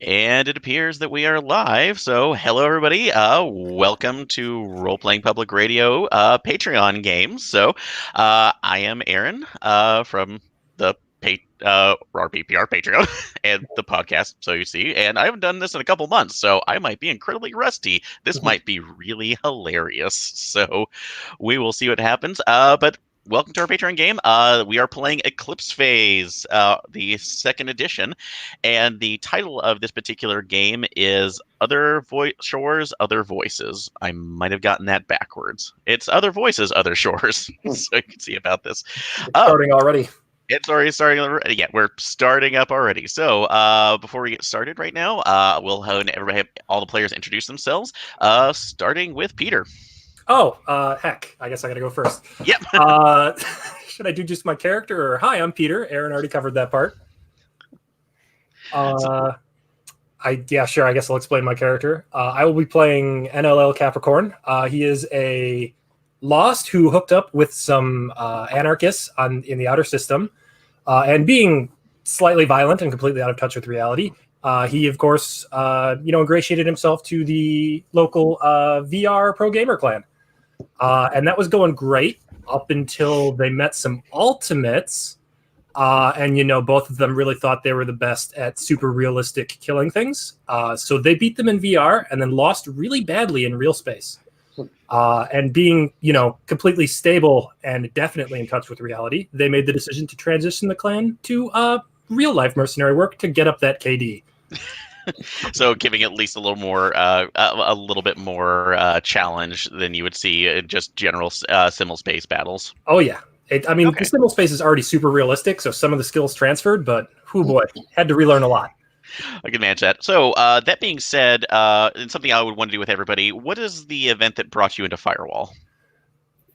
And it appears that we are live. So, hello, everybody. Welcome to Role Playing Public Radio Patreon games. So, I am Aaron from the RPPR Patreon and the podcast. So, you see, and I haven't done this in a couple months. So, I might be incredibly rusty. This might be really hilarious. So, we will see what happens. But welcome to our Patreon game. We are playing Eclipse Phase, the second edition, and the title of this particular game is Other Shores, Other Voices. I might have gotten that backwards. It's Other Voices, Other Shores. So you can see about this. Starting already. It's already starting. Yeah, we're starting up already. So before we get started right now, we'll have all the players introduce themselves, starting with Peter. Oh, heck. I guess I got to go first. Yep. Should I do just my character? Or hi, I'm Peter. Aaron already covered that part. Yeah, sure. I guess I'll explain my character. I will be playing NLL Capricorn. He is a Lost who hooked up with some anarchists in the outer system, and being slightly violent and completely out of touch with reality. He, of course, ingratiated himself to the local VR pro gamer clan. And that was going great up until they met some ultimates. And, both of them really thought they were the best at super realistic killing things. So they beat them in VR and then lost really badly in real space. And being, completely stable and definitely in touch with reality, they made the decision to transition the clan to real life mercenary work to get up that KD. So giving at least a little bit more challenge than you would see in just general simul space battles. Oh yeah, the simul space is already super realistic, so some of the skills transferred, but boy, had to relearn a lot. I can manage that. So that being said, and something I would want to do with everybody, what is the event that brought you into Firewall?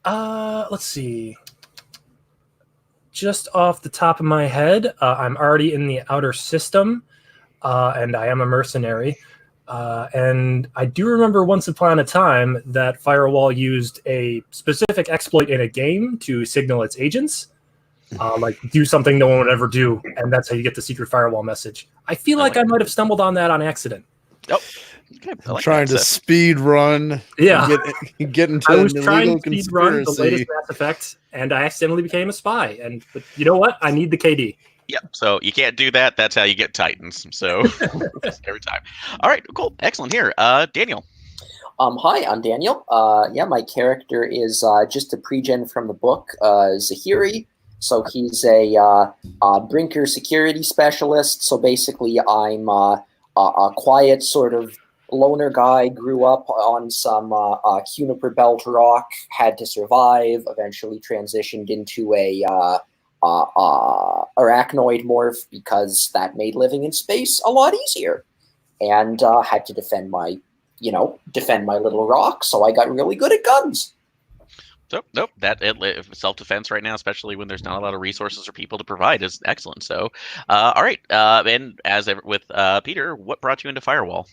Let's see. Just off the top of my head, I'm already in the outer system. And I am a mercenary. And I do remember once upon a time that Firewall used a specific exploit in a game to signal its agents, like do something no one would ever do, and that's how you get the secret Firewall message. I feel like I might have stumbled on that on accident. Oh, okay. I'm trying to speed run. Yeah, get into I was an trying illegal to speed run the conspiracy. latest Mass Effect, and I accidentally became a spy. But you know what? I need the KD. Yep. So you can't do that. That's how you get Titans. So every time. All right. Cool. Excellent. Here, Daniel. Hi, I'm Daniel. My character is just a pre-gen from the book, Zahiri. So he's a Brinker security specialist. So basically, I'm a quiet sort of loner guy. Grew up on some Cuniper Belt rock. Had to survive. Eventually transitioned into a arachnoid morph because that made living in space a lot easier, and had to defend my little rock. So I got really good at guns. So nope, self-defense right now, especially when there's not a lot of resources or people to provide, is excellent. So, all right, and as ever with Peter, what brought you into Firewall?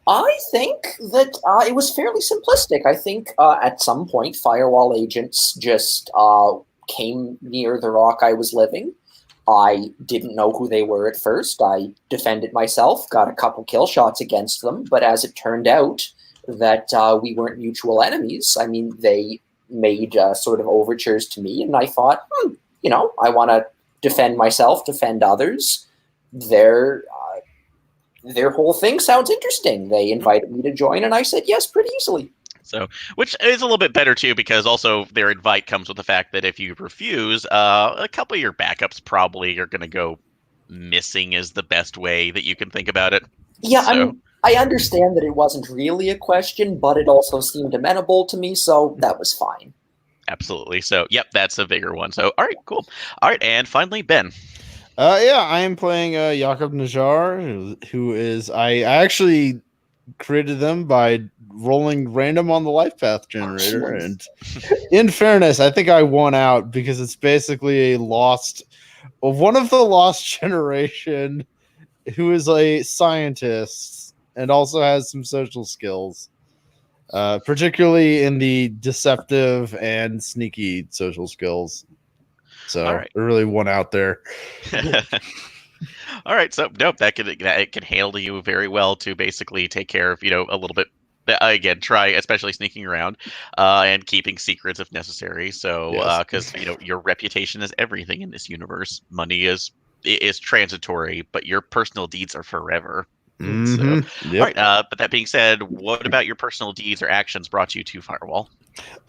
I think that it was fairly simplistic. I think at some point, Firewall agents just came near the rock I was living. I didn't know who they were at first. I defended myself, got a couple kill shots against them, but as it turned out that we weren't mutual enemies, I mean, they made sort of overtures to me, and I thought, I want to defend myself, defend others. Their whole thing sounds interesting. They invited me to join, and I said yes pretty easily. So, which is a little bit better too, because also their invite comes with the fact that if you refuse, a couple of your backups probably are going to go missing. Is the best way that you can think about it. Yeah, so. I understand that it wasn't really a question, but it also seemed amenable to me, so that was fine. Absolutely. So, yep, that's a bigger one. So, all right, cool. All right, and finally, Ben. I am playing Jakob Najar, who is I actually created them by rolling random on the life path generator, and in fairness, I think I won out because it's basically one of the lost generation who is a scientist and also has some social skills, particularly in the deceptive and sneaky social skills. So I really won out there. All right, so nope, that it can handle you very well to basically take care of a little bit. Again, try especially sneaking around and keeping secrets if necessary. So Yes. because your reputation is everything in this universe. Money is transitory, but your personal deeds are forever. So, all Yep. right. But that being said, what about your personal deeds or actions brought you to Firewall?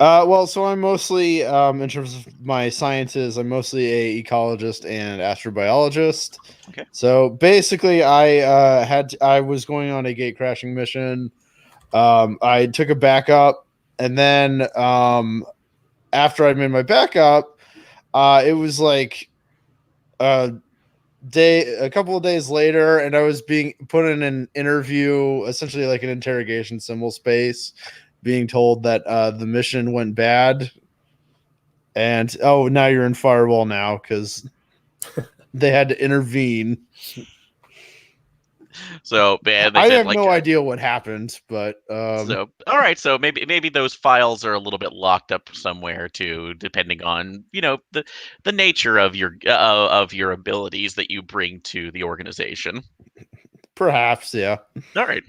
Well, so I'm mostly, in terms of my sciences, I'm mostly a ecologist and astrobiologist. Okay. So basically, I was going on a gate crashing mission. I took a backup, and then after I made my backup, it was like a couple of days later, and I was being put in an interview, essentially like an interrogation symbol space, being told that the mission went bad, and now you're in Firewall now because they had to intervene. So, man, they I said have no idea what happened, but so all right, so maybe those files are a little bit locked up somewhere too, depending on the nature of your abilities that you bring to the organization. perhaps, yeah. All right,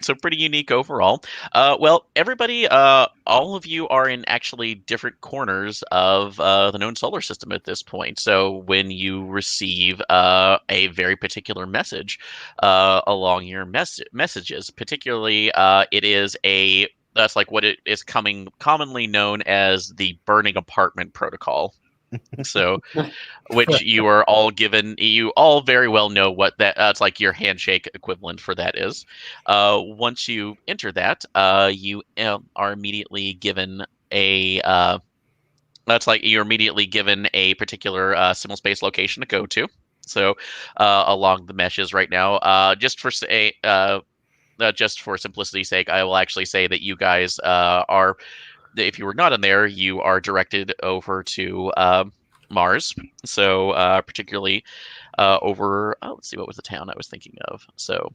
so pretty unique overall. Well, everybody, all of you are in actually different corners of the known solar system at this point. So when you receive a very particular message along your messages, particularly it is that's like what it is commonly known as the burning apartment protocol. So which you are all given. You all very well know what it's like your handshake equivalent for that is. Once you enter that, you are immediately given a. That's like you're immediately given a particular symbol space location to go to. So along the meshes right now, just for simplicity's sake, I will actually say that you guys are. If you were not in there, you are directed over to Mars. So particularly over, let's see, what was the town I was thinking of? So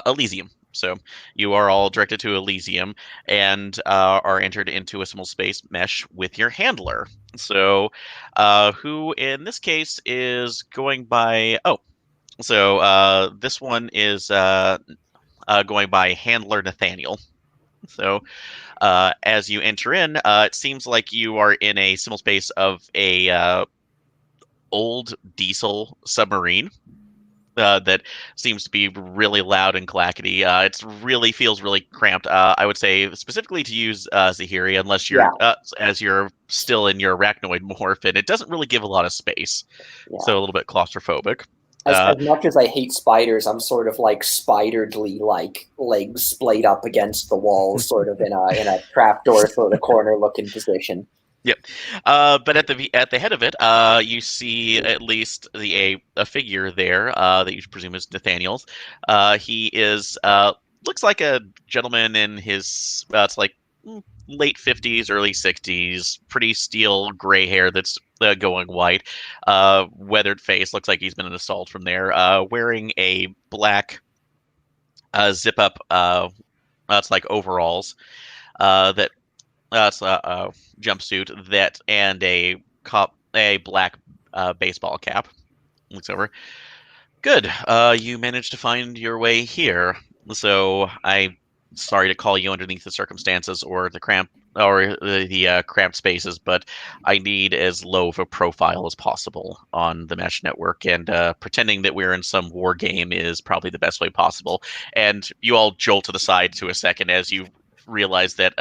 Elysium. So you are all directed to Elysium and are entered into a symbol space mesh with your handler. So who in this case is going by, so this one is going by Handler Nathaniel. So as you enter in, it seems like you are in a symbol space of a old diesel submarine that seems to be really loud and clackety. It really feels really cramped. I would say specifically to use Zahiri, unless you're as you're still in your arachnoid morph, and it doesn't really give a lot of space, so a little bit claustrophobic. As much as I hate spiders, I'm sort of like spideredly, like legs splayed up against the wall, sort of in a trapdoor sort of corner looking position. Yep. But at the head of it, you see at least a figure there that you presume is Nathaniel's. He is looks like a gentleman in his it's like late 50s, early 60s, pretty steel gray hair that's going white, weathered face. Looks like he's been in assault from there. Wearing a black zip up. It's like overalls. That That's a jumpsuit and a black baseball cap. Looks over. Good. You managed to find your way here. So I'm sorry to call you underneath the circumstances or the cramped spaces, but I need as low of a profile as possible on the mesh network, and pretending that we're in some war game is probably the best way possible. And you all jolt to the side to a second as you realize that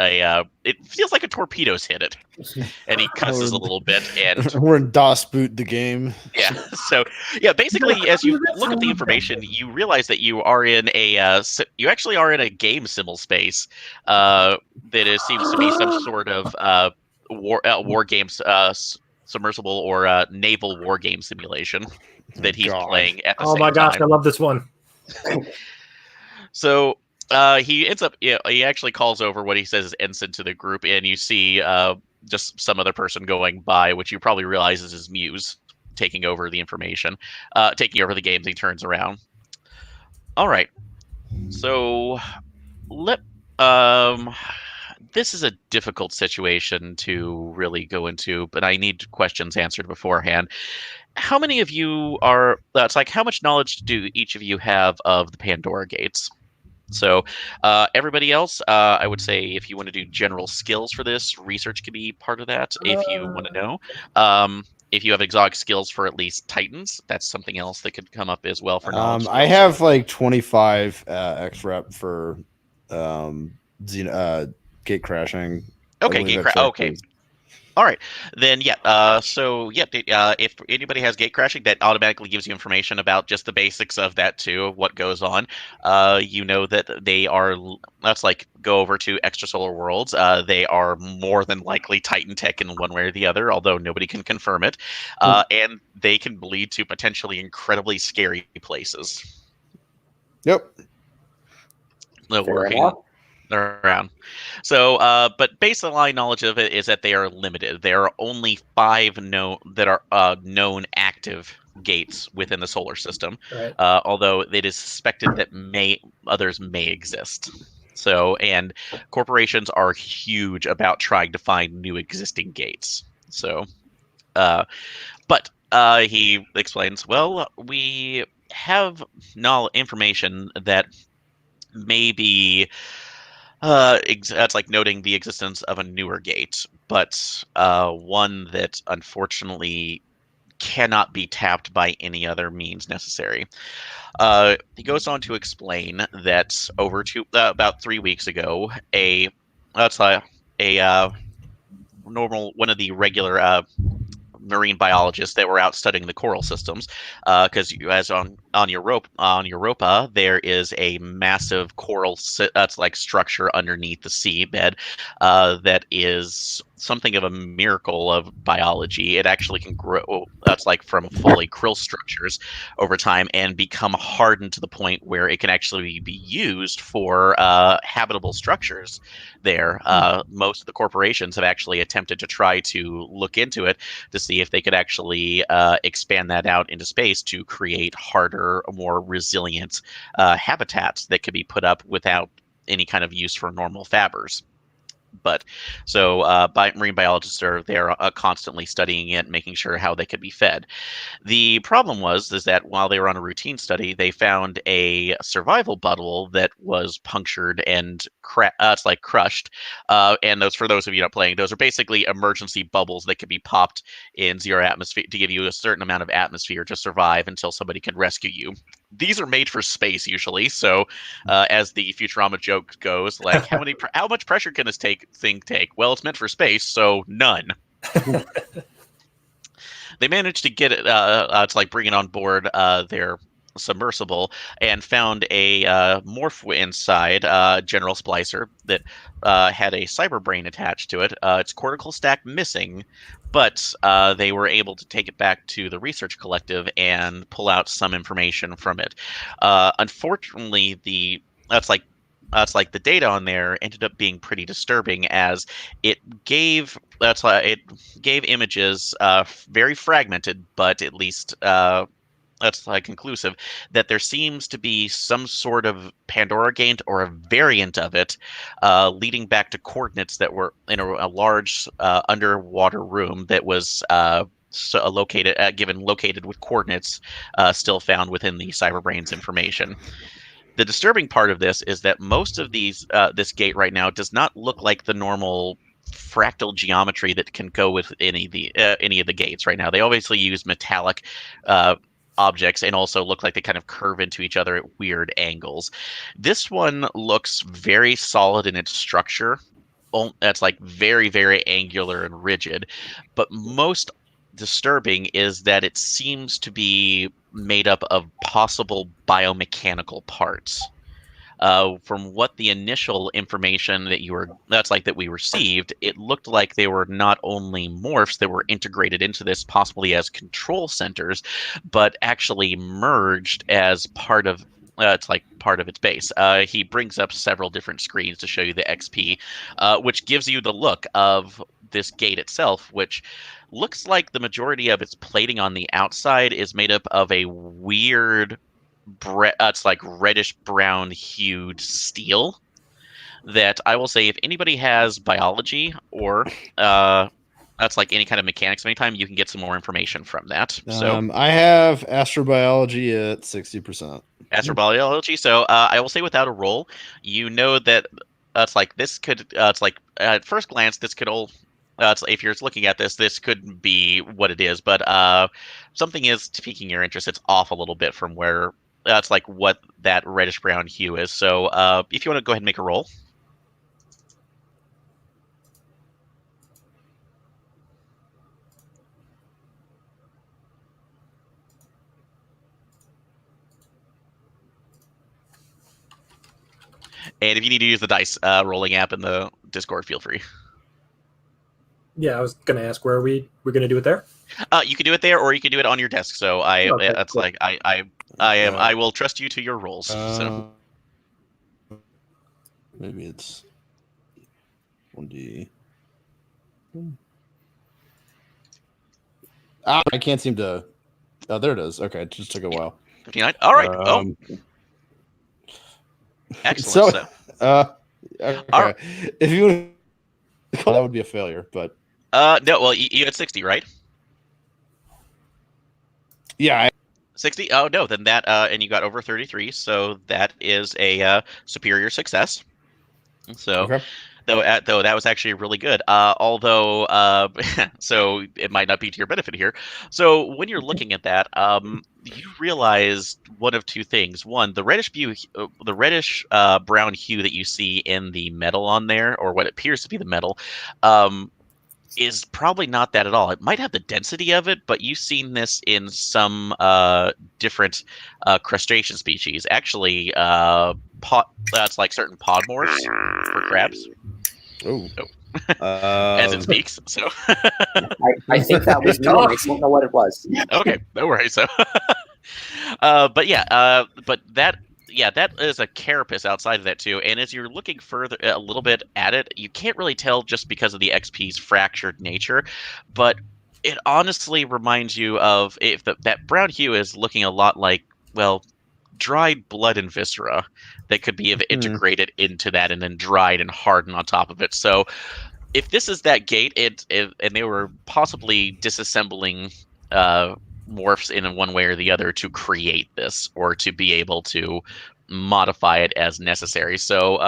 it feels like a torpedo's hit it, and he cusses a little bit. And we're in DOS boot the game. Yeah. So yeah, basically, as you look at the information, you realize that you are in you actually are in a game symbol space seems to be some sort of war games submersible or naval war game simulation that he's playing at the same time. Oh my gosh, I love this one. So he ends up, he actually calls over what he says is ensign to the group, and you see just some other person going by, which you probably realize is his muse taking over the information, taking over the games. He turns around. All right. So this is a difficult situation to really go into, but I need questions answered beforehand. How many of you are, that's like, how much knowledge do each of you have of the Pandora gates? So, everybody else, I would say if you want to do general skills for this, research could be part of that if you want to know. If you have exotic skills for at least Titans, that's something else that could come up as well for knowledge I skills. have like 25 X rep for gate crashing. I Okay, believe gate I crash. checked Okay, those. all right, then yeah. If anybody has gate crashing, that automatically gives you information about just the basics of that too, of what goes on. You know that they are. Let's like go over to extrasolar worlds. They are more than likely Titan tech in one way or the other, although nobody can confirm it. And they can lead to potentially incredibly scary places. Yep. Fair enough. Around. So, but baseline knowledge of it is that they are limited. There are only 5 known that are known active gates within the solar system, Right. although it is suspected that others may exist. So, and corporations are huge about trying to find new existing gates. So, but he explains, well, we have information that maybe that's like noting the existence of a newer gate, but one that unfortunately cannot be tapped by any other means necessary. He goes on to explain that about 3 weeks ago, that's a normal one of the regular marine biologists that were out studying the coral systems, because as on Europa, there is a massive coral that's like structure underneath the seabed that is something of a miracle of biology. It actually can grow. That's like from fully krill structures over time and become hardened to the point where it can actually be used for habitable structures. There, most of the corporations have actually attempted to try to look into it to see if they could actually expand that out into space to create harder, more resilient habitats that could be put up without any kind of use for normal fabbers. But so marine biologists are there constantly studying it, making sure how they could be fed. The problem is that while they were on a routine study, they found a survival bubble that was punctured and it's like crushed. And those, for those of you not playing, those are basically emergency bubbles that could be popped in zero atmosphere to give you a certain amount of atmosphere to survive until somebody can rescue you. These are made for space usually, so as the Futurama joke goes, like how much pressure can this thing take? Well, it's meant for space, so none. They managed to get it. It's like bringing on board their submersible and found a morph inside General Splicer that had a cyberbrain attached to it. Its cortical stack missing, but they were able to take it back to the research collective and pull out some information from it. Unfortunately, that's like the data on there ended up being pretty disturbing, as it gave it gave images very fragmented, but at least that's like conclusive that there seems to be some sort of Pandora gate or a variant of it leading back to coordinates that were in a large underwater room that was located with coordinates still found within the cyberbrain's information. The disturbing part of this is that most of this gate right now does not look like the normal fractal geometry that can go with any of the gates right now. They obviously use metallic objects and also look like they kind of curve into each other at weird angles. This one looks very solid in its structure. That's like very, very angular and rigid, but most disturbing is that it seems to be made up of possible biomechanical parts. From what the initial information that we received, it looked like they were not only morphs that were integrated into this possibly as control centers, but actually merged as part of it's like part of its base. He brings up several different screens to show you the XP, which gives you the look of this gate itself, which looks like the majority of its plating on the outside is made up of a weird it's like reddish brown hued steel that I will say if anybody has biology or that's like any kind of mechanics of any time, you can get some more information from that. So I have astrobiology at 60%. astrobiology. So I will say without a roll, you know that it's like this could. It's like at first glance, this could all. If you're looking at this could be what it is, but something is piquing your interest. It's off a little bit from where that's like what that reddish brown hue is. So if you want to go ahead and make a roll. And if you need to use the dice rolling app in the Discord, feel free. Yeah, I was going to ask where we're going to do it there. You can do it there, or you can do it on your desk. So Okay, that's cool. like I will trust you to your rolls. So Maybe it's 1D. I can't seem to. Oh, there it is. Okay, it just took a while. 59. All right. Excellent. Okay. Alright. If you that would be a failure, but no. Well, you had 60, right? yeah. 60. Oh no, then that and you got over 33, so that is a superior success. So. Okay. Though that was actually really good. Although, so it might not be to your benefit here. So when you're looking at that, you realize one of two things. One, the reddish brown hue that you see in the metal on there, or what appears to be the metal, is probably not that at all. It might have the density of it, but you've seen this in some different crustacean species. Actually, that's like certain pod morphs for crabs. Oh. As it speaks. So I think that was me. I don't know what it was. okay, no worries. So, but that is a carapace outside of that too. And as you're looking further a little bit at it, you can't really tell just because of the XP's fractured nature, but it honestly reminds you of if that brown hue is looking a lot like, well, dried blood and viscera that could be integrated into that and then dried and hardened on top of it. So if this is that gate, and they were possibly disassembling morphs in one way or the other to create this or to be able to modify it as necessary. So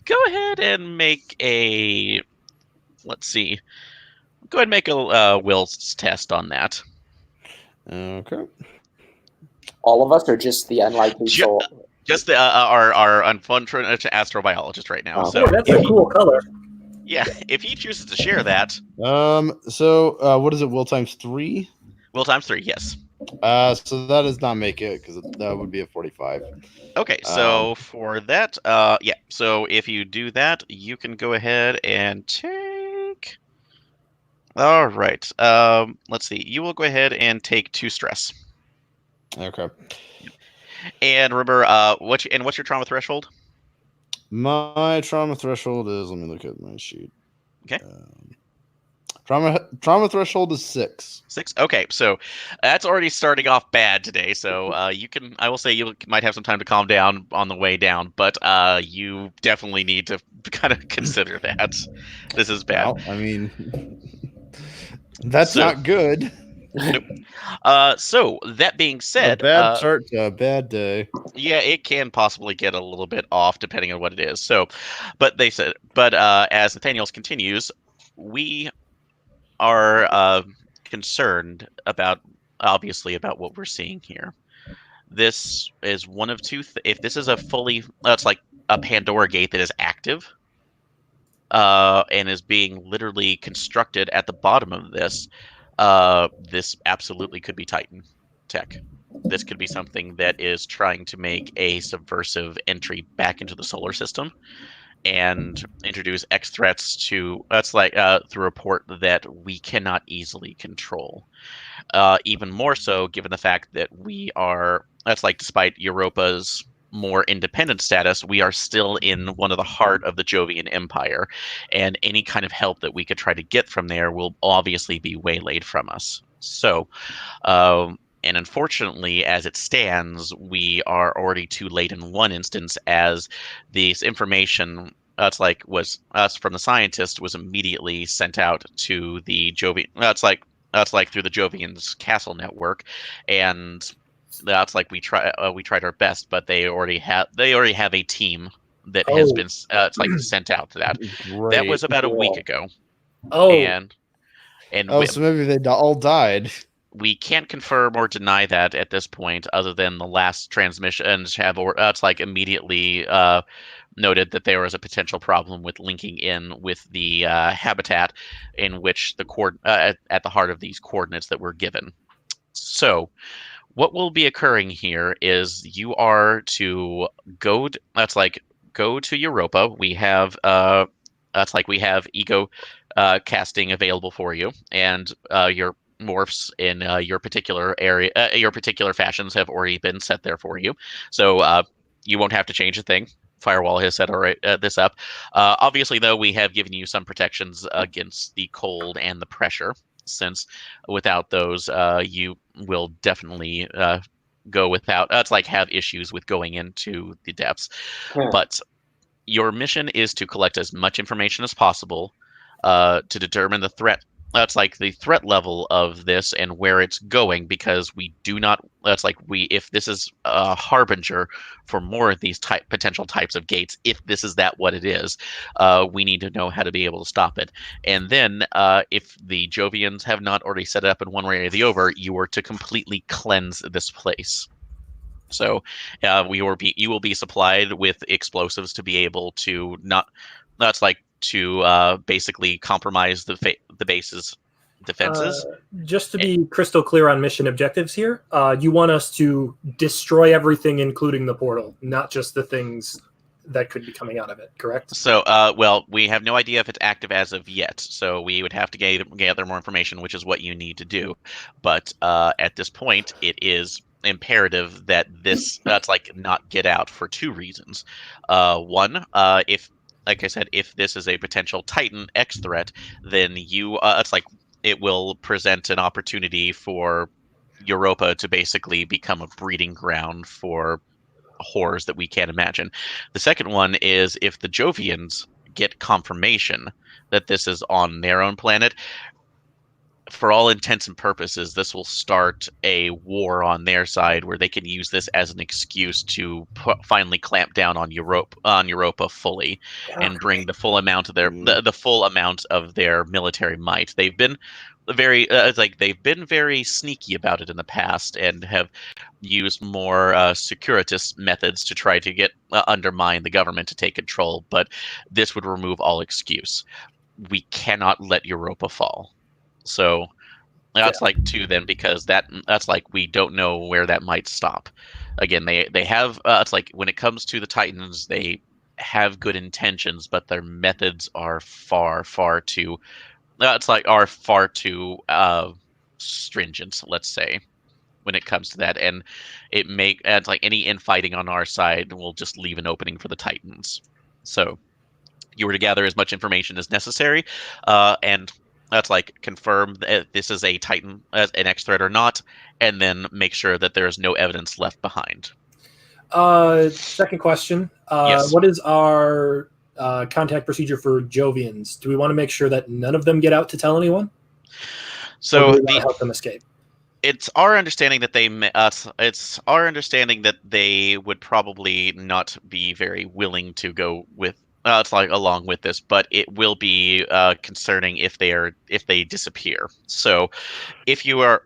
go ahead and make a, let's see, go ahead and make a Will's test on that. Okay. All of us, or just the unlikely soul? Just our unfortunate astrobiologist right now. Oh, so that's a cool color. Yeah, if he chooses to share that. So what is it? Will times 3? Will times 3, yes. So that does not make it because that would be a 45. Okay, so for that, yeah. So if you do that, you can go ahead and take. All right. Let's see. You will go ahead and take 2 stress. Okay. And remember, what's your trauma threshold? My trauma threshold is. Let me look at my sheet. Okay. Trauma threshold is 6. 6. Okay, so that's already starting off bad today. So I will say you might have some time to calm down on the way down, but you definitely need to kind of consider that. This is bad. Well, I mean, that's not good. Nope. So that being said, a bad start to a bad day. Yeah, it can possibly get a little bit off depending on what it is. So, but as Nathaniel's continues, we are concerned about what we're seeing here. This is one of two. If this is it's like a Pandora gate that is active, and is being literally constructed at the bottom of this. This absolutely could be Titan tech. This could be something that is trying to make a subversive entry back into the solar system and introduce X threats to through a port that we cannot easily control. Even more so, given the fact that despite Europa's more independent status, we are still in one of the heart of the Jovian Empire, and any kind of help that we could try to get from there will obviously be waylaid from us. So, and unfortunately, as it stands, we are already too late in one instance, as this information it's like was us from the scientist was immediately sent out to the Jovian. That's like through the Jovian's castle network, and that's like we tried our best, but they already have a team that has been it's like sent out to that. That was Great. about a week ago, Oh, and So maybe they all died. we can't confirm or deny that at this point, other than the last transmissions have it's like immediately noted that there was a potential problem with linking in with the habitat in which the at the heart of these coordinates that were given. So what will be occurring here is you are to go. Go to Europa. We have we have ego casting available for you, and your morphs in your particular area, your particular fashions have already been set there for you. So you won't have to change a thing. Firewall has set this up. Obviously, though, we have given you some protections against the cold and the pressure, since without those, you will definitely go without. It's like have issues with going into the depths. But your mission is to collect as much information as possible to determine the threat. That's like the threat level of this and where it's going, because we do not. That's like if this is a harbinger for more of these potential types of gates, if this is what it is, we need to know how to be able to stop it. And then, if the Jovians have not already set it up in one way or the other, you are to completely cleanse this place. So, you will be supplied with explosives to be able to not. That's like to basically compromise the base's defenses. Just to be crystal clear on mission objectives here, you want us to destroy everything, including the portal, not just the things that could be coming out of it, correct? So, well, we have no idea if it's active as of yet, so we would have to gather more information, which is what you need to do. But at this point, it is imperative that that's like not get out for two reasons. One, if like I said, if this is a potential Titan X threat, then it's like it will present an opportunity for Europa to basically become a breeding ground for horrors that we can't imagine. The second one is if the Jovians get confirmation that this is on their own planet, for all intents and purposes, this will start a war on their side where they can use this as an excuse to finally clamp down on Europa fully and bring the full amount of the full amount of their military might. They've been they've been very sneaky about it in the past and have used more securitist methods to try to get undermine the government to take control. But this would remove all excuse. We cannot let Europa fall. So that's like two then, because that's like we don't know where that might stop. Again, they have it's like when it comes to the Titans, they have good intentions, but their methods are far too stringent, let's say, when it comes to that, and it's like any infighting on our side will just leave an opening for the Titans. So you were to gather as much information as necessary, and that's like confirm that this is a Titan, an X threat or not, and then make sure that there is no evidence left behind. Second question. Yes. What is our contact procedure for Jovians? Do we want to make sure that none of them get out to tell anyone? So or do we want to help them escape? It's our understanding that they would probably not be very willing to go with. It's like along with this, but it will be concerning if they disappear. So, if you are,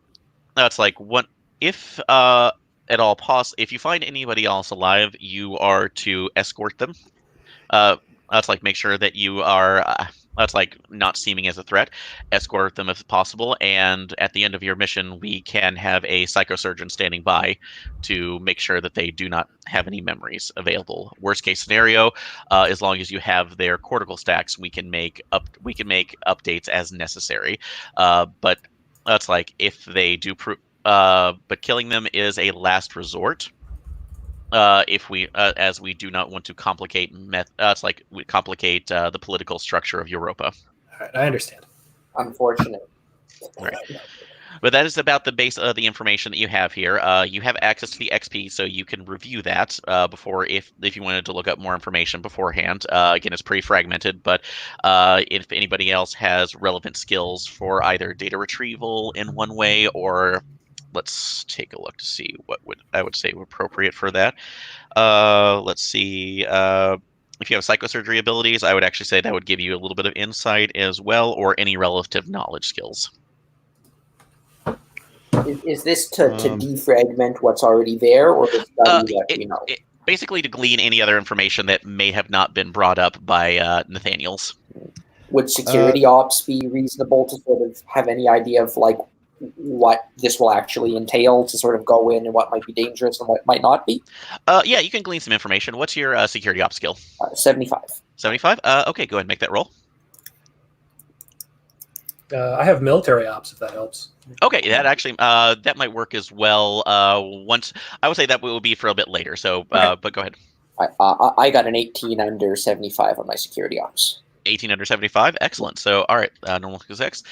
that's like what if at all possible, if you find anybody else alive, you are to escort them. That's like make sure that you are. That's like not seeming as a threat. Escort them if possible, and at the end of your mission, we can have a psychosurgeon standing by to make sure that they do not have any memories available. Worst case scenario, as long as you have their cortical stacks, we can make updates as necessary. But that's like if they do. But killing them is a last resort. As we do not want to complicate the political structure of Europa. All right, I understand. Unfortunate. Right. But that is about the base of the information that you have here. You have access to the XP, so you can review that before, if you wanted to look up more information beforehand. Again, it's pretty fragmented, but if anybody else has relevant skills for either data retrieval in one way, or let's take a look to see what I would say appropriate for that. Let's see. If you have psychosurgery abilities, I would actually say that would give you a little bit of insight as well, or any relative knowledge skills. Is this to defragment what's already there, or to study what we know? Basically, to glean any other information that may have not been brought up by Nathaniel's. Would security ops be reasonable to sort of have any idea of like what this will actually entail, to sort of go in and what might be dangerous and what might not be? Yeah, you can glean some information. What's your security ops skill? 75. 75? Okay, go ahead and make that roll. I have military ops, if that helps. Okay, that actually that might work as well. Once I would say that will be for a bit later. So, Okay. But go ahead. I got an 18 under 75 on my security ops. 18 under 75, excellent. So, all right, normal equals X.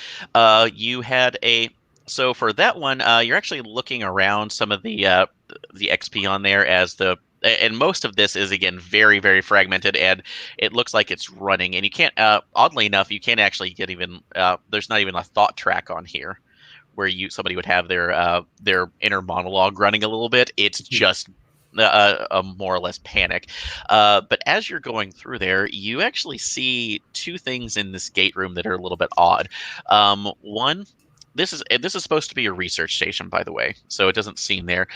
You had a so for that one, you're actually looking around some of the XP on there as and most of this is again very, very fragmented, and it looks like it's running. And you can't, oddly enough, you can't actually get even. There's not even a thought track on here, where somebody would have their inner monologue running a little bit. It's just a more or less panic. But as you're going through there, you actually see two things in this gate room that are a little bit odd. One. This is supposed to be a research station, by the way, so it doesn't seem there.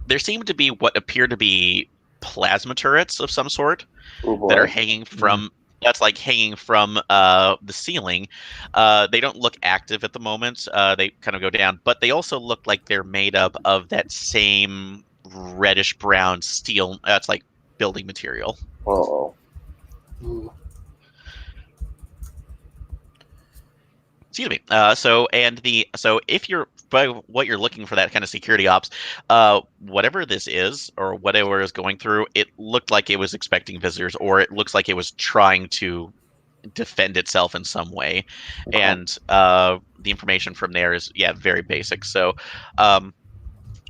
There seem to be what appear to be plasma turrets of some sort that are hanging from. That's like hanging from the ceiling. They don't look active at the moment. They kind of go down, but they also look like they're made up of that same reddish brown steel. That's like building material. Oh. Excuse me. So if you're by what you're looking for that kind of security ops, whatever this is or whatever is going through, it looked like it was expecting visitors, or it looks like it was trying to defend itself in some way. And the information from there is very basic. So,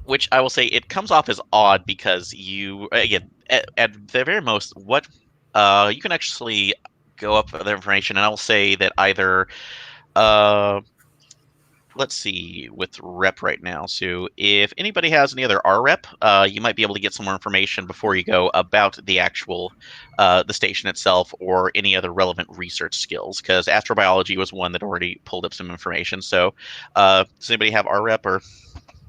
which I will say it comes off as odd because you again at the very most what you can actually go up with the information, and I'll say that either. Let's see, with rep right now. So if anybody has any other R rep, you might be able to get some more information before you go about the actual the station itself, or any other relevant research skills, because astrobiology was one that already pulled up some information. So does anybody have R rep or?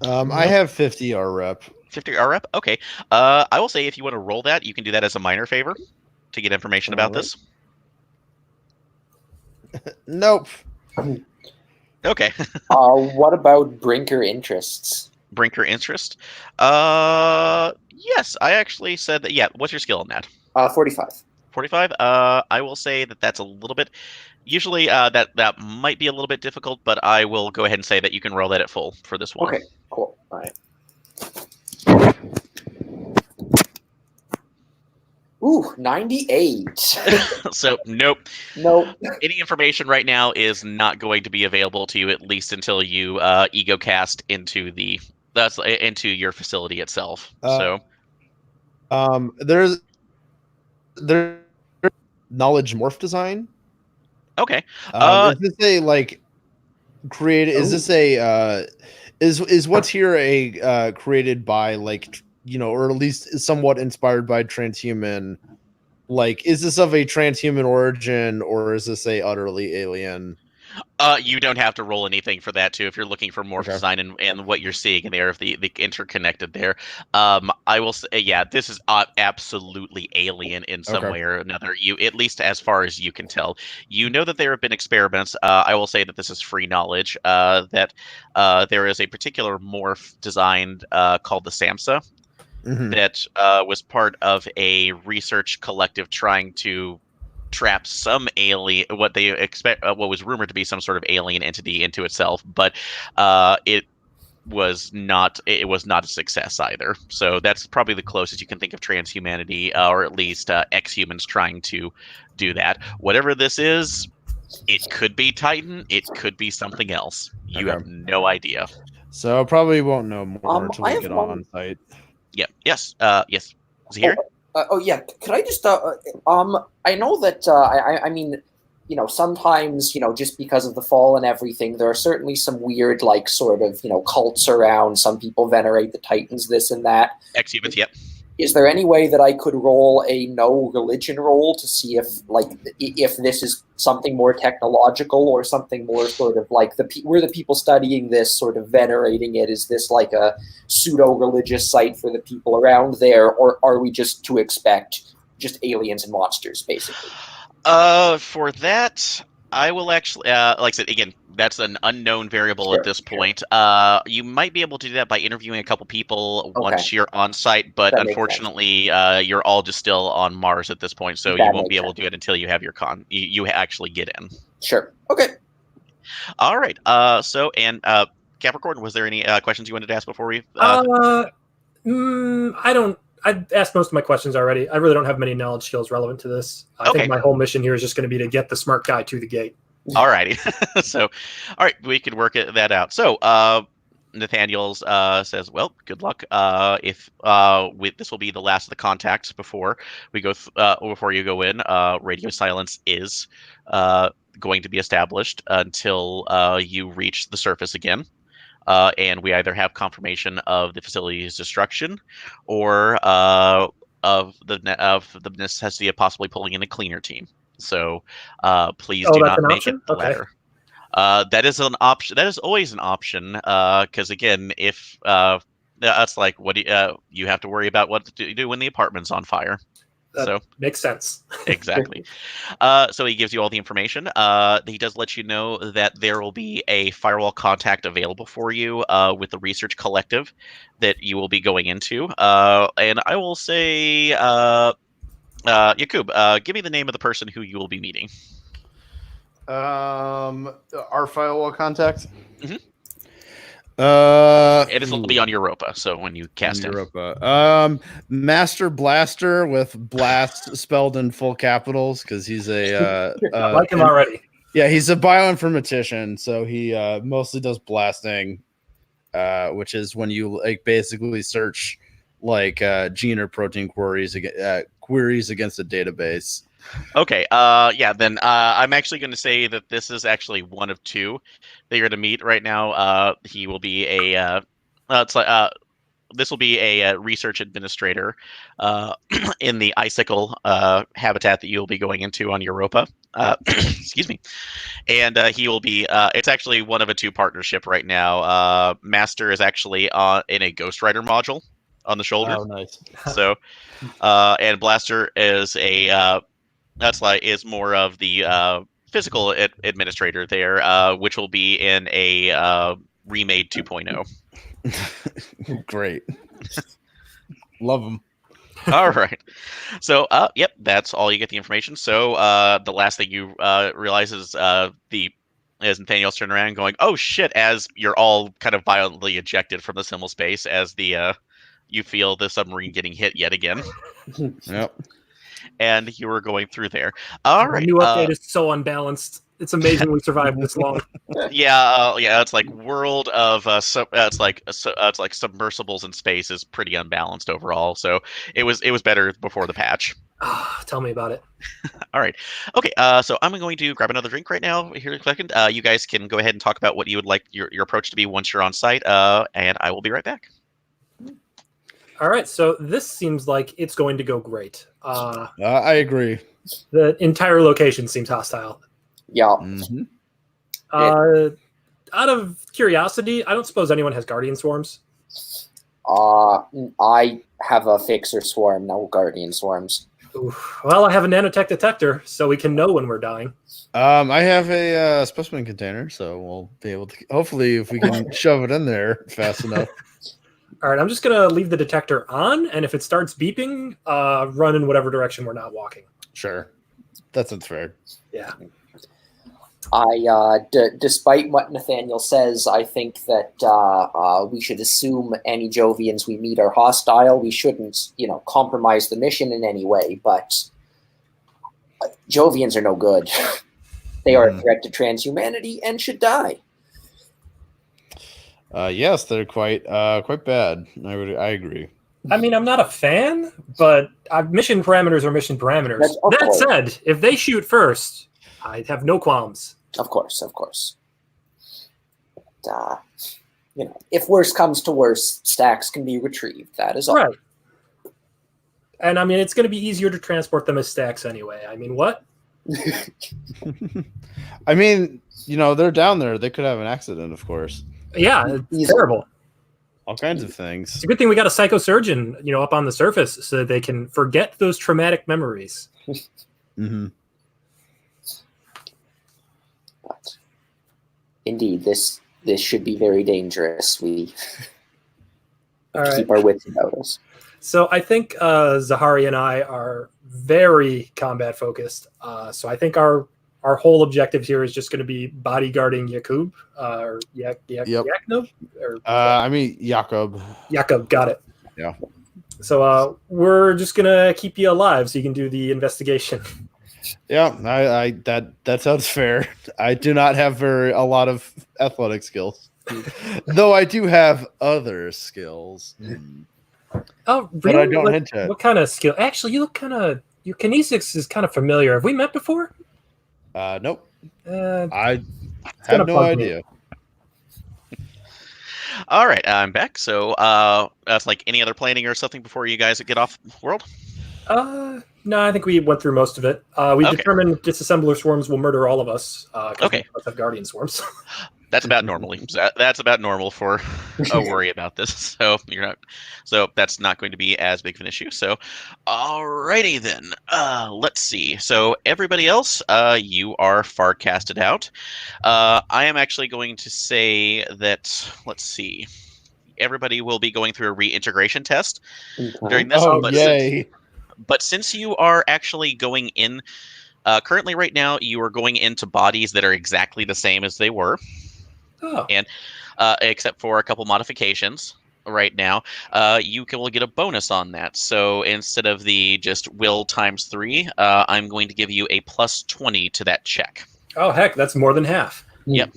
I have 50 R rep. 50 R rep? Okay. I will say if you want to roll that, you can do that as a minor favor to get information about this. Nope. Okay. What about Brinker interests? Brinker interest? Yes, I actually said that. Yeah, what's your skill in that? 45. 45? I will say that that's a little bit. Usually, that might be a little bit difficult, but I will go ahead and say that you can roll that at full for this one. Okay, cool. All right. Ooh, 98. So, nope. Nope. Any information right now is not going to be available to you, at least until you ego cast into into your facility itself. There's knowledge morph design. Okay. Is this a like created? Is this a is what's here a created by like, or at least somewhat inspired by transhuman? Like, is this of a transhuman origin, or is this a utterly alien? You don't have to roll anything for that too. If you're looking for morph design and what you're seeing there, if the interconnected there, I will say, this is absolutely alien in some way or another. You, at least as far as you can tell, you know that there have been experiments. I will say that this is free knowledge. That there is a particular morph designed called the SAMSA. Mm-hmm. That was part of a research collective trying to trap some alien, what was rumored to be some sort of alien entity into itself, but it was not a success either. So that's probably the closest you can think of transhumanity, or at least ex-humans trying to do that. Whatever this is, It could be Titan. It could be something else. You Okay. have no idea. So probably won't know more until I we have get one- on site. Yeah. Yes. Yes. Is he here? Yeah. Could I just? I know that. I mean, sometimes just because of the fall and everything, there are certainly some weird, like, sort of cults around. Some people venerate the Titans, this and that. Ex-humans. Yep. Is there any way that I could roll a no religion roll to see if this is something more technological or something more sort of like were the people studying this sort of venerating it? Is this like a pseudo religious site for the people around there, or are we just to expect just aliens and monsters basically? For that, I will actually, like I said, again, that's an unknown variable at this point. You might be able to do that by interviewing a couple people once you're on site, but That makes unfortunately, you're all just still on Mars at this point, so That you won't makes be able sense. to do it until you have your you actually get in. Sure. Okay. All right. Capricorn, was there any questions you wanted to ask before we? I don't. I've asked most of my questions already. I really don't have many knowledge skills relevant to this. I Okay. think my whole mission here is just going to be to get the smart guy to the gate. All righty. So, all right, we could work that out. So, Nathaniel says, "Well, good luck. If this will be the last of the contacts before we go before you go in. Radio silence is going to be established until you reach the surface again." And we either have confirmation of the facility's destruction, or of the necessity of possibly pulling in a cleaner team. So please do not make it the latter. That is an option. That is always an option. Because again, if that's like what you have to worry about what to do when the apartment's on fire. That makes sense. Exactly. So he gives you all the information. He does let you know that there will be a Firewall contact available for you with the research collective that you will be going into. And I will say, Yakub, give me the name of the person who you will be meeting. Our Firewall contact. Mm-hmm. It will be on Europa, so when you cast it. Europa. Master Blaster with blast spelled in full capitals because he's I like him already. Yeah, he's a bioinformatician, so he mostly does blasting, which is when you basically search gene or protein queries against a database. Okay. Yeah. Then I'm actually going to say that this is actually one of two that you're going to meet right now. He will be this will be a research administrator in the icicle habitat that you'll be going into on Europa. Excuse me. And he will be. It's actually one of a two partnership right now. Master is actually in a Ghostwriter module on the shoulder. Oh, nice. So, and Blaster is is more of the physical administrator there, which will be in a remade 2.0. Great. Love them. All right. So, yep, that's all you get the information. So, the last thing you realize is as Nathaniel's turning around going, "Oh shit!" As you're all kind of violently ejected from the symbol space, as you feel the submarine getting hit yet again. Yep. And you were going through there. All right. The new update is so unbalanced. It's amazing we survived this long. Yeah. It's like world of it's like submersibles in space is pretty unbalanced overall. So it was better before the patch. Tell me about it. All right. Okay. So I'm going to grab another drink right now. Here in a second. You guys can go ahead and talk about what you would like your approach to be once you're on site. And I will be right back. All right, so this seems like it's going to go great. I agree. The entire location seems hostile. Yeah. Mm-hmm. Out of curiosity, I don't suppose anyone has guardian swarms. I have a fixer swarm, no guardian swarms. Oof. Well, I have a nanotech detector, so we can know when we're dying. I have a specimen container, so we'll be able to. Hopefully, if we can shove it in there fast enough. All right, I'm just going to leave the detector on, and if it starts beeping, run in whatever direction we're not walking. Sure. That sounds fair. Yeah. Despite what Nathaniel says, I think that we should assume any Jovians we meet are hostile. We shouldn't, compromise the mission in any way, but Jovians are no good. They are a threat to transhumanity and should die. Yes, they're quite bad. I agree. I mean, I'm not a fan, but mission parameters are mission parameters. That said, if they shoot first, I have no qualms. Of course. If worse comes to worse, stacks can be retrieved. That is all. Right. And I mean, it's going to be easier to transport them as stacks anyway. I mean, what? I mean, they're down there. They could have an accident, of course. Yeah, it's terrible. All kinds of things. It's a good thing we got a psychosurgeon, up on the surface so that they can forget those traumatic memories. But indeed, this should be very dangerous. We keep our wits about us. So I think Zahari and I are very combat focused. So I think our whole objective here is just going to be bodyguarding Yakub or Yakub. I mean Yakub. Yakub, got it. Yeah. So we're just gonna keep you alive so you can do the investigation. Yeah, that sounds fair. I do not have a lot of athletic skills, though I do have other skills. Oh, really? But I don't hint at. What kind of skill? Actually, you look your kinesics is kind of familiar. Have we met before? Nope. I have no idea. All right, I'm back. So that's like any other planning or something before you guys get off world? No, I think we went through most of it. We determined disassembler swarms will murder all of us. Okay. We have guardian swarms. That's about That's about normal for a worry about this. So that's not going to be as big of an issue. So, alrighty then. Let's see. So everybody else, you are far casted out. I am actually going to say that. Let's see. Everybody will be going through a reintegration test during this. Oh, yay! But since you are actually going in, currently right now you are going into bodies that are exactly the same as they were. Oh. And except for a couple modifications right now, you will get a bonus on that. So instead of the just will times 3, I'm going to give you a plus 20 to that check. Oh, heck, that's more than half. Yep.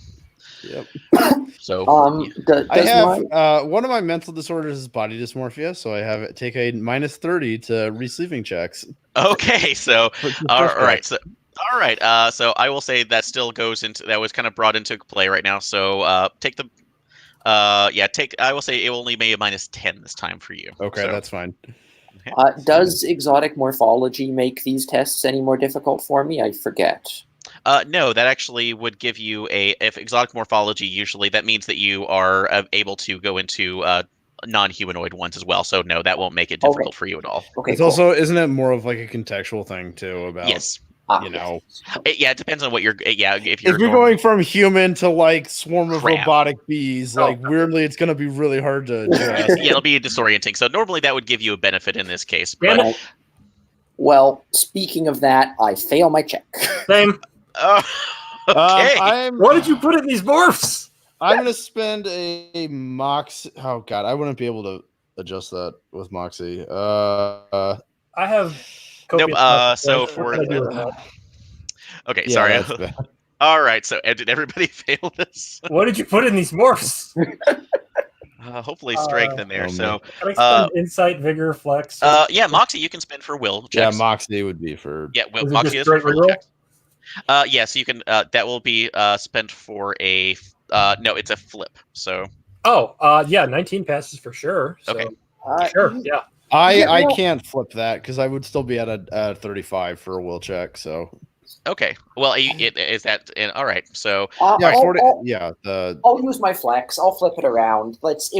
So I have one of my mental disorders is body dysmorphia, so I have take a minus 30 to receiving checks. Okay, so all right. So I will say that still goes into that was kind of brought into play right now. So take the I will say it will only be a minus 10 this time for you. Okay, that's fine. Does exotic morphology make these tests any more difficult for me? I forget. No, that actually would give you if exotic morphology, usually that means that you are able to go into non-humanoid ones as well. So no, that won't make it difficult for you at all. Okay, it's also, isn't it more of like a contextual thing too about, yes. It depends on what you're, if you're going from human to like swarm of robotic bees, weirdly, it's going to be really hard to adjust. Yeah, it'll be disorienting. So normally that would give you a benefit in this case. But, well, speaking of that, I fail my check. Same. Okay. What did you put in these morphs? I'm going to spend a mox. Oh God, I wouldn't be able to adjust that with Moxie. I have. Nope. So for okay, yeah, sorry. All right. So did everybody fail this? What did you put in these morphs? Hopefully strength in there. So can I spend insight, vigor, flex? Yeah, Moxie you can spend for will checks. Yeah, Moxie would be for. Yeah, Moxie is for will checks. Yes, you can. That will be spent for a. No, it's a flip. So. Yeah, 19 passes for sure. So, okay. Sure. Yeah. I can't flip that because I would still be at a 35 for a will check. So. Okay. Well, is that all right? So. Yeah, 40. I'll use my flex. I'll flip it around. Let's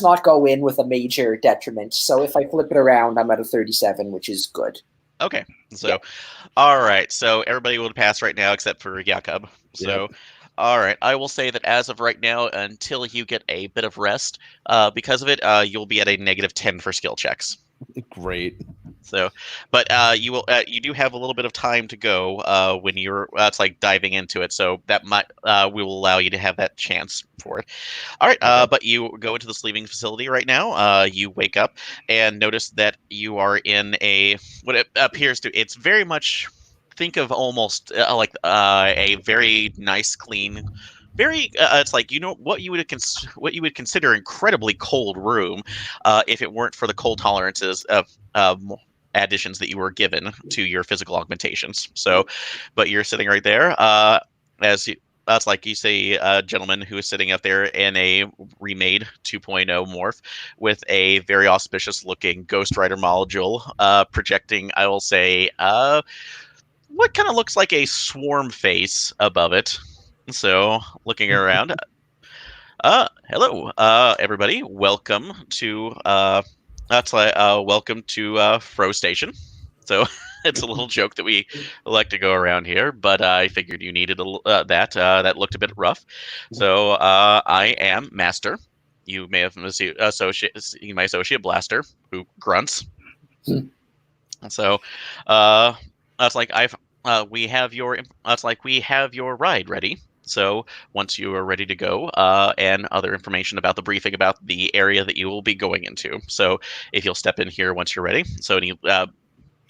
not go in with a major detriment. So if I flip it around, I'm at a 37, which is good. Okay. So, all right. So everybody will pass right now except for Jakub. So, all right. I will say that as of right now, until you get a bit of rest, because of it, you'll be at a negative 10 for skill checks. Great. So, but you will. You do have a little bit of time to go when you're. It's like diving into it, so that might we will allow you to have that chance for it. All right, but you go into the sleeping facility right now. You wake up and notice that you are in what it appears to. It's very much think of almost like a very nice, clean, very. It's like what you would consider incredibly cold room, if it weren't for the cold tolerances of additions that you were given to your physical augmentations. So, but you're sitting right there. As you, that's like you say, a gentleman who is sitting up there in a remade 2.0 morph with a very auspicious looking Ghost Rider module, projecting, I will say, what kind of looks like a swarm face above it. So, looking around, hello, everybody. Welcome to welcome to Fro Station. So it's a little joke that we like to go around here, but I figured you needed that looked a bit rough. So I am Master. You may have seen my associate Blaster, who grunts. So that's like we have your ride ready. So once you are ready to go, and other information about the briefing about the area that you will be going into. So if you'll step in here once you're ready. So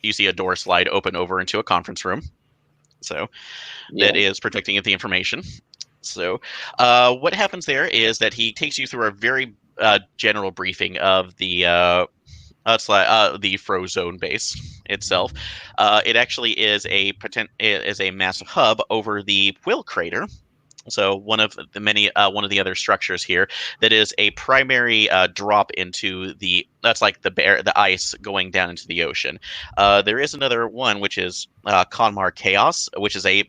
you see a door slide open over into a conference room. So that is protecting the information. So what happens there is that he takes you through a very general briefing of the Frozone base itself. It actually is a massive hub over the Quill crater. So one of the other structures here that is a primary drop into the ice going down into the ocean. There is another one which is Conmar Chaos, which is a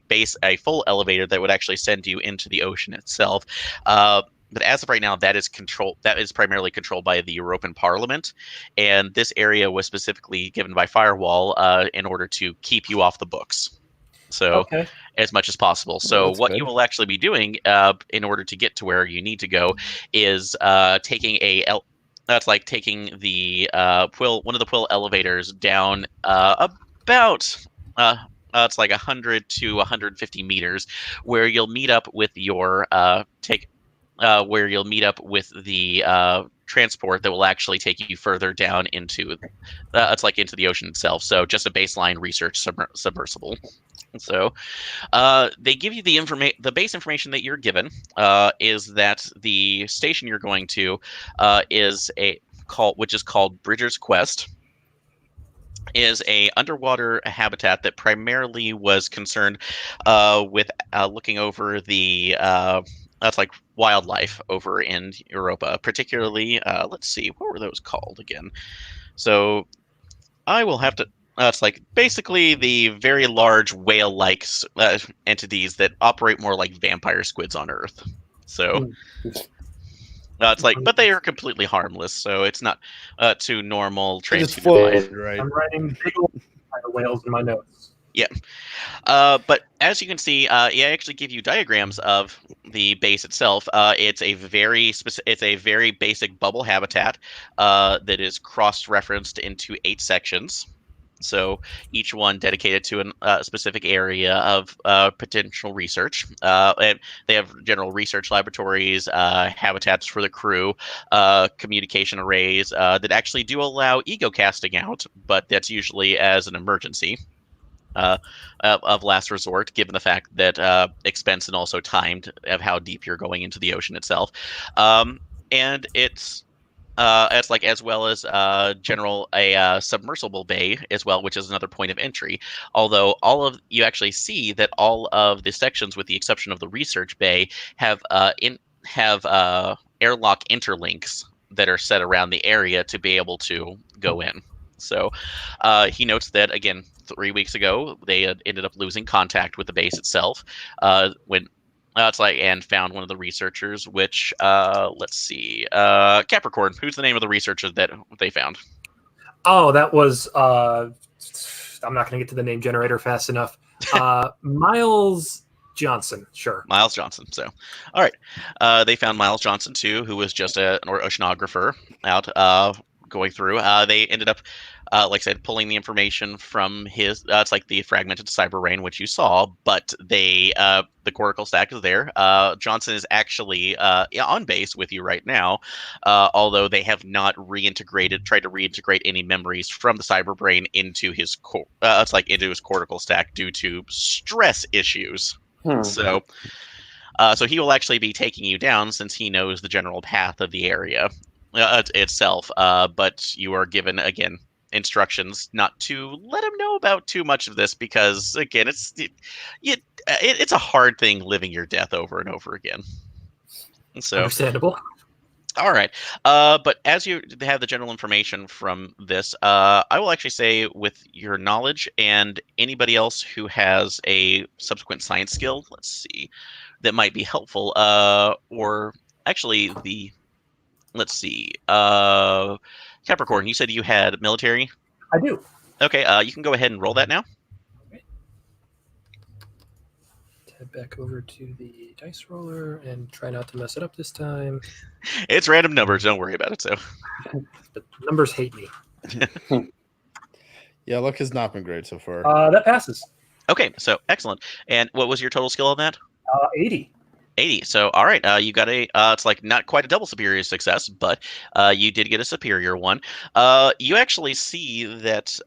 full elevator that would actually send you into the ocean itself. But as of right now, that is primarily controlled by the European Parliament, and this area was specifically given by Firewall in order to keep you off the books. So as much as possible. So what you will actually be doing in order to get to where you need to go is taking taking the one of the Quill elevators down about it's like 100 to 150 meters, where you'll meet up with your transport that will actually take you further down into into the ocean itself. So just a baseline research submersible. So they give you the base information that you're given is that the station you're going to which is called Bridger's Quest, is a underwater habitat that primarily was concerned with looking over the wildlife over in Europa, particularly let's see, what were those called again? So I will have to. It's basically the very large whale-like entities that operate more like vampire squids on Earth. So but they are completely harmless. So it's not too normal transhuman. Right. I'm writing big old whales in my notes. Yeah. But as you can see, I actually give you diagrams of the base itself. It's a very basic bubble habitat that is cross-referenced into 8 sections. So each one dedicated to a specific area of potential research. And they have general research laboratories, habitats for the crew, communication arrays that actually do allow ego casting out, but that's usually as an emergency. Of last resort, given the fact that expense and also timed of how deep you're going into the ocean itself. And it's as well as a submersible bay as well, which is another point of entry. Although you actually see that all of the sections, with the exception of the research bay, have airlock interlinks that are set around the area to be able to go in. So he notes that, again, 3 weeks ago they had ended up losing contact with the base itself and found one of the researchers, which let's see, Capricorn. Who's the name of the researcher that they found? Oh, that was I'm not going to get to the name generator fast enough. Miles Johnson, sure. Miles Johnson. So, all right, they found Miles Johnson too, who was just an oceanographer out going through. They ended up, like I said, pulling the information from his. It's like the fragmented cyberbrain, which you saw, but they the cortical stack is there. Johnson is actually on base with you right now, although they have not tried to reintegrate any memories from the cyberbrain into his into his cortical stack due to stress issues. So. So he will actually be taking you down since he knows the general path of the area itself. But you are given, again, instructions not to let him know about too much of this because, again, it's a hard thing living your death over and over again. So Understandable. all right. But as you have the general information from this, I will actually say with your knowledge and anybody else who has a subsequent science skill, let's see, that might be helpful. Or actually let's see, Capricorn, you said you had military? I do. Okay, you can go ahead and roll that now. Head back over to the dice roller and try not to mess it up this time. It's random numbers. Don't worry about it. So, But numbers hate me. Yeah, luck has not been great so far. That passes. okay, so excellent. And what was your total skill on that? 80. 80. So, all right, you got it's like not quite a double superior success, but you did get a superior one. You actually see that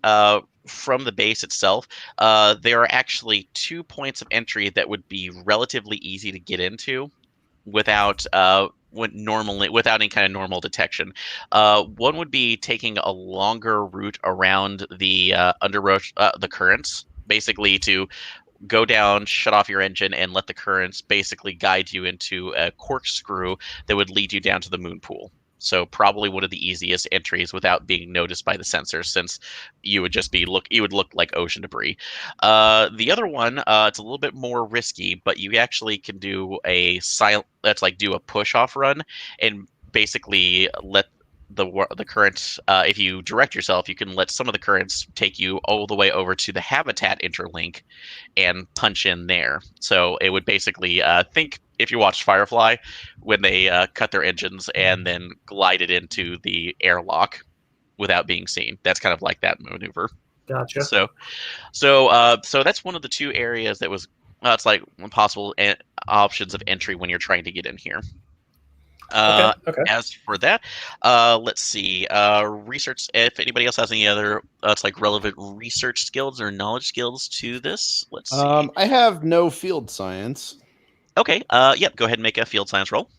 from the base itself, there are actually 2 points of entry that would be relatively easy to get into without without any kind of normal detection. One would be taking a longer route around the the currents, basically to go down, shut off your engine, and let the currents basically guide you into a corkscrew that would lead you down to the moon pool. So probably one of the easiest entries without being noticed by the sensors, since you would just you would look like ocean debris. The other one, it's a little bit more risky, but you actually can do do a push off run and basically let the currents, if you direct yourself, you can let some of the currents take you all the way over to the habitat interlink and punch in there. So it would basically think if you watched Firefly when they cut their engines and then glided into the airlock without being seen. That's kind of like that maneuver. Gotcha. So that's one of the 2 areas that was it's like possible options of entry when you're trying to get in here. Okay. As for that, let's see. Research. If anybody else has any other, it's like relevant research skills or knowledge skills to this. Let's see. I have no field science. Okay. Yep. Go ahead and make a field science roll.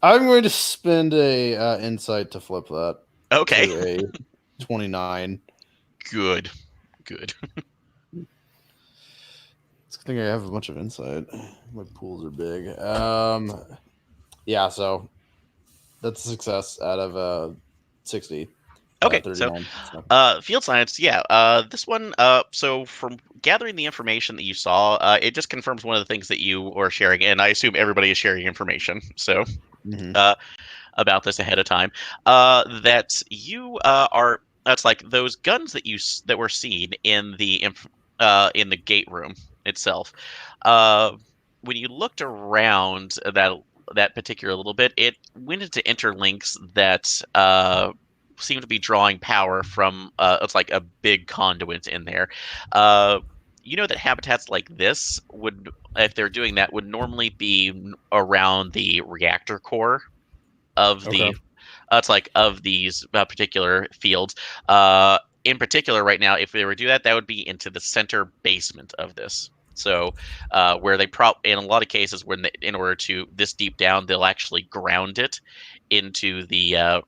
I'm going to spend a insight to flip that. Okay. To a 29. Good. I think I have a bunch of insight. My pools are big. Yeah, so that's a success out of 60. Okay, so field science, yeah. This one, so from gathering the information that you saw, it just confirms one of the things that you are sharing, and I assume everybody is sharing information. So, about this ahead of time, that you are. That's like those guns that were seen in the gate room itself. When you looked around that particular little bit, it went into interlinks that seem to be drawing power from it's like a big conduit in there. You know that habitats like this would, if they're doing that, would normally be around the reactor core of the it's like of these particular fields. In particular, right now, if they were to do that, that would be into the center basement of this. So, where they in a lot of cases, in order to this deep down, they'll actually ground it into the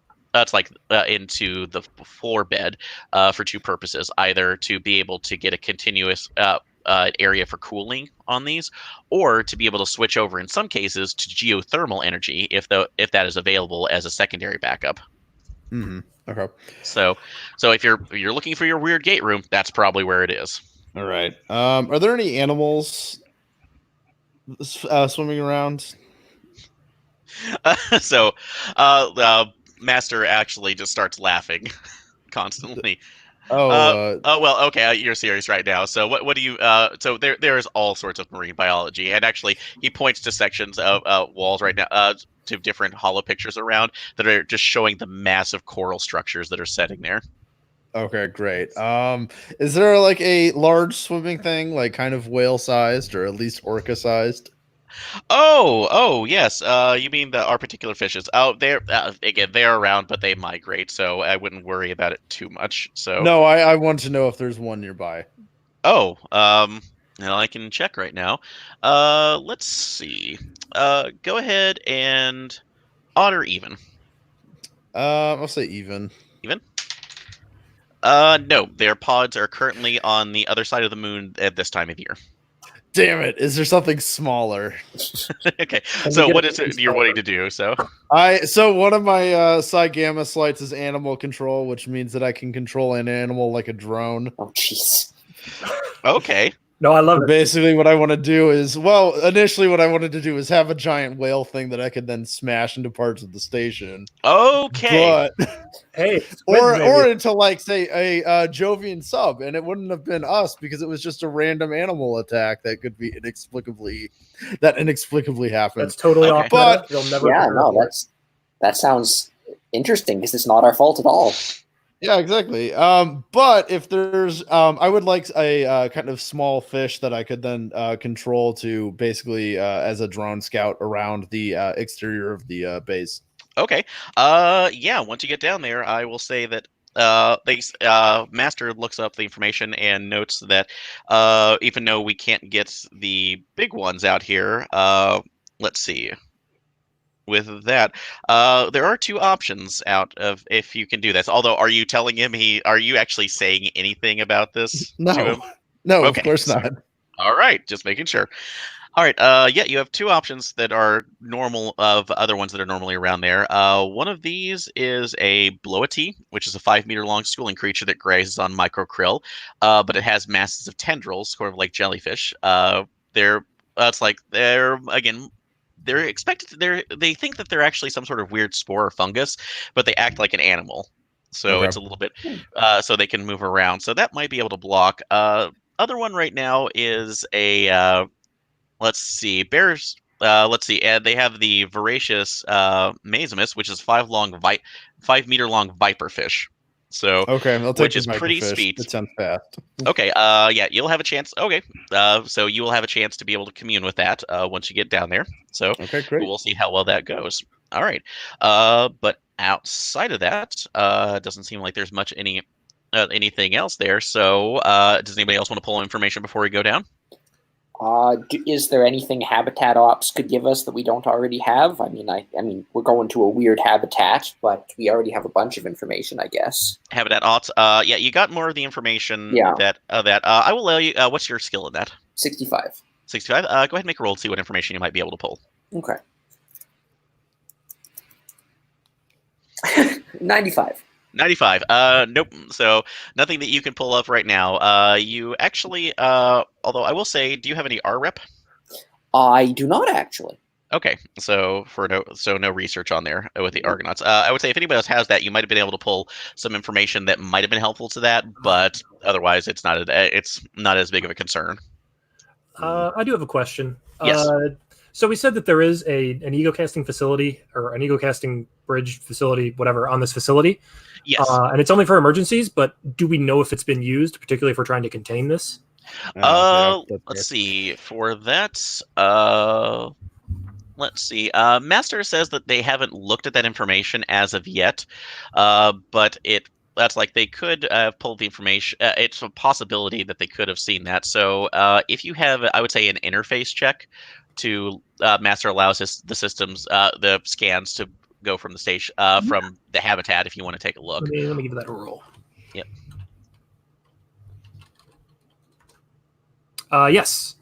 into the floor bed for 2 purposes: either to be able to get a continuous area for cooling on these, or to be able to switch over in some cases to geothermal energy if that is available as a secondary backup. Okay. So if you're looking for your weird gate room, that's probably where it is. All right. Are there any animals swimming around? Master actually just starts laughing constantly. Oh well, okay. You're serious right now. So what do you? So there is all sorts of marine biology, and actually he points to sections of walls right now. To different hollow pictures around that are just showing the massive coral structures that are setting there. Okay, great. Is there like a large swimming thing, like kind of whale sized or at least orca sized? Oh, yes. You mean our particular fishes? Oh, they're again they're around, but they migrate, so I wouldn't worry about it too much. So, No, I want to know if there's one nearby. oh, now I can check right now. Let's see. Go ahead and odd or even. I'll say even. Even. No, their pods are currently on the other side of the moon at this time of year. Damn it! Is there something smaller? Okay, so what is it you're wanting to do? So one of my psi gamma slights is animal control, which means that I can control an animal like a drone. Oh, jeez. okay. No, I love it. Basically, what I want to do is, initially what I wanted to do is have a giant whale thing that I could then smash into parts of the station. Okay. But Hey, or into like say a Jovian sub, and it wouldn't have been us because it was just a random animal attack that could be inexplicably happened. That's totally Okay. off. But- You'll never. Yeah, no, that sounds interesting because it's not our fault at all. Yeah, exactly. But if there's, I would like a kind of small fish that I could then control to basically as a drone scout around the exterior of the base. Okay. Yeah, once you get down there, I will say that Master looks up the information and notes that even though we can't get the big ones out here, let's see. With that, there are two options out of if you can do this. Although, are you telling him are you actually saying anything about this to him? No, Okay, of course so- not. All right, just making sure. All right, yeah, you have two options that are normal of other ones that are normally around there. One of these is a bloatee, which is a 5-meter long schooling creature that grazes on microkrill, but it has masses of tendrils, sort of like jellyfish. They're expected they think that they're actually some sort of weird spore or fungus, but they act like an animal. So Okay. it's a little bit so they can move around. So that might be able to block. Other one right now is a let's see, bears. Let's see, and they have the voracious Maximus, which is 5-meter long viper fish. So Okay, I'll take which the is pretty microfish. sweet. It sounds fast. Okay, yeah, you'll have a chance. Okay, so you will have a chance to be able to commune with that once you get down there. So Okay, great. we'll see how well that goes. All right, but outside of that, doesn't seem like there's much anything else there. So does anybody else want to pull information before we go down? Is there anything Habitat Ops could give us that we don't already have? I mean, we're going to a weird habitat, but we already have a bunch of information, I guess. Habitat Ops. Yeah, you got more of the information. Yeah. That I will allow you. What's your skill in that? 65. 65. Go ahead and make a roll to see what information you might be able to pull. Okay. 95. 95. Nope. So nothing that you can pull up right now. You actually, although I will say, do you have any R rep? I do not actually. Okay, so no research on there with the Argonauts. I would say if anybody else has that, you might have been able to pull some information that might have been helpful to that, but otherwise, it's not as big of a concern. I do have a question. Yes. So we said that there is an ego casting facility or an ego casting bridge facility, whatever, on this facility. Yes. And it's only for emergencies, but do we know if it's been used, particularly if we're trying to contain this? Let's see. For that, let's see. Master says that they haven't looked at that information as of yet, but that's like they could have pulled the information. It's a possibility that they could have seen that. So if you have, I would say, an interface check to Master allows the systems, the scans to go from the station, from the habitat. If you want to take a look, let me give that a roll. Yep. Yes.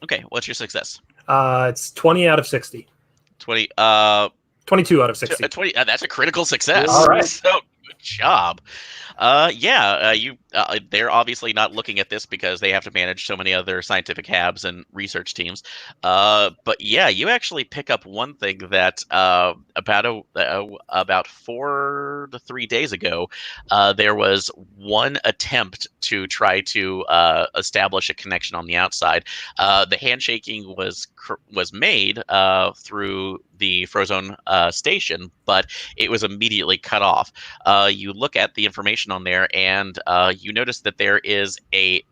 Okay. What's your success? It's 20 out of 60. 20. 22 out of 60. 20. That's a critical success. All right. So good job. Yeah. You they're obviously not looking at this because they have to manage so many other scientific habs and research teams. But yeah, you actually pick up one thing that about 4 to 3 days ago, there was one attempt to try to establish a connection on the outside. The handshaking was made through the Frozone station, but it was immediately cut off. You look at the information on there, and you notice that there is the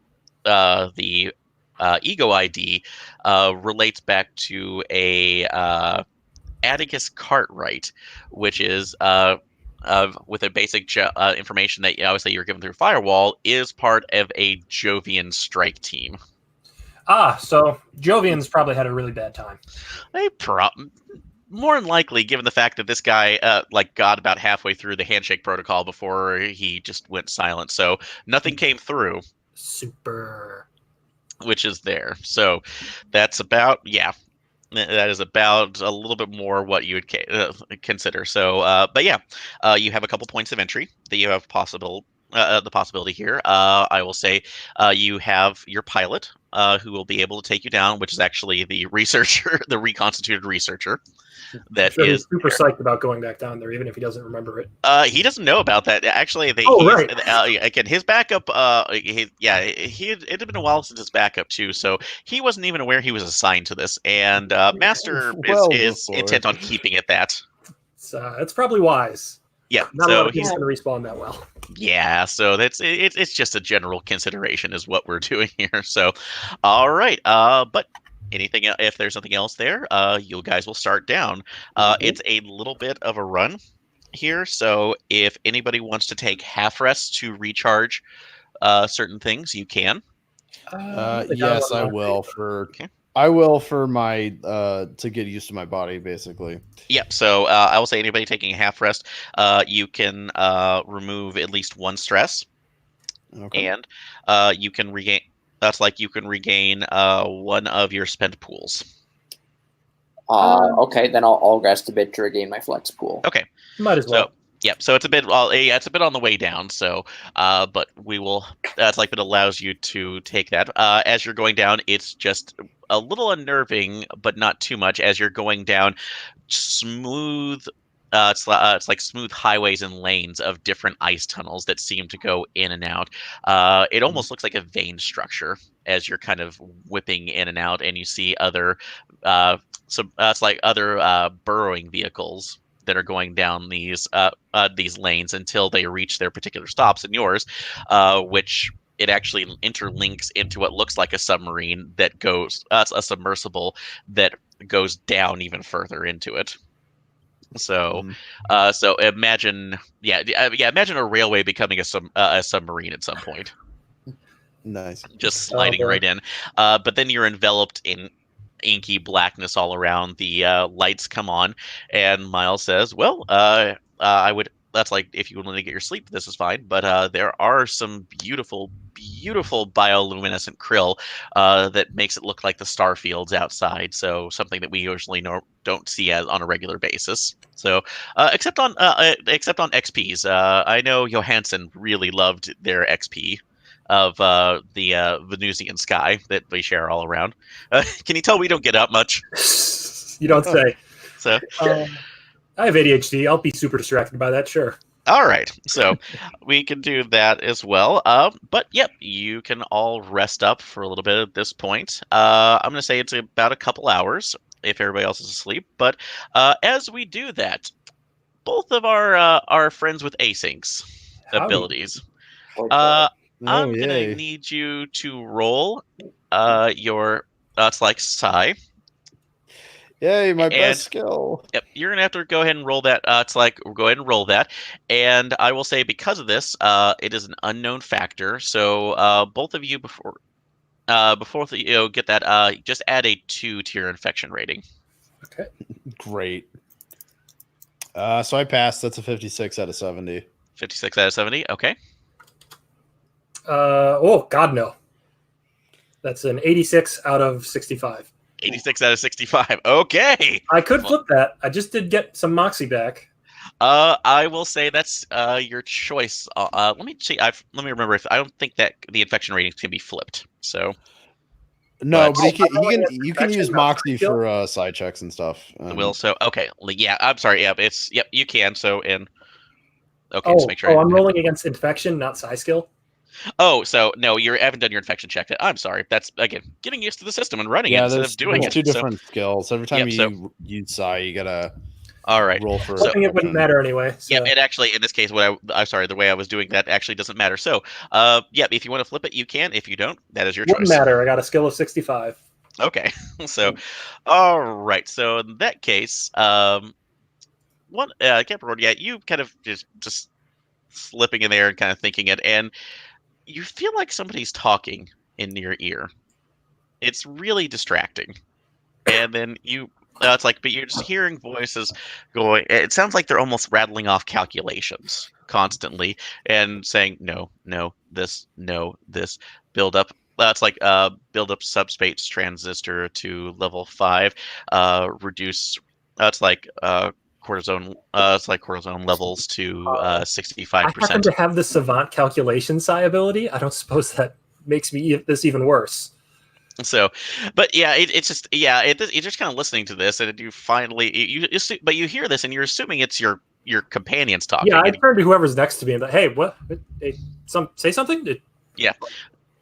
ego ID relates back to a Atticus Cartwright, which is with a basic information that obviously you're given through Firewall, is part of a Jovian strike team. So Jovians probably had a really bad time. More than likely, given the fact that this guy got about halfway through the handshake protocol before he just went silent, so nothing came through. Super. Which is there. So that's about that is about a little bit more what you would consider. So, but yeah, you have a couple points of entry that you have the possibility here. I will say you have your pilot, who will be able to take you down, which is actually the researcher, the reconstituted researcher. That sure is he's super psyched about going back down there, even if he doesn't remember it. He doesn't know about that. Actually, right. Again, his backup. It had been a while since his backup too, so he wasn't even aware he was assigned to this. And Master is intent on keeping it that. It's probably wise. Yeah, not a lot of people going to respawn that well. Yeah, so it's just a general consideration is what we're doing here. So, all right, but. Anything? If there's something else there, you guys will start down. It's a little bit of a run here, so if anybody wants to take half rests to recharge certain things, you can. Yes, I will I will for my to get used to my body, basically. Yep. So I will say anybody taking a half rest, you can remove at least one stress, and you can regain. That's you can regain one of your spent pools. Okay, then I'll rest a bit to regain my flex pool. Okay. Might as well. So, yep. So it's a bit. It's a bit on the way down. So, but we will. That's it allows you to take that. As you're going down, it's just a little unnerving, but not too much. As you're going down, smooth. It's like smooth highways and lanes of different ice tunnels that seem to go in and out. It almost looks like a vein structure as you're kind of whipping in and out, and you see other it's like other burrowing vehicles that are going down these lanes until they reach their particular stops and yours, which it actually interlinks into what looks like a submarine that goes a submersible that goes down even further into it. So, so imagine, imagine a railway becoming a submarine at some point. Nice, just sliding right in. But then you're enveloped in inky blackness all around. The lights come on, and Miles says, "Well, I would." That's if you want to get your sleep, this is fine. But there are some beautiful bioluminescent krill that makes it look like the star fields outside. So something that we usually don't see on a regular basis. So except on XPs, I know Johansson really loved their XP of the Venusian sky that we share all around. Can you tell we don't get up much? You don't say. So. I have ADHD. I'll be super distracted by that, sure. All right. So we can do that as well. But, yep, you can all rest up for a little bit at this point. I'm going to say it's about a couple hours if everybody else is asleep. But as we do that, both of our friends with asyncs abilities, I'm going to need you to roll your Psi. Yay, my best skill. Yep, you're gonna have to go ahead and roll that. Go ahead and roll that. And I will say, because of this, it is an unknown factor. So both of you before you get that, just add a 2 to your infection rating. Okay. Great. So I passed. That's a 56 out of 70. 56 out of 70. Okay. Oh God, no. That's an 86 out of 65. 86 out of 65. Okay. I could flip that. I just did get some moxie back. I will say that's your choice. Let me see. Let me remember if I don't think that the infection ratings can be flipped. So, No, but I'm rolling against you can infection, use not Moxie skill. for side checks and stuff. okay. Yeah, I'm sorry. Yeah, you can. So okay, just make sure. I'm rolling against infection, not psi skill. Oh, so no, you haven't done your infection check yet. I'm sorry. That's again getting used to the system and running it Yeah, instead there's of doing it. two So, different skills. Every time Yep, so- you use psi, you gotta all right. roll for. Hoping it wouldn't matter anyway. So. Yeah, it actually in this case, I'm sorry, the way I was doing that actually doesn't matter. So, yeah, if you want to flip it, you can. If you don't, that is your Wouldn't choice. matter. I got a skill of 65. Okay, so, all right. So in that case, one Capricorn, yeah, you kind of just slipping in there and kind of thinking it, and you feel like somebody's talking in your ear. It's really distracting, and then it's like, but you're just hearing voices going. It sounds like they're almost rattling off calculations constantly and saying no, this, build up. That's like build up subspace transistor to level 5, reduce. That's like cortisone. It's like cortisone levels to I 65%. happen to have the savant calculation psi ability. I don't suppose that makes this even worse. So, but yeah, it's just you're just kind of listening to this, and you finally but you hear this, and you're assuming it's your companions talking. Yeah, I turn to whoever's next to me and like, hey, what? Hey, say something. Yeah,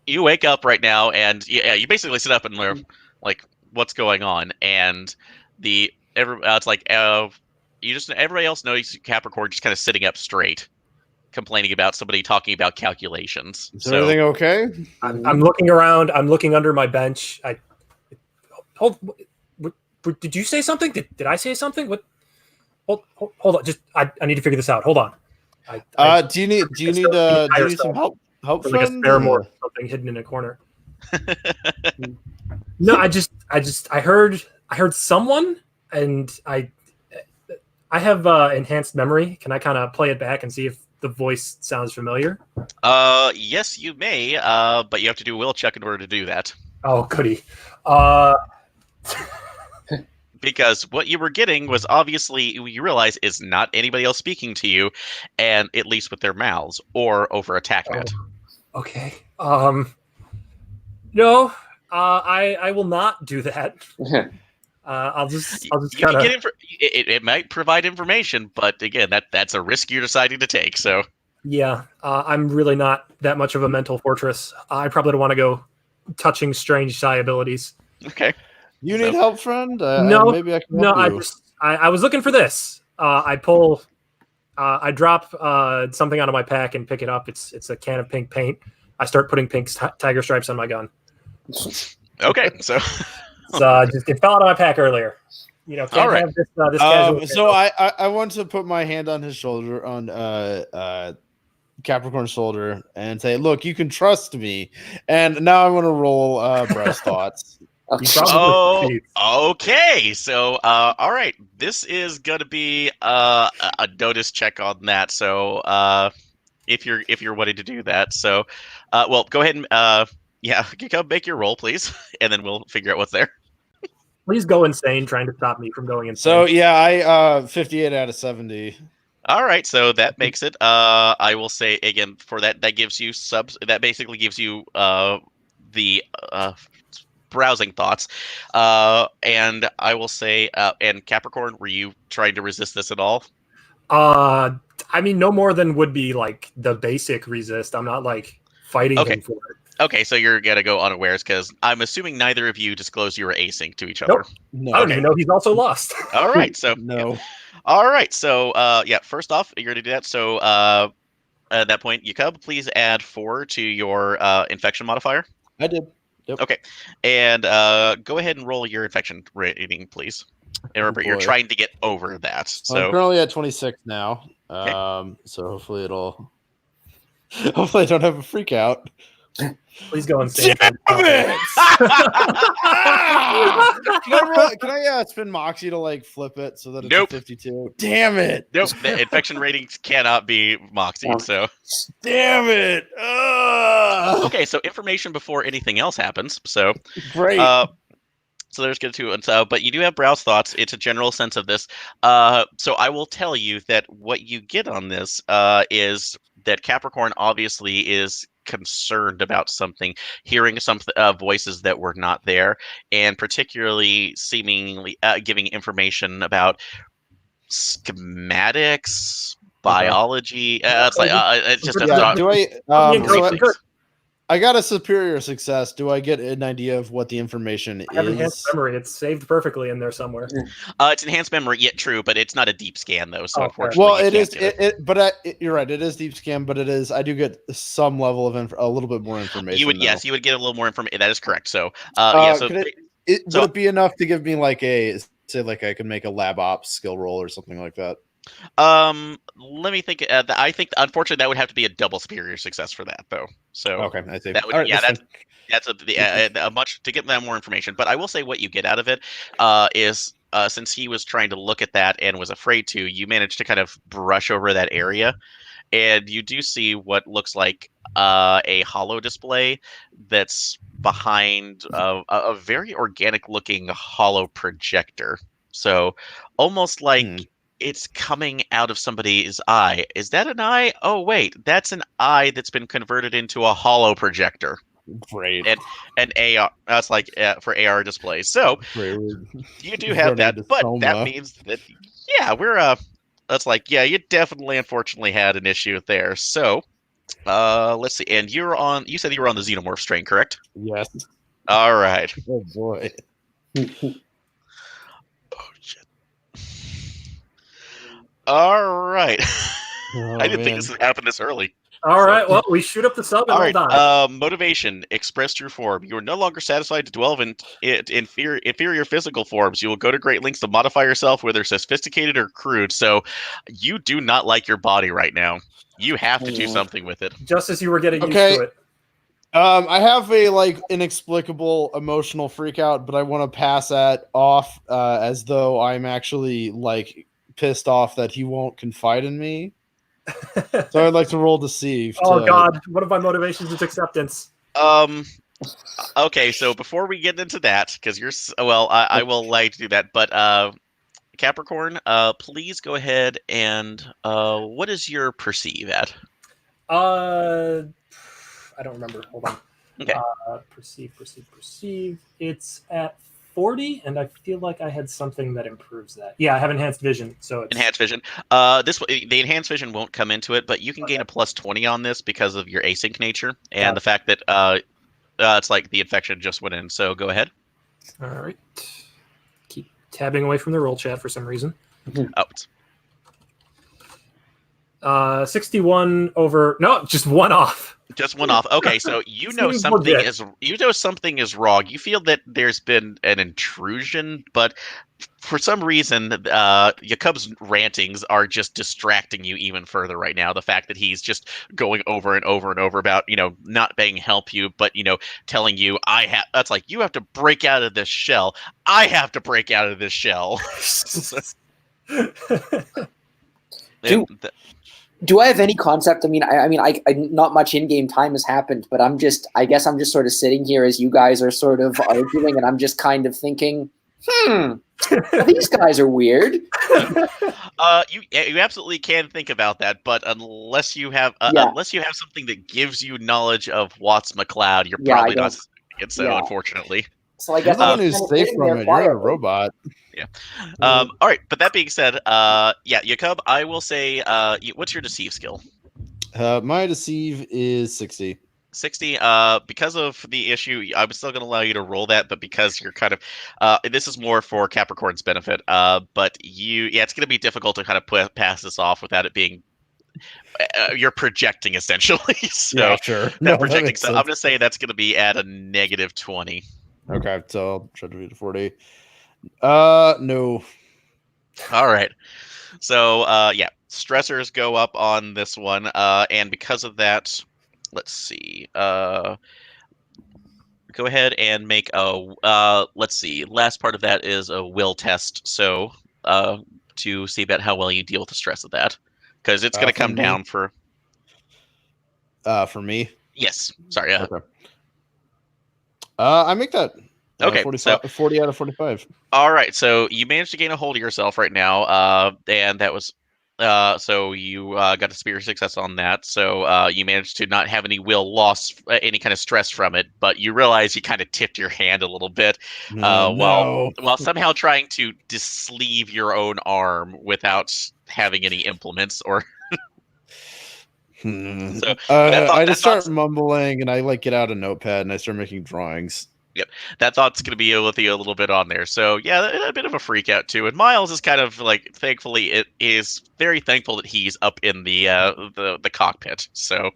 you wake up right now, and you basically sit up and they're like, what's going on? And it's like everybody else knows Capricorn just kind of sitting up straight, complaining about somebody talking about calculations. Is everything okay? I'm looking around. I'm looking under my bench. Did you say something? Did I say something? What? Hold on. Just I need to figure this out. Hold on. Do you need some help? Help, like a friend? spare more something hidden in a corner. No, I heard someone, and I have enhanced memory. Can I kind of play it back and see if the voice sounds familiar? Yes, you may. But you have to do a will check in order to do that. Oh, goody. Because what you were getting was obviously you realize is not anybody else speaking to you, and at least with their mouths or over a TACnet. Okay. No, I will not do that. I'll just kind of. It might provide information, but again, that's a risk you're deciding to take. So yeah, I'm really not that much of a mental fortress. I probably don't want to go touching strange psi abilities. Okay. You need help, friend? No, maybe I can help you. I was looking for this. I drop something out of my pack and pick it up. It's a can of pink paint. I start putting pink tiger stripes on my gun. Okay, so it fell out of my pack earlier. Can't have this casual. So I want to put my hand on his shoulder, on Capricorn's shoulder, and say, "Look, you can trust me." And now I want to roll breast thoughts. Okay. So, all right. This is going to be a notice check on that. So, if you're wanting to do that, so, well, go ahead and come make your roll, please, and then we'll figure out what's there. Please go insane trying to stop me from going insane. So yeah, I 58 out of 70. All right, so that makes it. I will say again for that gives you subs. That basically gives you the browsing thoughts, and I will say, and Capricorn, were you trying to resist this at all? I mean, no more than would be like the basic resist. I'm not like fighting him for it. Okay, so you're gonna go unawares because I'm assuming neither of you disclosed you were async to each other. Nope. No. I don't even know he's also lost. All right, so no. Yeah. All right, so first off, you're gonna do that. So at that point, Yakub, please add 4 to your infection modifier. I did. Yep. Okay, and go ahead and roll your infection rating, please. And remember, you're trying to get over that. So I'm currently at 26 now. Okay. So hopefully hopefully I don't have a freak out. Please go insane. Damn it! Can I spin Moxie to like flip it so that it's a 52? Damn it! Nope. The infection ratings cannot be Moxie. So damn it! Okay, so information before anything else happens. So great. So there's good too. And so, but you do have browse thoughts. It's a general sense of this. So I will tell you that what you get on this is that Capricorn obviously is concerned about something, hearing some voices that were not there, and particularly seemingly giving information about schematics, biology. It's like it's just a thought. Do I? Great. I got a superior success. Do I get an idea of what the information I have is? enhanced memory. It's saved perfectly in there somewhere. It's enhanced memory, yet true, but it's not a deep scan though. So unfortunately, well, you it is. can't do But you're right. It is deep scan, but it is. I do get some level of a little bit more information. You would, yes, you would get a little more information. That is correct. So, would it be enough to give me like a say like I could make a lab ops skill roll or something like that? Let me think. I think unfortunately that would have to be a double superior success for that, though. So okay, I see. That would, right, yeah, that's a much to get that more information. But I will say what you get out of it is since he was trying to look at that and was afraid to, you managed to kind of brush over that area, and you do see what looks like a hollow display that's behind a very organic looking hollow projector. So almost like it's coming out of somebody's eye. Is that an eye? Oh, wait, that's an eye that's been converted into a hollow projector. Great. And AR, that's like for AR displays. So you do have that, but that means that, yeah, we're, that's like, yeah, you definitely, unfortunately, had an issue there. So let's see. And you said you were on the xenomorph strain, correct? Yes. All right. Oh, boy. Oh, shit. All right. I didn't think this would happen this early. All right. Well, we shoot up the sub and all right. die. Motivation expressed through form. You are no longer satisfied to dwell in inferior physical forms. You will go to great lengths to modify yourself, whether sophisticated or crude. So you do not like your body right now. You have to do something with it. Just as you were getting used to it. I have a like inexplicable emotional freak out, but I want to pass that off as though I'm actually like pissed off that he won't confide in me. So I'd like to roll deceive. Oh God! One of my motivations is acceptance. Okay, so before we get into that, because you're I will like to do that, but Capricorn, please go ahead and what is your perceive at? I don't remember. Hold on. Okay. Perceive. It's at 40, and I feel like I had something that improves that. Yeah, I have enhanced vision, so it's enhanced vision. The enhanced vision won't come into it, but you can gain a plus 20 on this because of your async nature and the fact that it's like the infection just went in. So go ahead. All right. Keep tabbing away from the roll chat for some reason. Oh. 61 over. No, just one off. Just one off. Okay, so you know something is wrong. You feel that there's been an intrusion, but for some reason, Jakub's rantings are just distracting you even further right now. The fact that he's just going over and over and over about, not being help you, but, telling you, that's like, you have to break out of this shell. I have to break out of this shell. Do I have any concept? I mean, I not much in-game time has happened, but I guess I'm just sort of sitting here as you guys are sort of arguing, and I'm just kind of thinking, these guys are weird. You absolutely can think about that, but unless you have something that gives you knowledge of Watts-MacLeod, you're probably not doing it. So unfortunately. So I guess I'm who's safe from it. You're a robot. Yeah. All right. But that being said, Jakub, I will say, what's your deceive skill? My deceive is 60. 60. Because of the issue, I'm still going to allow you to roll that, but because you're kind of, this is more for Capricorn's benefit. But it's going to be difficult to kind of pass this off without it being. You're projecting essentially. So yeah, sure. Projecting. So I'm going to say that's going to be at a negative 20. Okay, so I'll try to read 40. No. All right. So, stressors go up on this one, and because of that, let's see. Go ahead and make a. Let's see. Last part of that is a will test. So, to see about how well you deal with the stress of that, because it's going to come down for. For me. Yes. Sorry. Okay. I make that Okay, 45, 40 out of 45. All right, so you managed to gain a hold of yourself right now, and that was so you got a severe success on that. So you managed to not have any will loss, any kind of stress from it, but you realize you kind of tipped your hand a little bit No. while somehow trying to disleeve your own arm without having any implements or. So I that just start thought's mumbling, and I like get out a notepad and I start making drawings. that thought's going to be with you a little bit on there. So yeah, a bit of a freak out too. And Miles is kind of like, thankfully, it is very thankful that he's up in the cockpit. So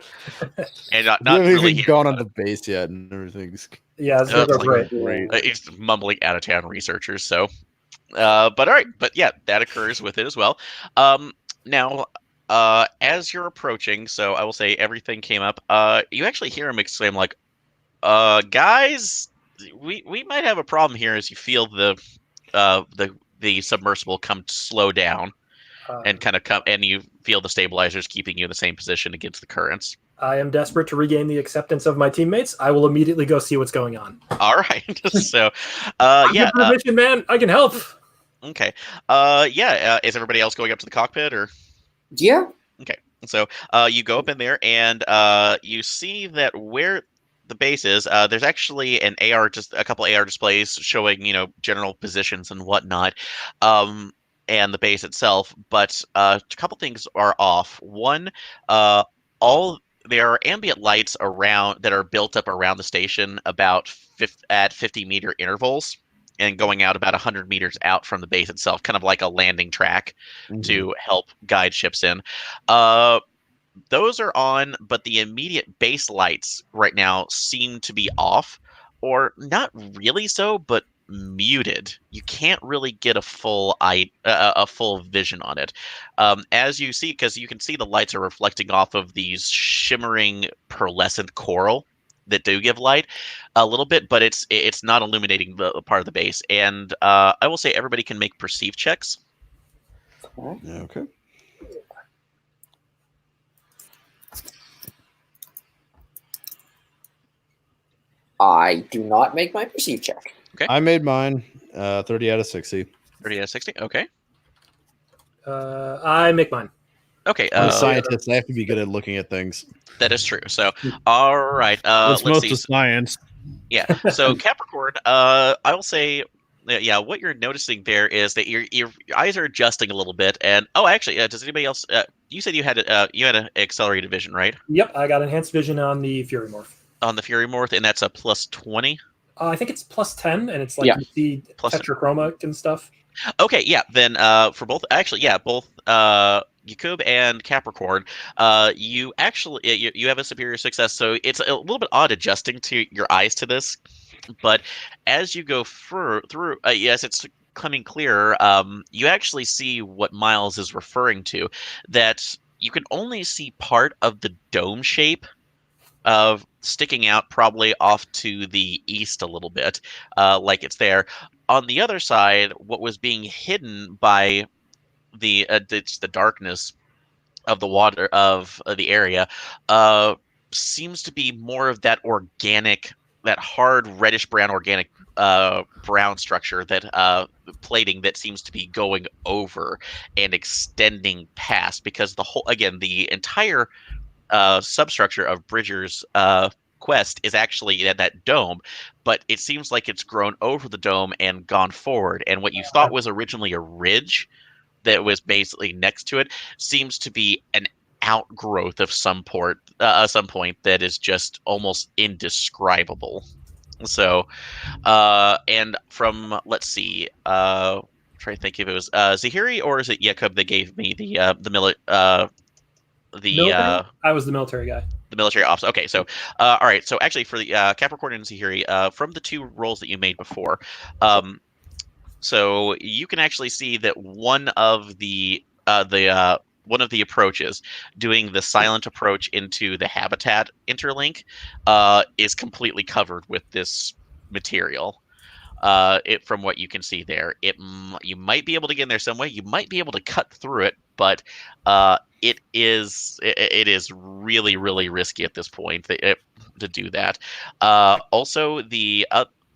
and not We haven't really even gone on the base yet, and everything's Yeah, Oh, those are it's great. great. he's mumbling out of town researchers. So, but all right, but yeah, that occurs with it as well. Now. As you're approaching, so I will say everything came up. You actually hear him exclaim like, guys, we might have a problem here as you feel the submersible come slow down and kind of come, and you feel the stabilizers keeping you in the same position against the currents. I am desperate to regain the acceptance of my teammates. I will immediately go see what's going on. All right, so yeah, Permission, man. I can help. okay, is everybody else going up to the cockpit or? Yeah. Okay, so you go up in there and you see that where the base is, there's actually an AR, just a couple AR displays showing, general positions and whatnot, and the base itself. But a couple things are off. One, all there are ambient lights around that are built up around the station about at 50-meter intervals and going out about 100 meters out from the base itself, kind of like a landing track to help guide ships in. Those are on, but the immediate base lights right now seem to be off, or not really so, but muted. You can't really get a full vision on it. As you see, because you can see the lights are reflecting off of these shimmering pearlescent coral that do give light a little bit, but it's not illuminating the part of the base. And I will say everybody can make perceive checks. Okay. I do not make my perceive check. Okay. I made mine 30 out of 60. 30 out of 60. Okay. I make mine. Okay. I'm a scientist. I have to be good at looking at things. That is true. So, all right. That's let's most see. of science. Yeah. So Capricorn, I will say, yeah, what you're noticing there is that your eyes are adjusting a little bit. And actually, does anybody else? You said you had an accelerated vision, right? Yep, I got enhanced vision on the Fury morph. On the Fury morph, and that's a plus 20. I think it's plus 10, and it's like you see Plus tetrachromic and stuff. Okay, yeah. Then for both, actually, yeah, both Yakub and Capricorn, you actually you have a superior success. So it's a little bit odd adjusting to your eyes to this, but as you go through, yes, it's coming clearer. You actually see what Miles is referring to. That you can only see part of the dome shape of sticking out, probably off to the east a little bit, like it's there. On the other side, what was being hidden by the darkness of the water of the area seems to be more of that organic, that hard reddish brown organic brown structure, that plating that seems to be going over and extending past, because the entire substructure of Bridger's quest is actually that dome, but it seems like it's grown over the dome and gone forward, and what you thought was originally a ridge that was basically next to it seems to be an outgrowth of some point that is just almost indescribable. So and from, let's see, try to think if it was Zahiri or is it Yakub that gave me Military? I was the military guy. The military ops. Okay, so all right. So actually, for the Capricorn and Zahiri, from the two roles that you made before, so you can actually see that one of the approaches, doing the silent approach into the habitat interlink, is completely covered with this material. From what you can see there, you might be able to get in there some way. You might be able to cut through it, but it is really, really risky at this point to do that. Also, the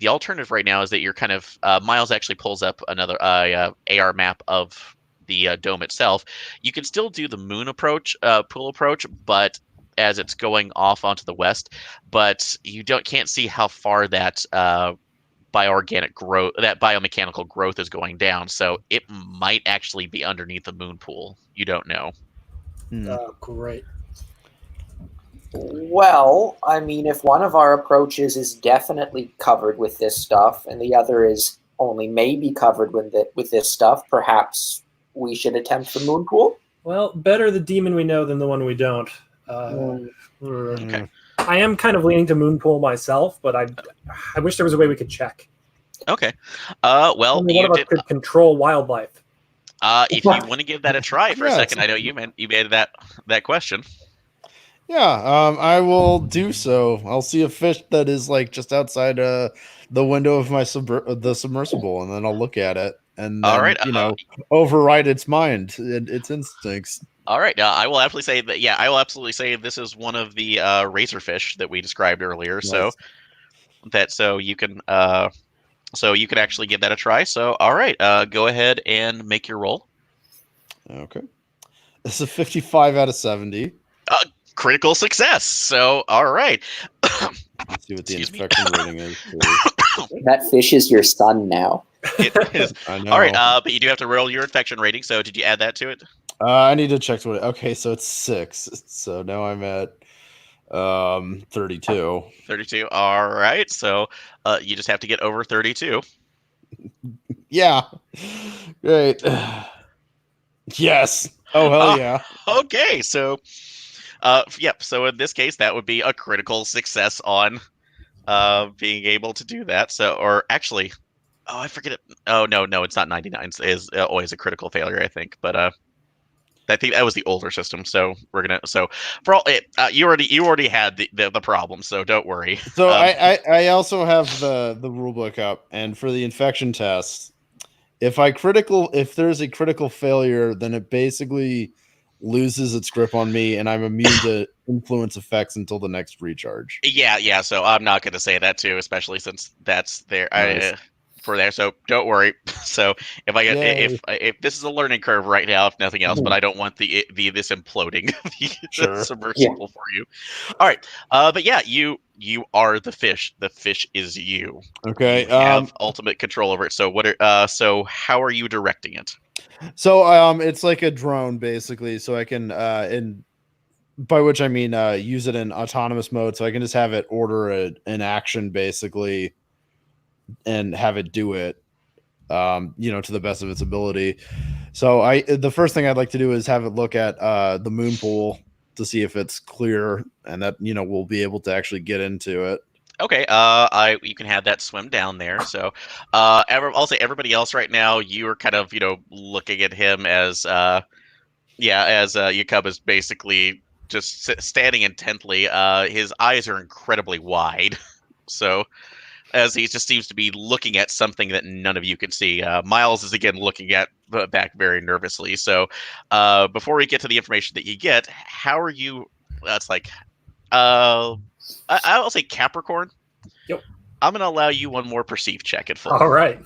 the alternative right now is that you're kind of Miles actually pulls up another AR map of the dome itself. You can still do the moon approach, pool approach, but as it's going off onto the west, but you can't see how far that bioorganic growth, that biomechanical growth is going down. So it might actually be underneath the moon pool. You don't know. Oh, great. Well, I mean, if one of our approaches is definitely covered with this stuff, and the other is only maybe covered with this stuff, perhaps we should attempt the moon pool. Well, better the demon we know than the one we don't. Okay. I am kind of leaning to moonpool myself, but I wish there was a way we could check. Okay. Well, Only one of us could control wildlife. If you want to give that a try for a second, I know you made that question. Yeah, I will do so. I'll see a fish that is like just outside the window of my the submersible, and then I'll look at it, and then, all right, override its mind, its instincts. All right, I will absolutely say that. Yeah, I will absolutely say this is one of the razorfish that we described earlier. Nice. So you can actually give that a try. So all right, go ahead and make your roll. Okay, this is a 55 out of 70. Critical success. So all right. Let's see what the infection rating is. That fish is your son now. It is. I know. All right, but you do have to roll your infection rating. So did you add that to it? I need to check what. Okay, so it's 6. So now I'm at 32. 32. All right. So you just have to get over 32. Yeah. Great. Yes. Oh hell yeah. Okay. So yep. So in this case, that would be a critical success on being able to do that. So, or actually, oh, I forget it. Oh no, it's not 99. It's always a critical failure, I think. But I think that was the older system. So for all it, you already had the problem. So don't worry. So I also have the rule book up, and for the infection test, if there's a critical failure, then it basically loses its grip on me, and I'm immune to influence effects until the next recharge. Yeah. So I'm not going to say that too, especially since that's there. Nice. For there, so don't worry. So if I get if this is a learning curve right now, if nothing else, but I don't want this imploding the submersible for you. All right, but yeah, you are the fish. The fish is you. Okay, you have ultimate control over it. So so how are you directing it? So it's like a drone basically. So I can by which I mean use it in autonomous mode. So I can just have it order an action basically, and have it do it, to the best of its ability. So the first thing I'd like to do is have it look at the moon pool to see if it's clear, and that we'll be able to actually get into it. Okay, you can have that swim down there. So, I'll say everybody else right now, you are kind of looking at him as Jakob is basically just standing intently. His eyes are incredibly wide, so. As he just seems to be looking at something that none of you can see. Miles is again looking at back very nervously. So before we get to the information that you get, how are you? That's like, I'll say Capricorn. Yep. I'm going to allow you one more perceive check at full. All right.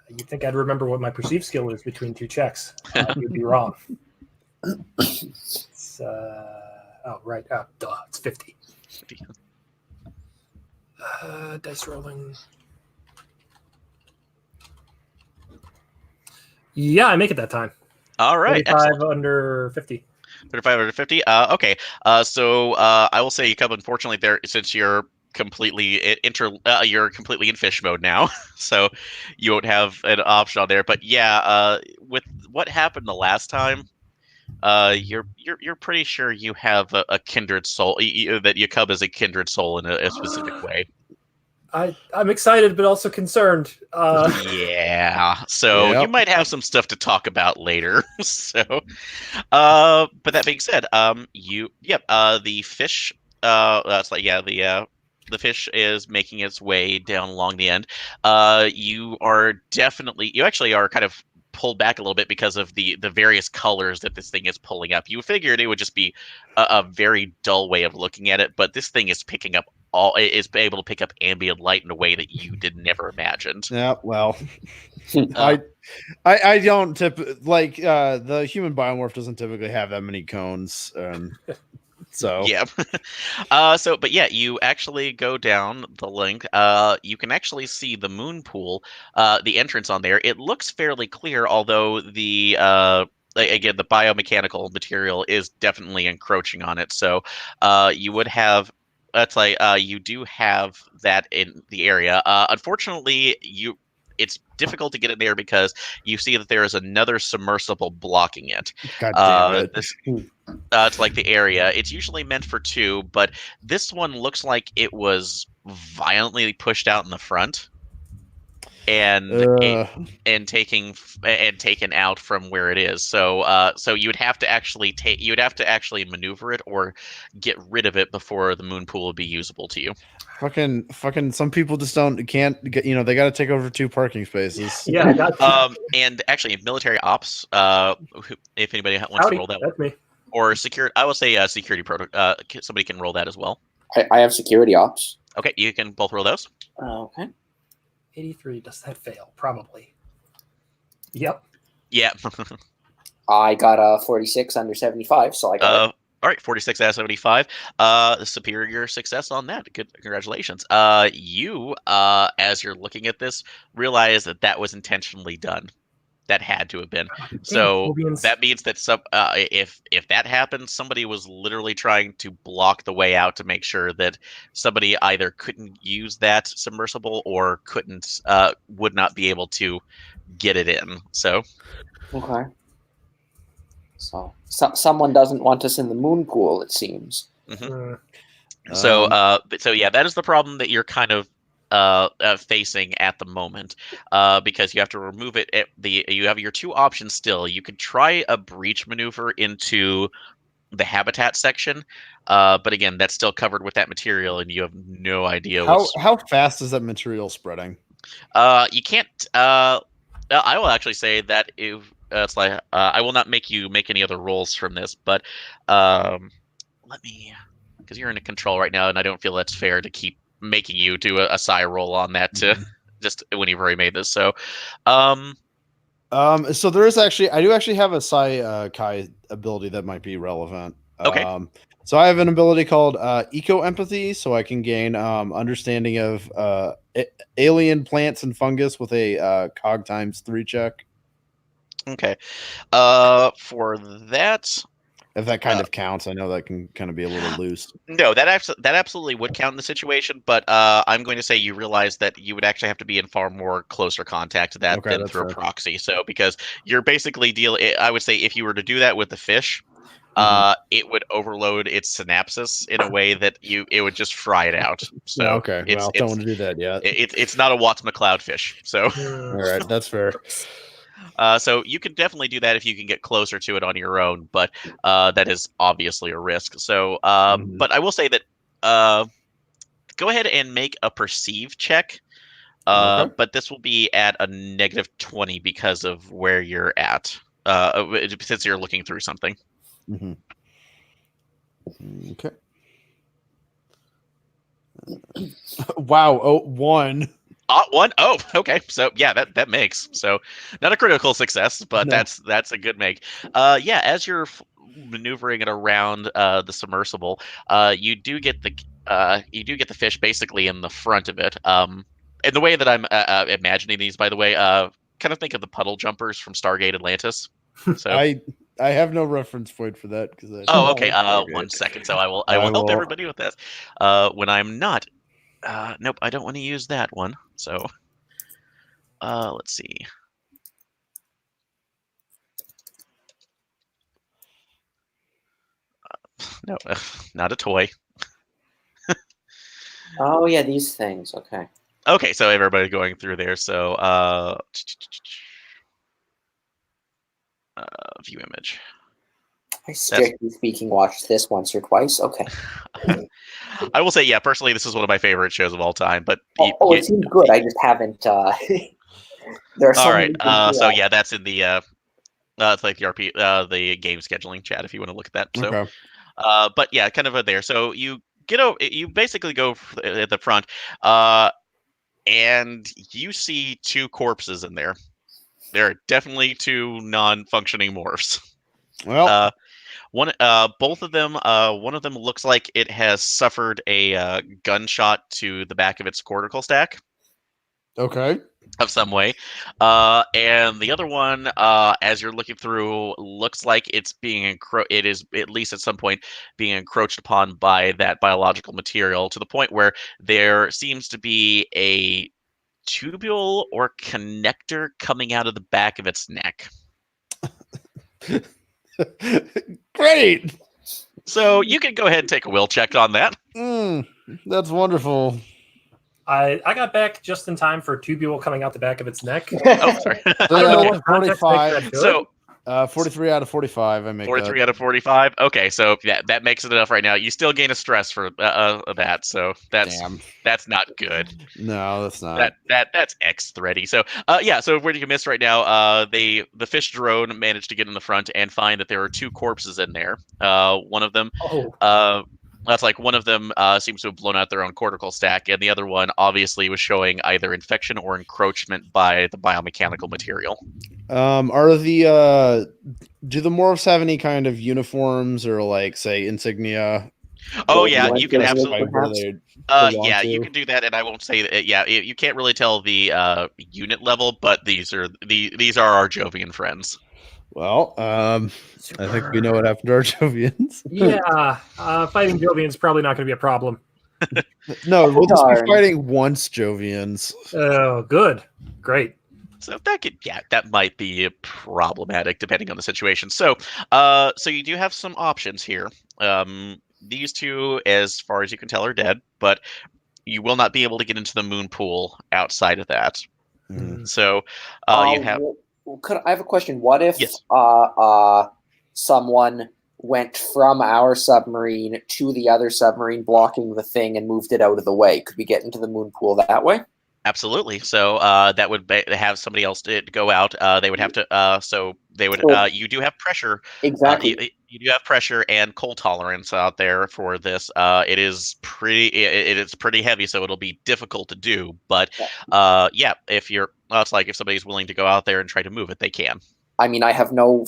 You'd think I'd remember what my perceive skill is between two checks. You'd be wrong. It's, right. Duh. It's 50. 50. Dice rolling. Yeah, I make it that time. All right. 35 under 50. 35 under 50. Okay. So I will say, Jakob, unfortunately, since you're completely you're completely in fish mode now, so you won't have an option on there. But yeah, with what happened the last time, you're pretty sure you have a kindred soul. That Jakob is a kindred soul in a specific way. I'm excited, but also concerned. Yeah. So you might have some stuff to talk about later. So, but that being said, the fish. That's like the fish is making its way down along the end. You actually are kind of pulled back a little bit because of the various colors that this thing is pulling up. You figured it would just be a very dull way of looking at it, but this thing is picking up is able to pick up ambient light in a way that you did never imagined. Yeah, well, I don't like the human biomorph doesn't typically have that many cones, so Yeah. But yeah, you actually go down the link. You can actually see the moon pool, the entrance on there. It looks fairly clear, although again, the biomechanical material is definitely encroaching on it. So you would have. That's like you do have that in the area. Unfortunately, it's difficult to get in there because you see that there is another submersible blocking it. God damn it. It's like the area. It's usually meant for 2, but this one looks like it was violently pushed out in the front and taken out from where it is. So you would have to actually maneuver it or get rid of it before the moon pool would be usable to you. Fucking some people just can't get, they got to take over 2 parking spaces. Yeah, I got you. And actually military ops, if anybody wants Howdy, to roll that that's me. or security, I will say security somebody can roll that as well. I have security ops. Okay, you can both roll those. Okay. 83. Does that fail? Probably. Yep. Yeah. I got a 46 under 75, so I got it. All right, 46 out of 75. Superior success on that. Good, congratulations. You, as you're looking at this, realize that was intentionally done. That had to have been. So that means that if that happened, somebody was literally trying to block the way out to make sure that somebody either couldn't use that submersible or would not be able to get it in. So Okay. So someone doesn't want us in the moon pool, it seems. Mm-hmm. So yeah, that is the problem that you're kind of facing at the moment, because you have to remove it. You have your 2 options still. You could try a breach maneuver into the habitat section, but again, that's still covered with that material, and you have no idea how fast is that material spreading. You can't. I will actually say that if it's like I will not make you make any other rolls from this, but let me, because you're in a control right now, and I don't feel that's fair to keep making you do a psi roll on that just when you've already made this. So so there is I do actually have a psi Kai ability that might be relevant. Okay. So I have an ability called eco empathy, so I can gain understanding of alien plants and fungus with a cog ×3 check. Okay. For that, if that kind of counts, I know that can kind of be a little loose. No, that absolutely would count in the situation, but I'm going to say you realize that you would actually have to be in far more closer contact to that than through a proxy. So because you're basically I would say if you were to do that with the fish, it would overload its synapses in a way that it would just fry it out. So okay, well, don't want to do that yet. It's not a Watts-MacLeod fish. So all right, that's fair. So you can definitely do that if you can get closer to it on your own, but that is obviously a risk. So, but I will say that go ahead and make a perceive check, but this will be at a -20 because of where you're at, since you're looking through something. Okay. Wow. Oh, 1. 1. Oh, okay. So yeah, that makes, so not a critical success, but no. That's a good make. Yeah, as you're maneuvering it around the submersible, you do get the fish basically in the front of it. And the way that I'm imagining these, by the way, kind of think of the puddle jumpers from Stargate Atlantis. So I have no reference point for that because okay. 1 second. So I will help everybody with this. When I'm not. Nope, I don't want to use that one. So, let's see. No, not a toy. Oh yeah, these things. Okay. Okay, so everybody going through there. So, view image. I strictly speaking watched this once or twice. Okay. I will say, yeah, personally, this is one of my favorite shows of all time. But it seems good. I just haven't. There are all right. So yeah, that's in the it's like the game scheduling chat if you want to look at that. So, okay. But yeah, kind of there. So you You basically go at the front, and you see two corpses in there. There are definitely two non-functioning morphs. Well, Both of them. One of them looks like it has suffered a gunshot to the back of its cortical stack okay. of some way, and the other one, as you're looking through, looks like it's being it is at least at some point being encroached upon by that biological material to the point where there seems to be a tubule or connector coming out of the back of its neck. Great. So you can go ahead and take a will check on that. That's wonderful. I got back just in time for tubule coming out the back of its neck. Oh, sorry. I don't know what context makes 45. that good. So 43 out of 45. I make 43 that. out of 45. Okay, so that makes it enough right now. You still gain a stress for that, so Damn. that's not good. No, that's not. That's X thready. So so where you miss right now, the fish drone managed to get in the front and find that there are two corpses in there. One of them that's like one of them seems to have blown out their own cortical stack, and the other one obviously was showing either infection or encroachment by the biomechanical material. Are the do the morphs have any kind of uniforms or like say insignia? Oh Or yeah, what you can does it absolutely. Like, where perhaps? they belong Yeah, to? you can do that, and I won't say that. Yeah, you can't really tell the unit level, but these are our Jovian friends. Well, I think we know what happened to our Jovians. Yeah, fighting Jovian's probably not going to be a problem. No, we'll just be Darn. fighting once Jovians. Oh, good. Great. So that might be problematic depending on the situation. So, so you do have some options here. These two, as far as you can tell, are dead, but you will not be able to get into the moon pool outside of that. Mhm. So, you have I have a question? What if yes. someone went from our submarine to the other submarine, blocking the thing, and moved it out of the way? Could we get into the moon pool that way? Absolutely. So that would have somebody else to go out. They would have to. So they would. Cool. You do have pressure. Exactly. You do have pressure and cold tolerance out there for this. It is pretty. It is pretty heavy, so it'll be difficult to do. But yeah, if you're, it's like if somebody's willing to go out there and try to move it, they can. I mean, I have no,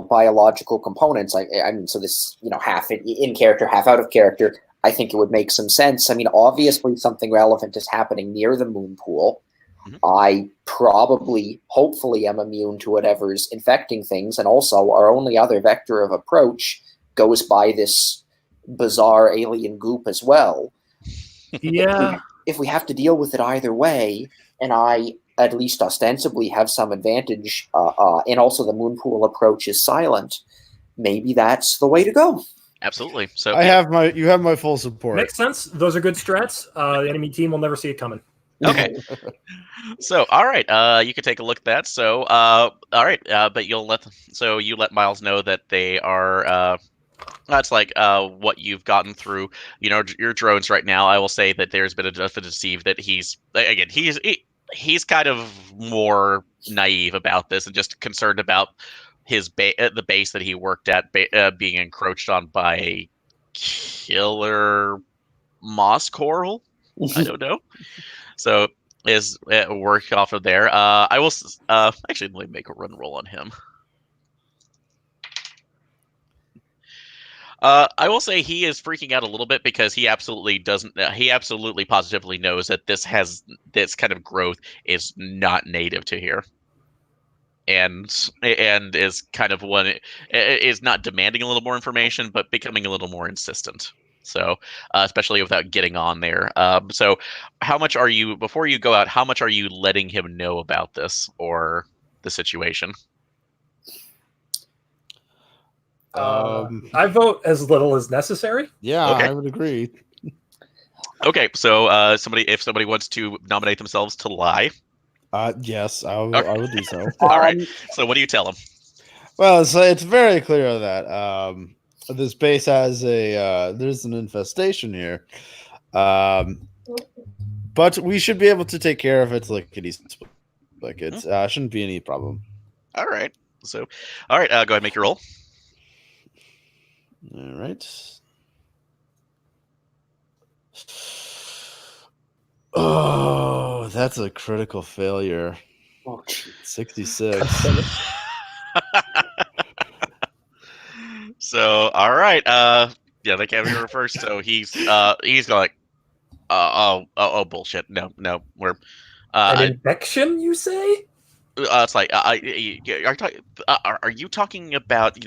biological components. I mean, so this, half in character, half out of character. I think it would make some sense. I mean, obviously, something relevant is happening near the moon pool. Mhm. I probably, hopefully, am immune to whatever's infecting things, and also our only other vector of approach goes by this bizarre alien goop as well. Yeah. If we have to deal with it either way, and I at least ostensibly have some advantage, and also the moon pool approach is silent, maybe that's the way to go. Absolutely. So You have my full support. Makes sense. Those are good strats. The enemy team will never see it coming. Okay. So, all right, you can take a look at that. So, all right, but you let Miles know that they are. That's like what you've gotten through. Your drones right now. I will say that there's been enough to deceive that he's kind of more naive about this and just concerned about his the base that he worked at being encroached on by a killer moss coral. I don't know. So is work off of there. I will actually let me make a run roll on him. I will say he is freaking out a little bit because he absolutely doesn't. He absolutely positively knows that this kind of growth is not native to here, and is kind of is not demanding a little more information, but becoming a little more insistent. So, especially without getting on there. So, how much are you before you go out? How much are you letting him know about this or the situation? I vote as little as necessary. Yeah, Okay. I would agree. Okay, so if somebody wants to nominate themselves to lie, Yes, I will do so. all right. So what do you tell them? Well, so it's very clear that this base has there's an infestation here, but we should be able to take care of it lickety split. Like it shouldn't be any problem. All right. So, all right. Go ahead and make your roll. All right. Oh, that's a critical failure. Oh, jeez. 66. So, all right. Yeah, they can't go first. So he's going, oh, bullshit. No, we're, An I, infection, you say? it's like, are you talking about,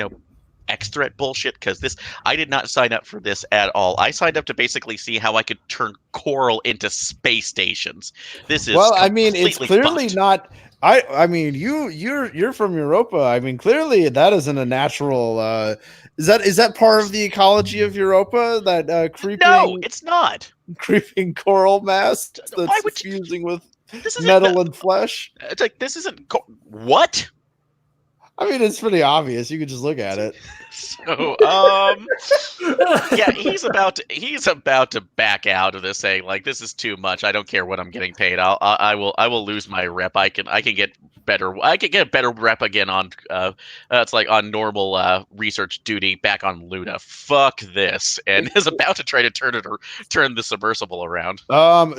X threat bullshit? Because I did not sign up for this at all. I signed up to basically see how I could turn coral into space stations. This is Well, I mean, it's completely clearly fucked. not. I mean, you're from Europa. I mean, clearly that isn't a natural. Is that part of the ecology of Europa? That No, it's not. creeping coral mass Why that's would you? fusing with This isn't. metal and flesh. It's like this isn't. What? I mean, it's pretty obvious. You could just look at it. So, yeah, he's about to back out of this, saying like, "This is too much. I don't care what I'm getting paid. I will lose my rep. I can get better. I can get a better rep again on it's like on normal research duty back on Luna. Fuck this," and is about to try to turn the submersible around.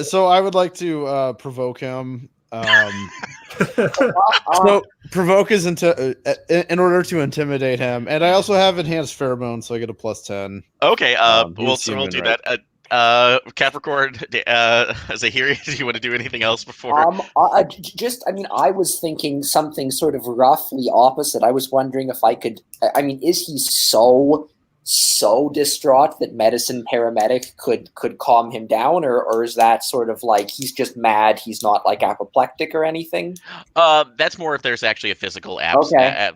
So I would like to provoke him. So provoke is in order to intimidate him, and I also have enhanced pheromones, so I get a +10. Okay, he's we'll do human, that. Capricorn, Zahiri, do you want to do anything else before? I mean, I was thinking something sort of roughly opposite. I was wondering if I could. I mean, is he so distraught that medicine paramedic could calm him down, or is that sort of like he's just mad, he's not like apoplectic or anything? That's more if there's actually a physical Okay.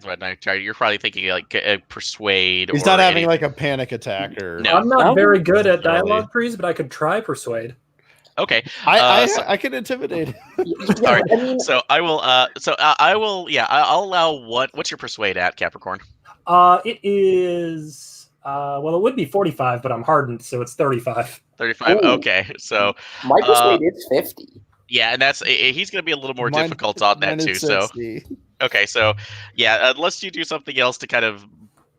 You're probably thinking like persuade. He's or not having any- like a panic attack or. No. I'm not very good at Really. dialogue trees, but I could try persuade. Okay. I can intimidate him. Yeah, All right. I mean, So I will. I will. Yeah, I'll allow what's your persuade at, Capricorn? It is. Well, it would be 45, but I'm hardened, so it's 35. 35. Ooh. Okay. So my persuade is 50. yeah, and he's going to be a little more Mine- difficult on that mine too. is So 60. okay. So yeah, unless you do something else to kind of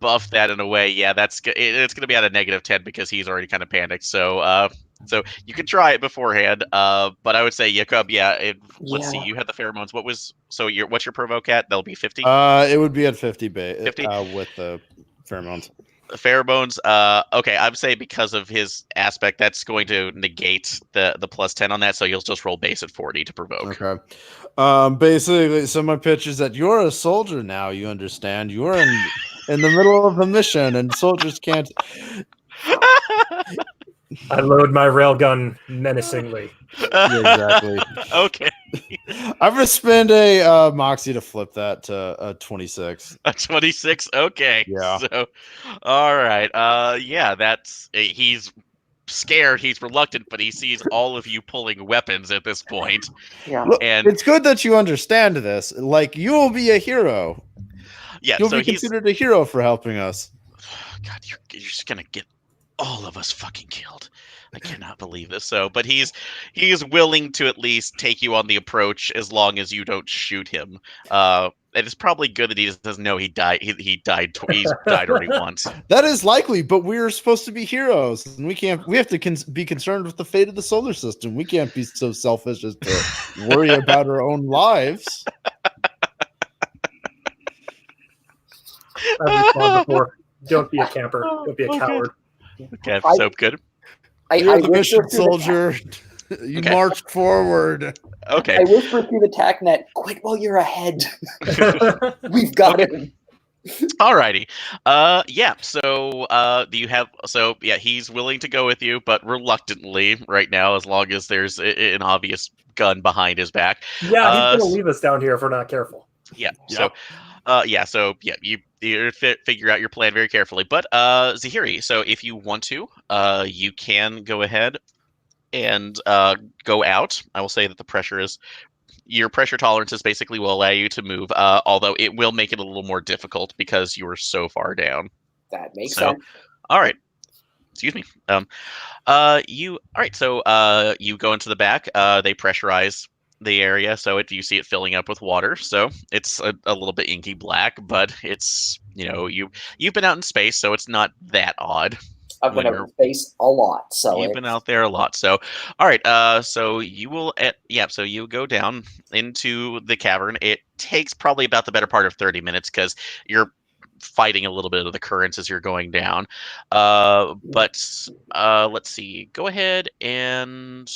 buff that in a way, yeah, it's going to be at a -10 because he's already kind of panicked. So so you can try it beforehand. But I would say Jakob, let's see, you had the pheromones. What's your provoke at? That'll be 50. It would be at 50 50? with the pheromones. Pheromones. Okay, I would say because of his aspect, that's going to negate the +10 on that. So you'll just roll base at 40 to provoke. Okay. Basically, so my pitch is that you're a soldier now. You understand? You're in the middle of a mission, and soldiers can't. I load my railgun menacingly. Yeah, exactly. Okay. I'm gonna spend a moxie to flip that to a 26. A 26. Okay. Yeah. So, all right. Yeah. He's scared. He's reluctant, but he sees all of you pulling weapons at this point. Yeah. Look, And it's good that you understand this. Like, you will be a hero. yeah. You'll So be considered a hero for helping us. God, you're just gonna get all of us fucking killed. I cannot believe this. So, but he is willing to at least take you on the approach as long as you don't shoot him. And it's probably good that he doesn't know he died. He's died already once. That is likely, but we're supposed to be heroes, and we have to be concerned with the fate of the solar system. We can't be so selfish as to worry about our own lives. I've responded before. Don't be a camper. Don't be a coward. Okay, so good. You're the whisper mission through soldier. You Okay. marched forward. Okay. I whisper through the TACnet, "Quit while you're ahead. We've got him." Alrighty. Yeah. So, do you have? So, yeah, he's willing to go with you, but reluctantly right now, as long as there's an obvious gun behind his back. Yeah, he's gonna leave us down here if we're not careful. Yeah. Yep. So, you figure out your plan very carefully. But, Zahiri, so if you want to, you can go ahead and go out. I will say that your pressure tolerances basically will allow you to move, although it will make it a little more difficult because you are so far down. That makes So, sense. all right. Excuse me. All right. So, you go into the back. They pressurize the area, so you see it filling up with water. So it's a little bit inky black, but it's you've been out in space, so it's not that odd. I've been when out you're in space a lot, so you've been out there a lot. So, all right. So you will, so you go down into the cavern. It takes probably about the better part of 30 minutes because you're fighting a little bit of the currents as you're going down. But let's see. Go ahead and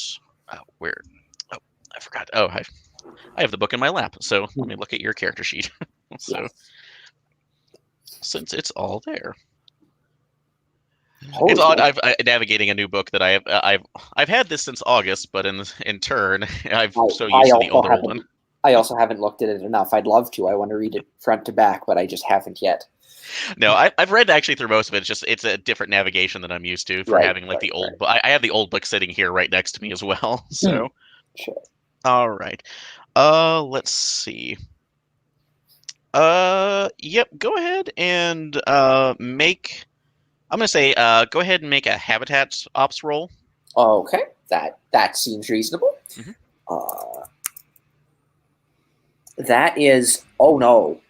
where? Oh, I forgot. Oh, I have the book in my lap. So let me look at your character sheet. So yes. since it's all there. Holy It's odd. cow. Navigating a new book that I've had this since August, but in turn, I'm so I used to the also old one. haven't. I also haven't looked at it enough. I'd love to. I want to read it front to back, but I just haven't yet. No, I've read actually through most of it. It's a different navigation than I'm used to for having like the old. Right. I have the old book sitting here right next to me as well. So Sure. all right. Let's see. Yep. Go ahead and make. I'm gonna say go ahead and make a habitat ops roll. Okay, that seems reasonable. Mhm. That is. Oh no.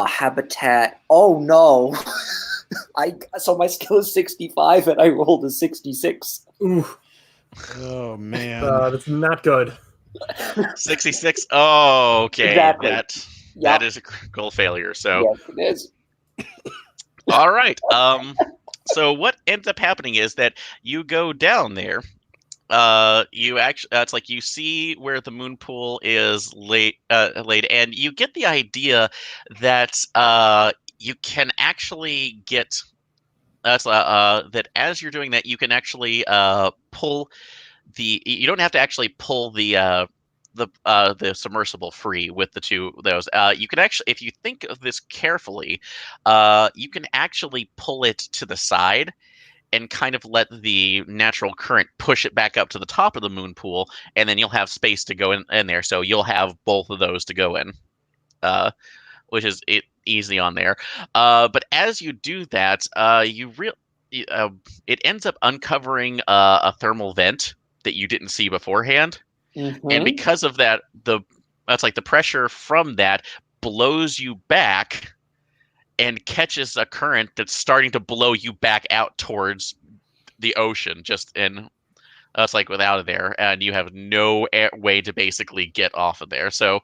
Habitat. Oh no. So my skill is 65 and I rolled a 66. Ooh, Oh man. that's not good. 66. Oh, okay. Exactly. That is a critical failure. So Yes, it is. all right. So what ends up happening is that you go down there. You actually, it's like you see where the moon pool is laid, and you get the idea that you can actually get that as you're doing that, you can actually pull the. You don't have to actually pull the submersible free with the two of those. You can actually, if you think of this carefully, you can actually pull it to the side and kind of let the natural current push it back up to the top of the moon pool, and then you'll have space to go in there. So you'll have both of those to go in, which is easy on there. But as you do that, it ends up uncovering a thermal vent that you didn't see beforehand, and because of that, that's like the pressure from that blows you back and catches a current that's starting to blow you back out towards the ocean, it's like without there, and you have no way to basically get off of there. So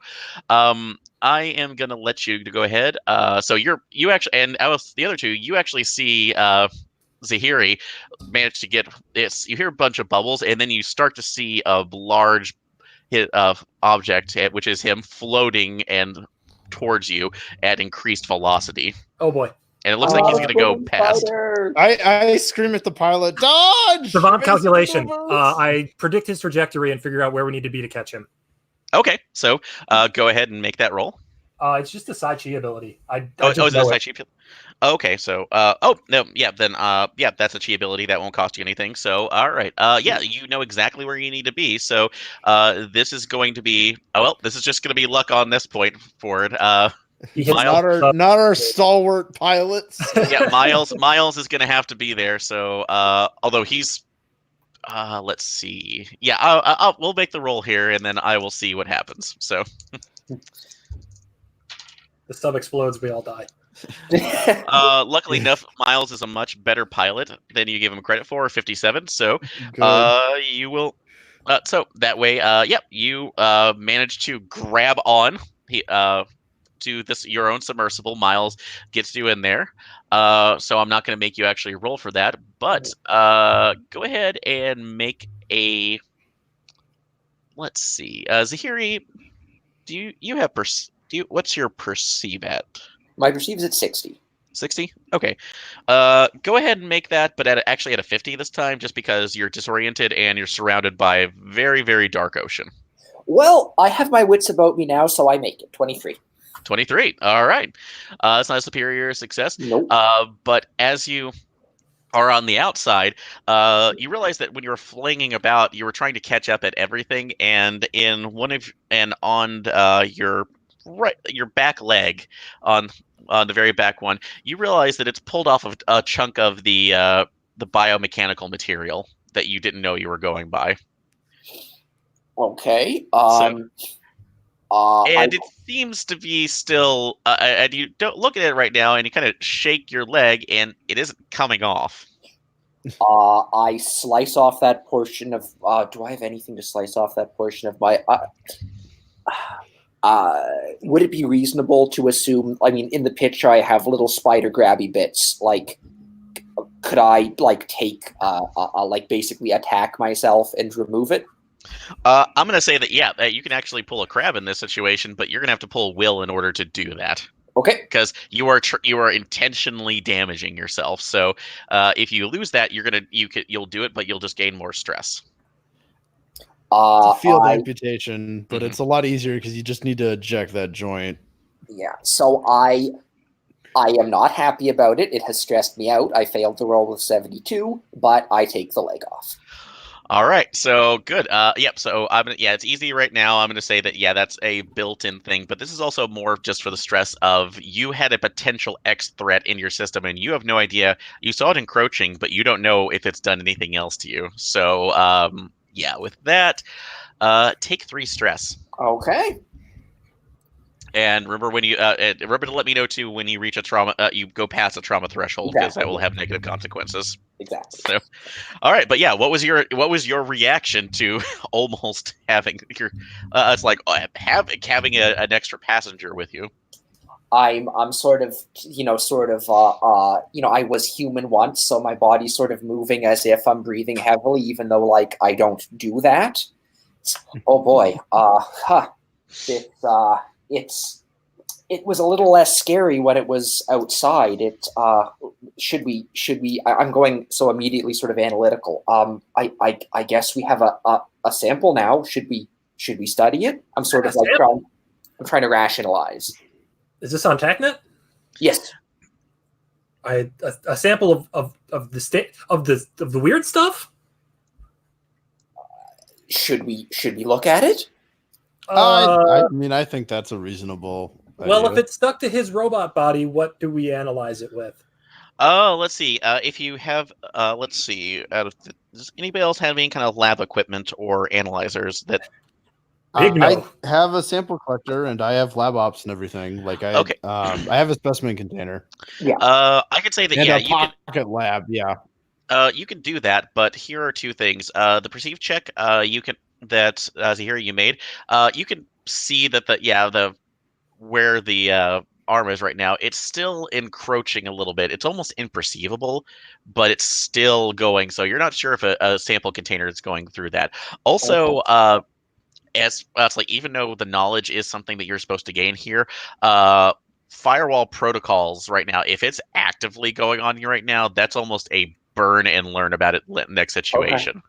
I am gonna let you to go ahead. So you actually, and the other two, you actually see Zahiri manage to get this. You hear a bunch of bubbles, and then you start to see a large object, which is him floating and towards you at increased velocity. Oh boy. And it looks like he's going to go past. I scream at the pilot, dodge! Savant calculation. I predict his trajectory and figure out where we need to be to catch him. Okay, so go ahead and make that roll. It's just a side chi ability. Is it a side chi? Okay, so that's a chi ability that won't cost you anything. So all right, you know exactly where you need to be. So this is going to be this is just going to be luck on this point forward. Not our stalwart pilots. Yeah, Miles is going to have to be there. So although he's let's see. Yeah, we'll make the roll here, and then I will see what happens. So the sub explodes, we all die. Luckily enough, Miles is a much better pilot than you give him credit for, 57. So you will. So that way, you manage to grab on to your own submersible. Miles gets you in there. So I'm not going to make you actually roll for that, but go ahead and make a. Let's see, Zahiri. Do you have what's your perceive at? My perceive is at 60. 60? Okay. Go ahead and make that, but actually at a 50 this time, just because you're disoriented and you're surrounded by a very, very dark ocean. Well, I have my wits about me now, so I make it. 23. 23. All right. That's not a superior success. Nope. But as you are on the outside, you realize that when you were flinging about, you were trying to catch up at everything, and on your back leg, on the very back one, you realize that it's pulled off of a chunk of the biomechanical material that you didn't know you were going by. Okay. And it seems to be still, and you don't look at it right now, and you kind of shake your leg, and it isn't coming off. I slice off that portion of. Do I have anything to slice off that portion of my? Would it be reasonable to assume? I mean, in the picture, I have little spider grabby bits. Like, could I take basically attack myself and remove it? I'm going to say that, yeah, you can actually pull a crab in this situation, but you're going to have to pull will in order to do that. Okay. Because you are intentionally damaging yourself. So if you lose that, you'll do it, but you'll just gain more stress. It's a field amputation, but it's a lot easier because you just need to eject that joint. Yeah. So I am not happy about it. It has stressed me out. I failed to roll with 72, but I take the leg off. All right, so good. Yep. So it's easy right now. I'm gonna say that that's a built-in thing, but this is also more just for the stress of you had a potential X threat in your system, and you have no idea. You saw it encroaching, but you don't know if it's done anything else to you. So with that, take 3 stress. Okay. And remember when you remember to let me know too when you reach a trauma, you go past a trauma threshold, because that will have negative consequences. Exactly. So, all right, but what was your reaction to almost having your? It's like having an extra passenger with you. I'm sort of I was human once, so my body's sort of moving as if I'm breathing heavily, even though I don't do that. Oh boy. It was a little less scary when it was outside. I'm going so immediately sort of analytical. I guess we have a sample now. Should we study it? I'm sort of trying to rationalize. Is this on TechNet? Yes. A sample of the weird stuff? Should we look at it? I mean, I think that's a reasonable Well, idea. if it's stuck to his robot body, what do we analyze it with? Oh, let's see. If you have, let's see. Does anybody else have any kind of lab equipment or analyzers that? I have a sample collector and I have lab ops and everything. Okay. I have a specimen container. Yeah. I could say that. And Yeah, a pocket lab. Yeah. You can do that, but here are 2 things. The perceive check. You can Zahira you made. You can see that where the arm is right now, it's still encroaching a little bit. It's almost imperceivable, but it's still going. So you're not sure if a sample container is going through that. Also, as it's even though the knowledge is something that you're supposed to gain here, firewall protocols right now, if it's actively going on you right now, that's almost a burn and learn about it next situation.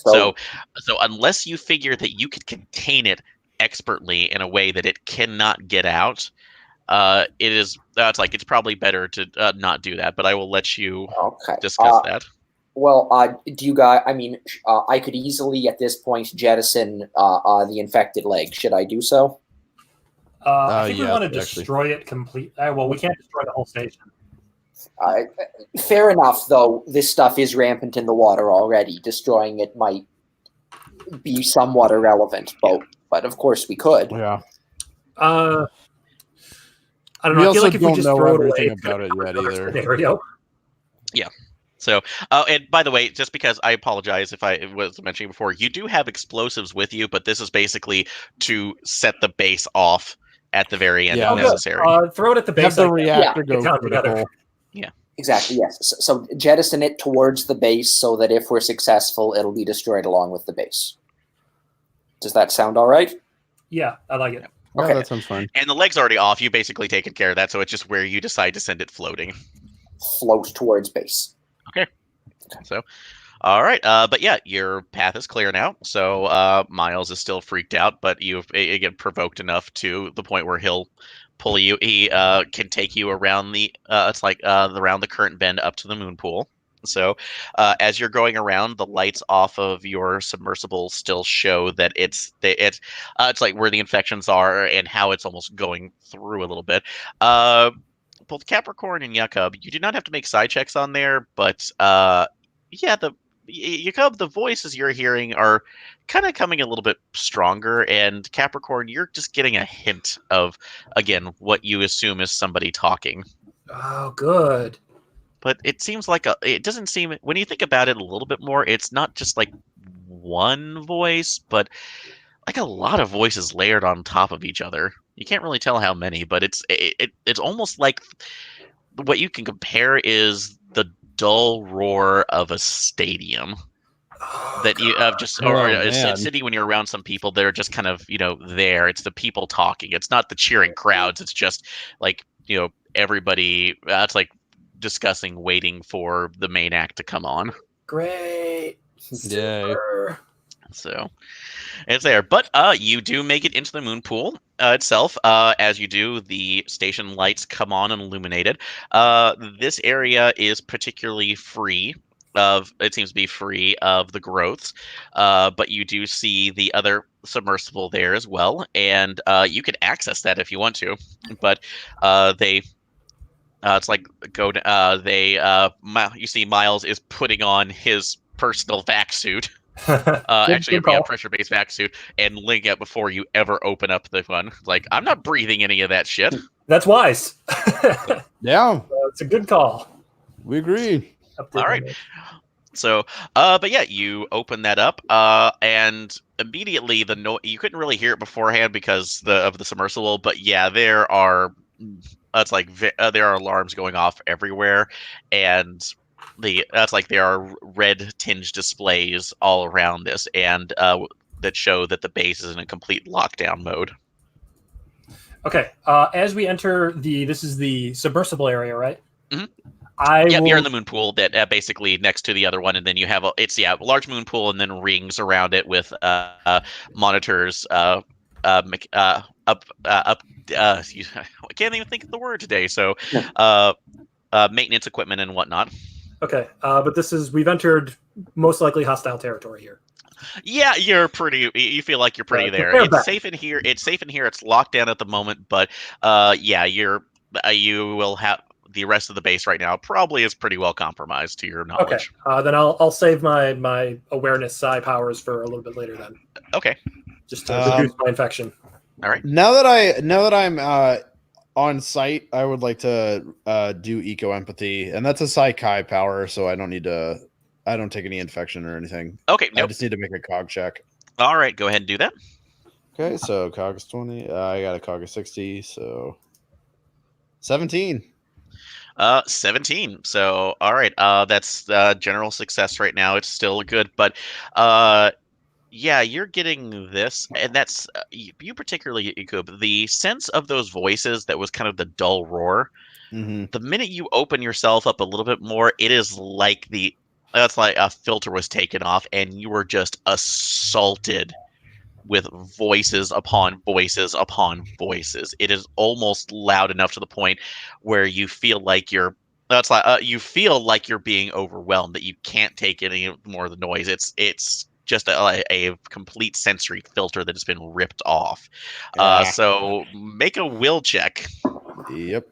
Okay. So unless you figure that you could contain it expertly in a way that it cannot get out, it's probably better to not do that. But I will let you discuss that. Well, do you guys? I mean, I could easily at this point jettison the infected leg. Should I do so? I think we want to destroy it completely. Well, we can't destroy the whole station. Fair enough, though. This stuff is rampant in the water already. Destroying it might be somewhat irrelevant, but of course we could. Yeah. I don't know. I feel like if we just throw it away about it yet either. Scenario. Yeah. So, and by the way, just because I apologize if I was mentioning before, you do have explosives with you, but this is basically to set the base off at the very end if necessary. Throw it at the base. Have the reactor go critical. Yeah. Exactly, yes. So jettison it towards the base so that if we're successful, it'll be destroyed along with the base. Does that sound all right? Yeah, I like it. Yeah, okay. That sounds fine. And the leg's already off. You basically taken care of that, so it's just where you decide to send it floating. Float towards base. Okay. So, all right. But yeah, your path is clear now. So Miles is still freaked out, but you've again provoked enough to the point where he'll pull you. He can take you around around the current bend up to the moon pool. So as you're going around, the lights off of your submersible still show that it's like where the infections are and how it's almost going through a little bit. Both Capricorn and Jakob, you do not have to make side checks on there, but Jacob, the voices you're hearing are kind of coming a little bit stronger, and Capricorn, you're just getting a hint of, again, what you assume is somebody talking. Oh, good. But it seems like it doesn't seem, when you think about it a little bit more, it's not just like one voice, but like a lot of voices layered on top of each other. You can't really tell how many, but it's almost like what you can compare is the dull roar of a stadium. Oh, That you God. just or Oh, a man. city when you're around some people, they're just kind of there. It's the people talking. It's not the cheering crowds. It's just like everybody. It's like discussing, waiting for the main act to come on. Great. Yay. Super. So it's there, but you do make it into the moon pool itself. As you do, the station lights come on and illuminated. This area is particularly free of. It seems to be free of the growths, but you do see the other submersible there as well, and you can access that if you want to. But they. It's like you see Miles is putting on his personal vac suit. Actually, Good call. pressure-based vac suit, and link it before you ever open up the one. Like, I'm not breathing any of that shit. That's wise. Yeah, It's a good call. we agree. All right. So, but yeah, you open that up, and immediately you couldn't really hear it beforehand because of the submersible. But yeah, there are there are alarms going off everywhere, and there are red tinged displays all around this, and that show that the base is in a complete lockdown mode. Okay. As we enter this is the submersible area, right? Mhm. Will... You're in the moon pool that basically next to the other one, and then you have a large moon pool, and then rings around it with monitors. I can't even think of the word today. So, maintenance equipment and whatnot. Okay, but we've entered most likely hostile territory here. Yeah, you feel like you're pretty there. It's safe in here. It's locked down at the moment, but yeah, you will have the rest of the base right now probably is pretty well compromised to your knowledge. Okay, then I'll save my awareness psi powers for a little bit later then. Okay. Just to reduce my infection. All right. Now that I'm on site, I would like to do eco empathy, and that's a psi-chi power, so I don't take any infection or anything. Okay. Nope. I just need to make a cog check. All right, go ahead and do that. Okay, so cog is 20. I got a cog of 60, so 17. 17. So, all right. That's general success right now. It's still good, but yeah, you're getting this, and that's you particularly, Ikub. The sense of those voices that was kind of the dull roar. Mm-hmm. The minute you open yourself up a little bit more, it is like that's like a filter was taken off, and you were just assaulted with voices upon voices upon voices. It is almost loud enough to the point where you feel like you're being overwhelmed, that you can't take any more of the noise. It's just a complete sensory filter that has been ripped off. So make a will check. Yep.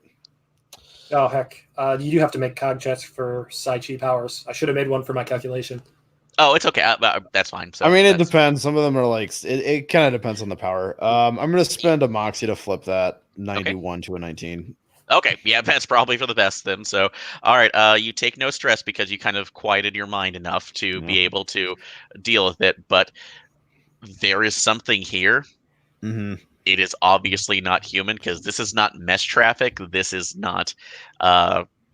Oh heck! You do have to make cog checks for psi-chi powers. I should have made one for my calculation. Oh, it's okay. That's fine. So I mean, it depends. Some of them are like it kind of depends on the power. I'm gonna spend a moxie to flip that 91 to a 19. Okay, yeah, that's probably for the best then. So, all right, you take no stress because you kind of quieted your mind enough to be able to deal with it. But there is something here. Mm-hmm. It is obviously not human, because this is not mesh traffic. This is not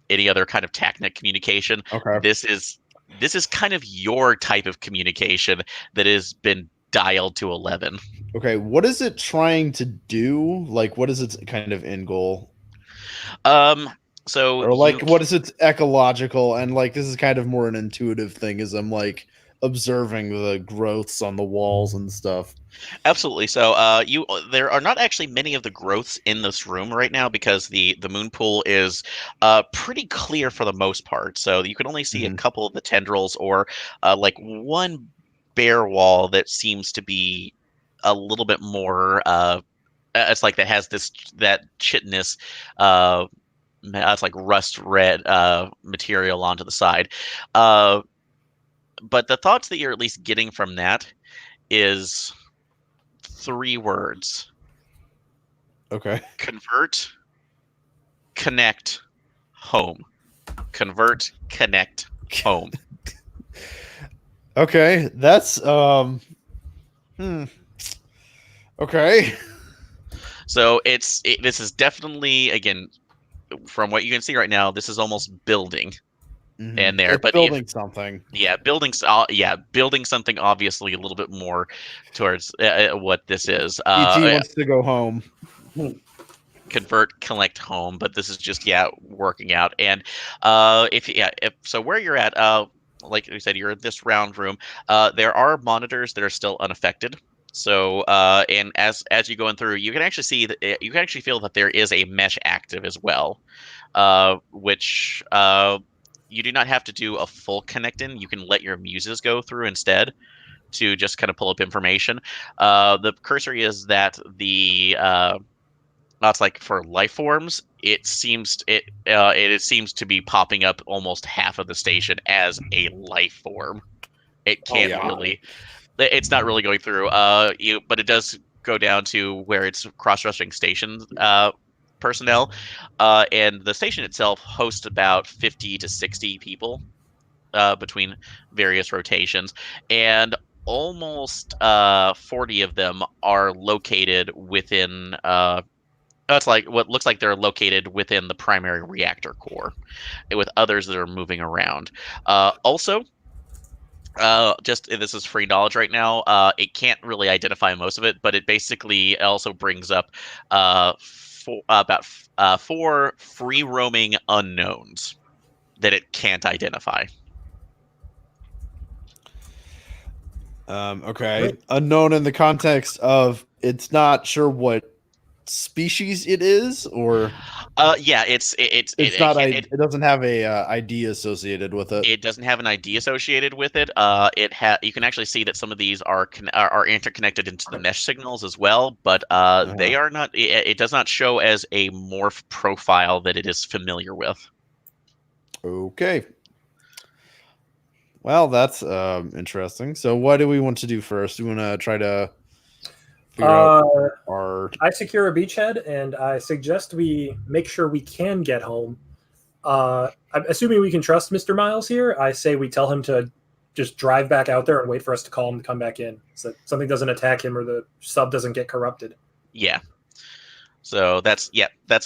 any other kind of Tacnet communication. Okay. This is kind of your type of communication that has been dialed to 11. Okay, what is it trying to do? Like, what is its kind of end goal? So, or like, what is its ecological? And like, this is kind of more an intuitive thing, as I'm like observing the growths on the walls and stuff. Absolutely. So, there are not actually many of the growths in this room right now, because the moon pool is pretty clear for the most part. So you can only see a couple of the tendrils, or like one bare wall that seems to be a little bit more. It's like that has that chitinous. It's like rust red material onto the side. but the thoughts that you're at least getting from that is 3 words: Okay. convert, connect, home. Convert, connect, home. Okay, that's Okay. So this is definitely, again, from what you can see right now, this is almost building in there. It's But building something. building something obviously a little bit more towards what this is. ET wants to go home. Convert, collect, home, but this is just working out. And if so, where you're at, like we said, you're in this round room. There are monitors that are still unaffected. So and as you going through, you can actually see that you can actually feel that there is a mesh active as well, which you do not have to do a full connect in. You can let your muses go through instead to just kind of pull up information. The cursory is that the it's like for life forms, it seems to be popping up almost half of the station as a life form. It can't really. It's not really going through. But it does go down to where it's cross-rushing stations personnel, and the station itself hosts about 50 to 60 people between various rotations, and almost 40 of them are located within. It's like what looks like they're located within the primary reactor core, with others that are moving around. Also, just this is free knowledge right now. It can't really identify most of it, but it basically also brings up about 4 free roaming unknowns that it can't identify. Okay. Unknown in the context of it's not sure what species it is, or it's not. It doesn't have a ID associated with it. It doesn't have an ID associated with it. You can actually see that some of these are interconnected into the mesh signals as well, but they are not. It does not show as a morph profile that it is familiar with. Okay. Well, that's interesting. So, what do we want to do first? Do we want to try to figure out our? I secure a beachhead, and I suggest we make sure we can get home. I'm assuming we can trust Mr. Miles here. I say we tell him to just drive back out there and wait for us to call him to come back in, so that something doesn't attack him or the sub doesn't get corrupted. Yeah. So that's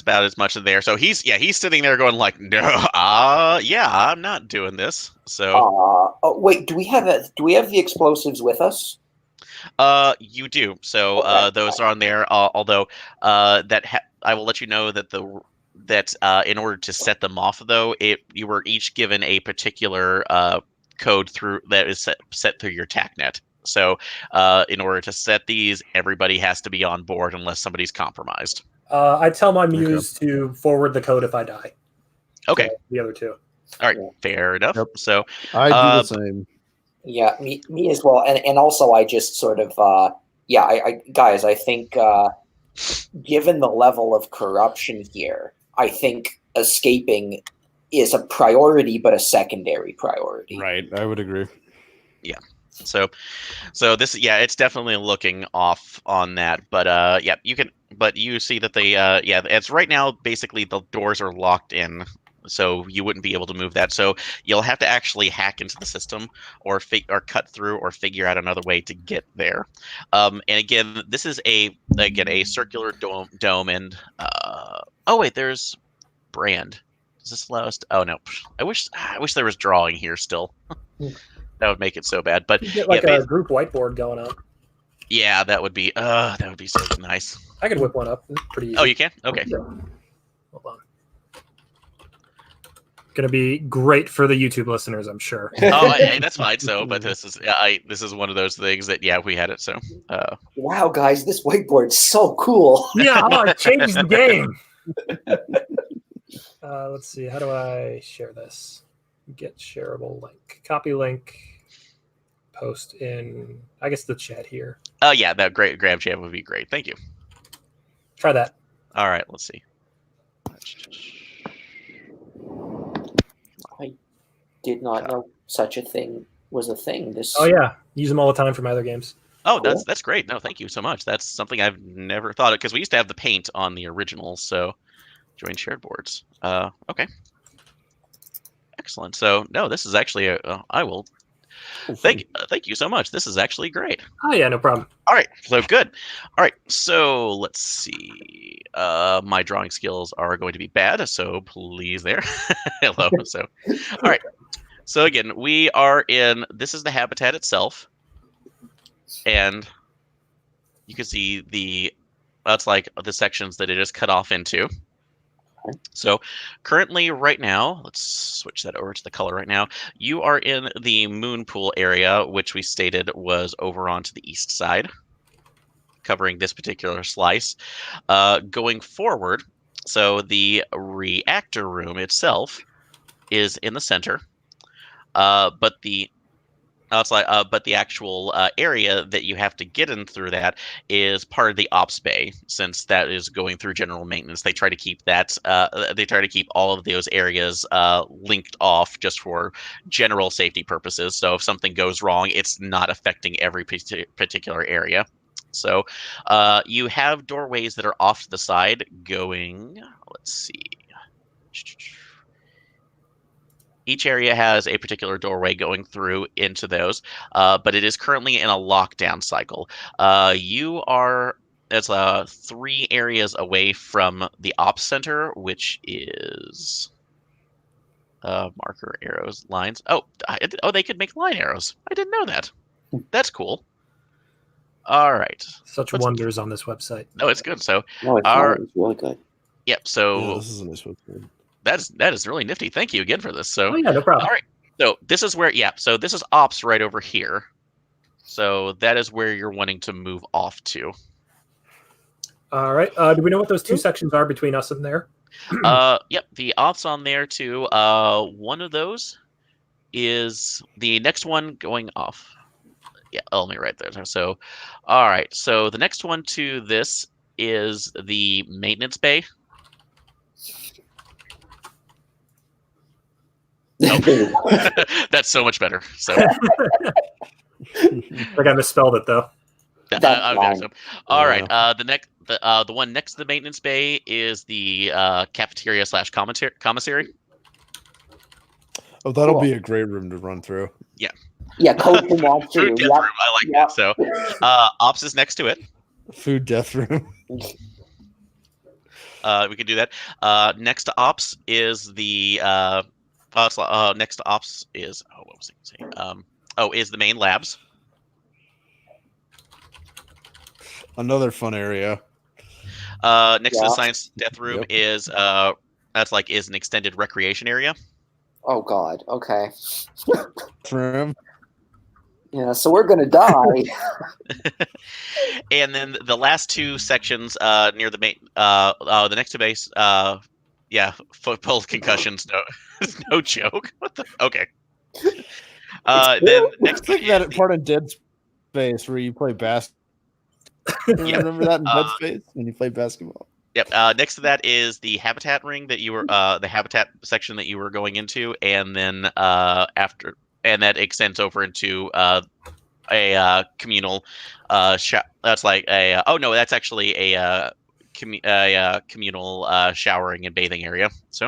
about as much of there. So he's sitting there going like, no, I'm not doing this. So wait, do we have the explosives with us? You do. So those are on there. Although I will let you know that in order to set them off, though, you were each given a particular code that is set through your TACnet. So in order to set these, everybody has to be on board unless somebody's compromised. I tell my muse to forward the code if I die. Okay. So the other two. All right. Fair enough. Yep. So I do the same. Yeah, me as well. And also I just sort of guys, I think given the level of corruption here, I think escaping is a priority, but a secondary priority. Right. I would agree. Yeah. So this, it's definitely looking off on that, but you can, but you see that it's right now basically the doors are locked in, so you wouldn't be able to move that. So you'll have to actually hack into the system or cut through or figure out another way to get there. And again, this is a circular dome, and wait, there's brand. Is this last? Oh no, I wish there was drawing here still. That would make it so bad. But you get a group whiteboard going on. Yeah, that would be so nice. I could whip one up. It's pretty easy. Oh, you can? Okay. Yeah. Hold on. Going to be great for the YouTube listeners, I'm sure. Hey, that's fine. So, but this is one of those things that we had it. So. Wow, guys, this whiteboard's so cool. Yeah, it changed the game. Let's see. How do I share this? Get shareable link. Copy link. Post in, I guess, the chat here. Oh yeah, that grab chat would be great. Thank you. Try that. All right, let's see. I did not know such a thing was a thing. This. Oh yeah, use them all the time for my other games. Oh, Cool. that's great. No, thank you so much. That's something I've never thought of because we used to have the paint on the originals. So join shared boards. Okay. Excellent. So no, this is actually I will thank you so much. This is actually great. Oh yeah, no problem. All right, so good. All right, so let's see. My drawing skills are going to be bad, so please there. Hello. So, all right. So again, we are in. This is the habitat itself, and you can see that's like the sections that it is cut off into. So currently right now, let's switch that over to the color right now. You are in the moon pool area, which we stated was over onto the east side, covering this particular slice. Going forward, so the reactor room itself is in the center, but the actual area that you have to get in through that is part of the ops bay, since that is going through general maintenance. They try to keep that. They try to keep all of those areas linked off just for general safety purposes. So if something goes wrong, it's not affecting every particular area. So you have doorways that are off to the side going. Let's see. Each area has a particular doorway going through into those, but it is currently in a lockdown cycle. You are as 3 areas away from the ops center, which is marker, arrows, lines. Oh, they could make line arrows. I didn't know that. That's cool. All right. Such wonders on this website. No, it's good. So, No, it's really good. Yep. So Yeah, this is a nice website. that is really nifty. Thank you again for this. So, Oh yeah, no problem. all right. So this is where, so this is ops right over here. So that is where you're wanting to move off to. All right. Do we know what those 2 sections are between us and there? Yep. The ops on there too. One of those is the next one going off. Yeah, only right there. So, all right. So the next one to this is the maintenance bay. Oh. That's so much better. So Like I misspelled it though. All right. The one next to the maintenance bay is the cafeteria / commissary. Oh, that'll be a great room to run through. Yeah. Yeah, code from that too. Food death room. I like that. So, ops is next to it. Food death room. We could do that. Next to ops is the next to ops is what was I saying? Is the main labs. Another fun area. Next to the science death room is is an extended recreation area. Oh God. Okay. Trim. Yeah, so we're gonna die. And then the last 2 sections near the main, the next to base, football concussions. No, no joke. What the? Okay. Then next, I think that part of Dead Space where you play basketball. Remember that in Dead Space when you play basketball? Yep. Next to that is the habitat ring that you were, the habitat section that you were going into, and then and that extends over into a communal that's like a that's actually a communal showering and bathing area. So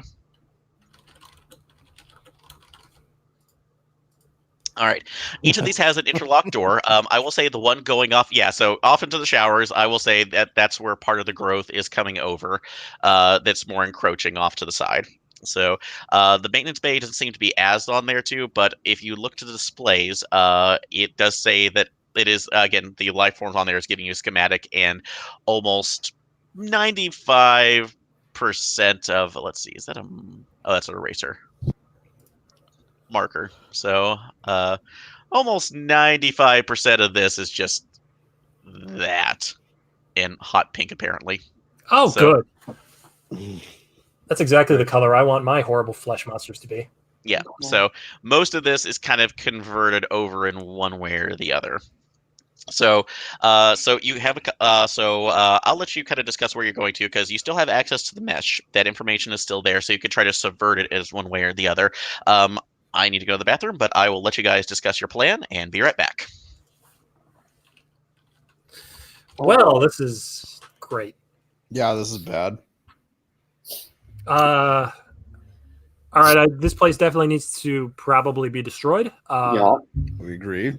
all right, each of these has an interlocked door. I will say the one going off, so off into the showers, I will say that's where part of the growth is coming over, that's more encroaching off to the side. So the maintenance bay doesn't seem to be as on there too, but if you look to the displays, it does say that it is, again, the life forms on there is giving you a schematic, and almost 95% of, let's see, is that that's an eraser marker. So almost 95% of this is just that in hot pink, apparently. Oh, so, good. That's exactly the color I want my horrible flesh monsters to be. Yeah. So most of this is kind of converted over in one way or the other. So, you have I'll let you kind of discuss where you're going to, because you still have access to the mesh. That information is still there, so you could try to subvert it as one way or the other. I need to go to the bathroom, but I will let you guys discuss your plan and be right back. Well, this is great. Yeah, this is bad. All right, this place definitely needs to probably be destroyed. Yeah. We agree.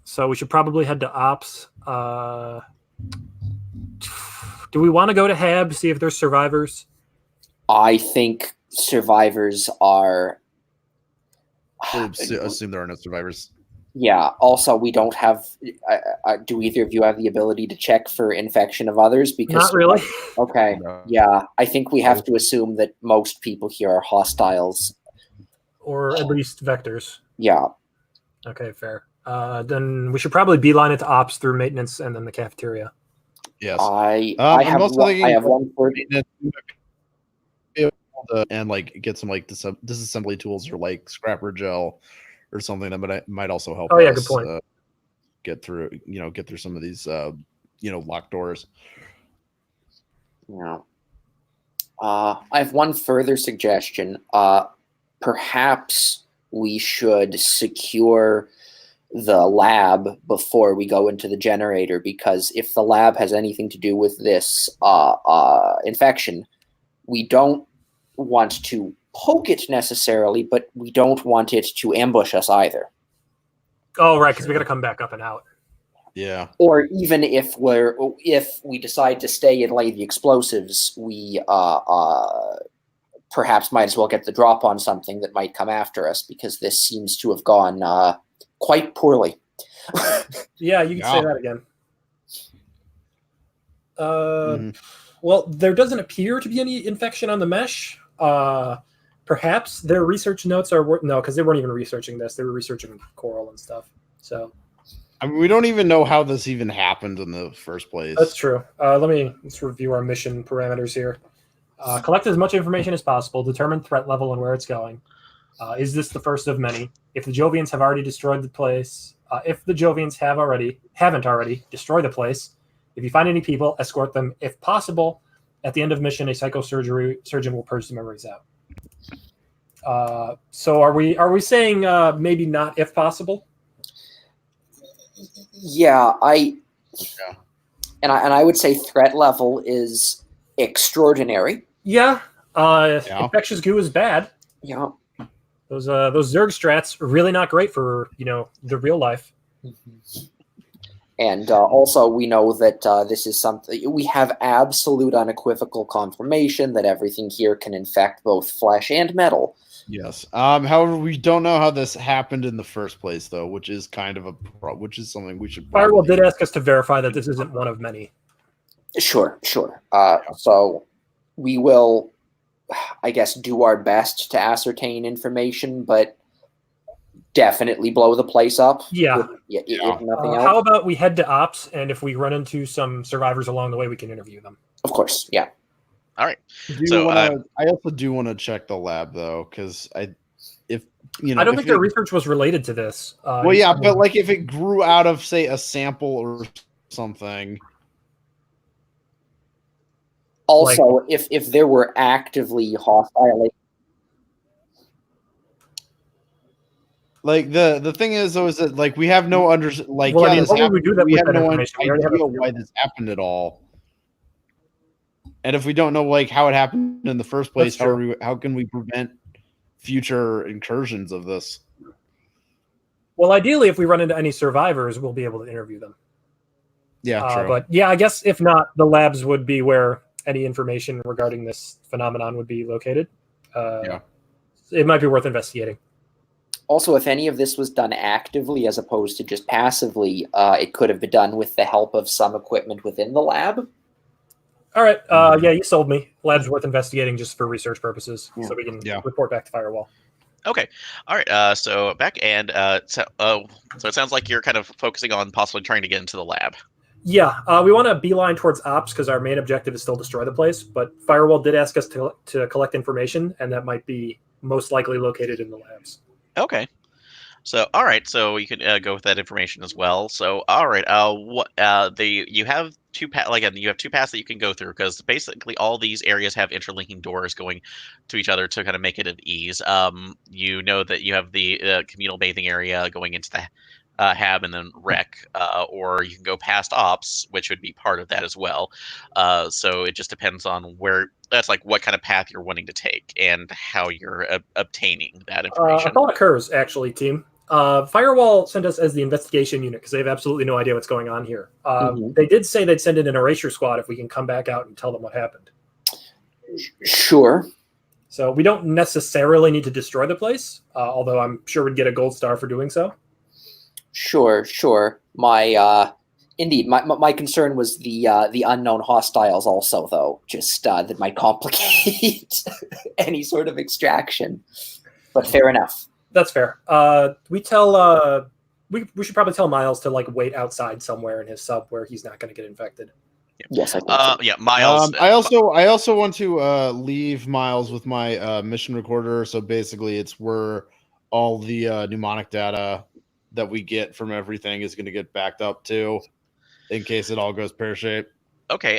So we should probably head to ops. Do we want to go to Hab, see if there's survivors? I think survivors are. We'll assume there are no survivors. Yeah. Also, we don't have. Do either of you have the ability to check for infection of others? Because Not really. Okay. No. Yeah, I think we have to assume that most people here are hostiles. Or at least vectors. Yeah. Okay, fair. Then we should probably beeline it to ops through maintenance and then the cafeteria. Yes. I I'm have also one, thinking I have one for and like get some like disassembly tools or like scrapper gel or something that might also help. Oh, yeah, us, good point. Get through some of these locked doors. Yeah. I have one further suggestion. Perhaps we should secure the lab before we go into the generator, because if the lab has anything to do with this infection, we don't want to poke it necessarily, but we don't want it to ambush us either. Oh, right, because we got to come back up and out. Yeah. Or even if we decide to stay and lay the explosives, we perhaps might as well get the drop on something that might come after us, because this seems to have gone quite poorly. Yeah, you can say that again. Well, there doesn't appear to be any infection on the mesh. Perhaps their research notes are no, because they weren't even researching this. They were researching coral and stuff. So I mean, we don't even know how this even happened in the first place. that's true. Let's review our mission parameters here. Collect as much information as possible. Determine threat level and where it's going. Is this the first of many? If the Jovians have already destroyed the place, if the Jovians haven't already, destroy the place. If you find any people, escort them. If possible, at the end of mission, a surgeon will purge the memories out. So are we saying maybe not if possible? Yeah, and I would say threat level is extraordinary. Yeah. Infectious goo is bad. Yeah. Those Zerg strats are really not great for the real life. And also, we know that this is something we have absolute unequivocal confirmation that everything here can infect both flesh and metal. Yes. However, we don't know how this happened in the first place, though, which is kind of which is something we should. Firewall did ask us to verify that this isn't one of many. Sure. So we will, I guess, do our best to ascertain information, but definitely blow the place up. Yeah. If nothing else. How about we head to ops, and if we run into some survivors along the way, we can interview them. Of course, yeah. All right. I also do want to check the lab though, because I don't think their research was related to this. But like if it grew out of, say, a sample or something. Also, if there were actively hostile. Like the thing is though is that like we have no what would we do that? We have no idea why this happened at all. And if we don't know like how it happened in the first place, how can we prevent future incursions of this? Well, ideally, if we run into any survivors, we'll be able to interview them. Yeah, true. But yeah, I guess if not, the labs would be where any information regarding this phenomenon would be located. It might be worth investigating. Also, if any of this was done actively as opposed to just passively, it could have been done with the help of some equipment within the lab. All right. Yeah, you sold me. Lab's worth investigating just for research purposes, so we can report back to Firewall. Okay. All right. So back and so it sounds like you're kind of focusing on possibly trying to get into the lab. Yeah, we want to beeline towards ops because our main objective is still destroy the place. But Firewall did ask us to collect information, and that might be most likely located in the labs. Okay. So, all right. So you can go with that information as well. So, all right. You have two you have two paths that you can go through, because basically all these areas have interlinking doors going to each other to kind of make it at ease. You know that you have the communal bathing area going into the hab and then rec, or you can go past ops, which would be part of that as well. So it just depends on where that's like what kind of path you're wanting to take and how you're obtaining that A information. thought occurs, actually, team. Firewall sent us as the investigation unit because they have absolutely no idea what's going on here. They did say they'd send in an erasure squad if we can come back out and tell them what happened. Sure. So we don't necessarily need to destroy the place, although I'm sure we'd get a gold star for doing so. Sure. Indeed, my concern was the unknown hostiles also, though, just that might complicate any sort of extraction. But fair enough. That's fair. We tell we should probably tell Miles to like wait outside somewhere in his sub where he's not going to get infected. Yes, I think so. Yeah, Miles. I also want to leave Miles with my mission recorder. So basically, it's where all the mnemonic data that we get from everything is going to get backed up to, in case it all goes pear-shaped. Okay,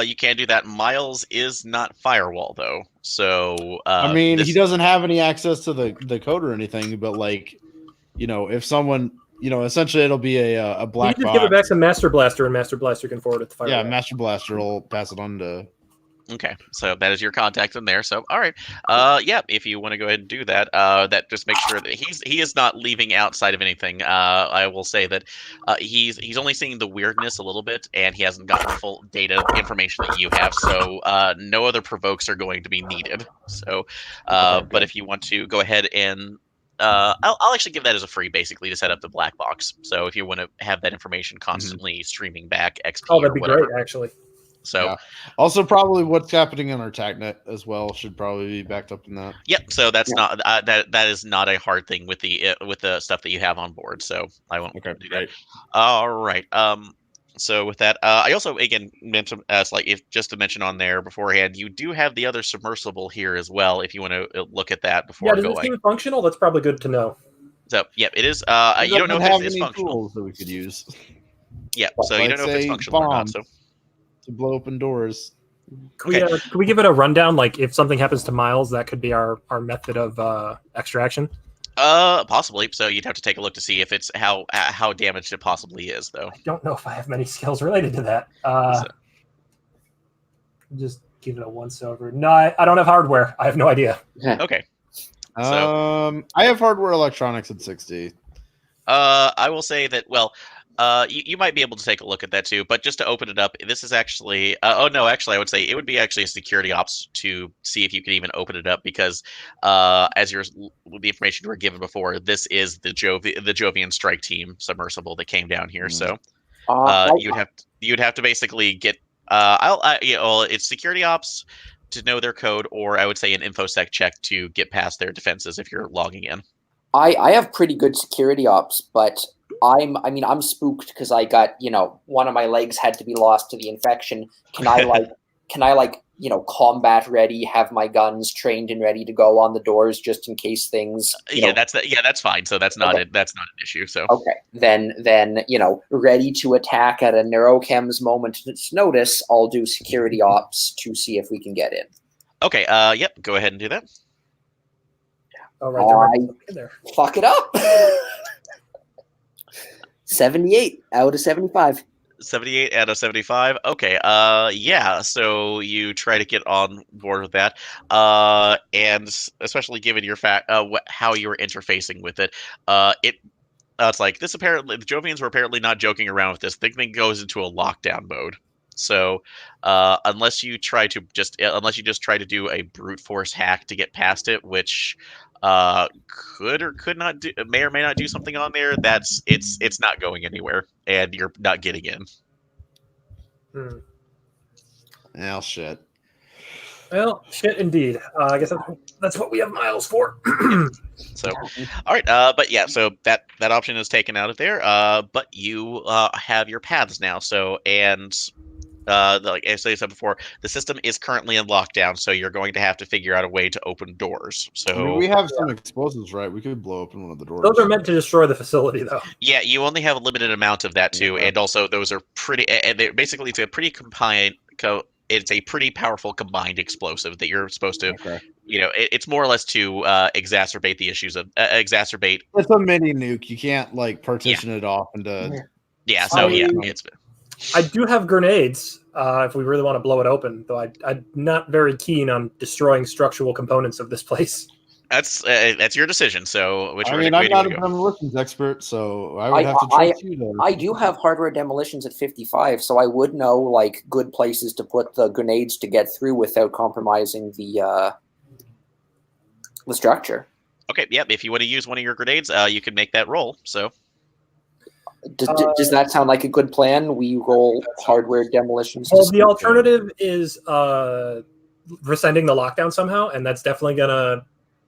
you can do that. Miles is not Firewall though, so I mean, he doesn't have any access to the code or anything. But like, if someone, essentially, it'll be a black You box. just give it back to Master Blaster, and Master Blaster can forward it to Firewall. Yeah, Master Blaster will pass it on to. Okay, so that is your contact in there. So, all right, yeah, if you want to go ahead and do that, that just makes sure that he is not leaving outside of anything. I will say that he's only seeing the weirdness a little bit, and he hasn't gotten the full data information that you have. So, no other provokes are going to be needed. So, but if you want to go ahead and I'll actually give that as a free, basically, to set up the black box. So, if you want to have that information constantly streaming back XP, oh, that'd or be whatever. great, actually. So yeah. Also, probably what's happening on our TACnet as well should probably be backed up in that. Yep. So that's not that is not a hard thing with the stuff that you have on board. So I won't do that. Right. All right. So with that, I also again mentioned just to mention on there beforehand, you do have the other submersible here as well. If you want to look at that before does going. it seem functional? That's probably good to know. So yep, it is. You don't know if it's functional. Tools that we could use. Yeah. So you don't know if it's functional or not. So. To blow open doors. Can we give it a rundown? Like, if something happens to Miles, that could be our method of extraction. Possibly. So you'd have to take a look to see if it's how damaged it possibly is, though. I don't know if I have many skills related to that. Just give it a once over. No, I don't have hardware. I have no idea. Okay. So, I have hardware electronics at 60. I will say that, well, you might be able to take a look at that too, but just to open it up, this is actually, actually, I would say it would be actually a security ops to see if you can even open it up, because as the information you were given before, this is the Jovian strike team submersible that came down here. So you'd have to basically get, it's security ops to know their code, or I would say an infosec check to get past their defenses if you're logging in. I have pretty good security ops, but I'm spooked because I got, one of my legs had to be lost to the infection. Can I combat ready, have my guns trained and ready to go on the doors just in case things. That's fine. So that's not that's not an issue. So okay, then ready to attack at a neurochem's moment's notice. I'll do security ops to see if we can get in. Okay. Yep. Go ahead and do that. Oh, right there. Fuck it up. 78 out of 75. 78 out of 75. Okay. Yeah. So you try to get on board with that, and especially given your how you were interfacing with it, it's like this. Apparently, the Jovians were apparently not joking around with this. The thing goes into a lockdown mode. So unless you just try to do a brute force hack to get past it, which could or could not do, may or may not do something on there, it's not going anywhere, and you're not getting in. Well, shit. Well, shit indeed. I guess that's what we have Miles for. So, all right. But yeah, so that option is taken out of there. But you have your paths now. So, and like as I said before, the system is currently in lockdown, so you're going to have to figure out a way to open doors. So I mean, we have some explosives, right? We could blow open one of the doors. Those are meant to destroy the facility, though. yeah, you only have a limited amount of that too, Okay. and also those are pretty. Basically, it's a pretty combined. It's a pretty powerful combined explosive that you're supposed to. Okay. It's more or less to exacerbate the issues of exacerbate. It's a mini nuke. You can't like partition it off into. Yeah, so yeah, I- it's. I do have grenades if we really want to blow it open, though I'm not very keen on destroying structural components of this place. That's your decision. So which I way mean, do I'm you not want a to go? demolitions expert, so I would have to trust you there. I do have hardware demolitions at 55, so I would know like good places to put the grenades to get through without compromising the structure. Okay, yep. If you want to use one of your grenades, you can make that roll. So Does that sound like a good plan? We roll hardware demolitions. Well, the alternative is rescinding the lockdown somehow, and that's definitely going to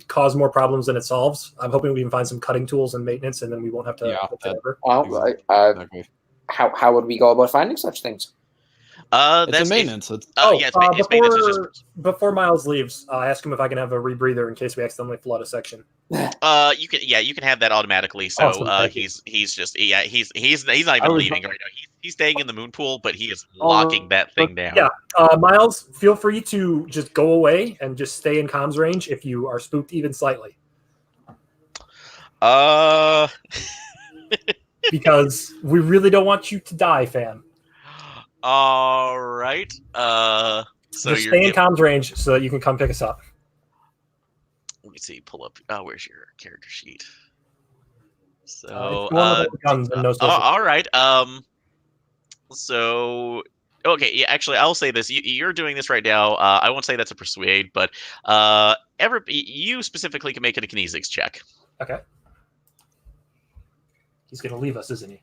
cause more problems than it solves. I'm hoping we can find some cutting tools and maintenance, and then we won't have to. Exactly. How would we go about finding such things? It's a maintenance. It's maintenance. It's just Before Miles leaves, I ask him if I can have a rebreather in case we accidentally flood a section. you can have that automatically. So Awesome, thank you. he's not even leaving right now. He's staying in the moon pool, but he is locking that thing down. Yeah, Miles, feel free to just go away and just stay in comms range if you are spooked even slightly. Because we really don't want you to die, fam. All right. So just stay in comms range so that you can come pick us up. Let me see. Pull up. Where's your character sheet? So, all right. So, okay. Yeah. Actually, I'll say this. You're doing this right now. I won't say that's a persuade, but you specifically can make it a kinesics check. Okay. He's going to leave us, isn't he?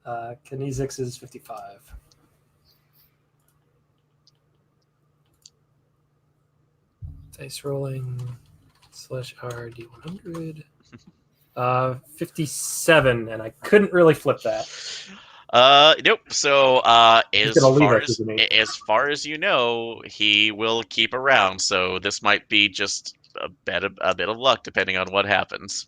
Kinesics is 55. Dice rolling /RD100. 57, and I couldn't really flip that. Nope. So as far as you know, he will keep around. So this might be just a bit of luck, depending on what happens.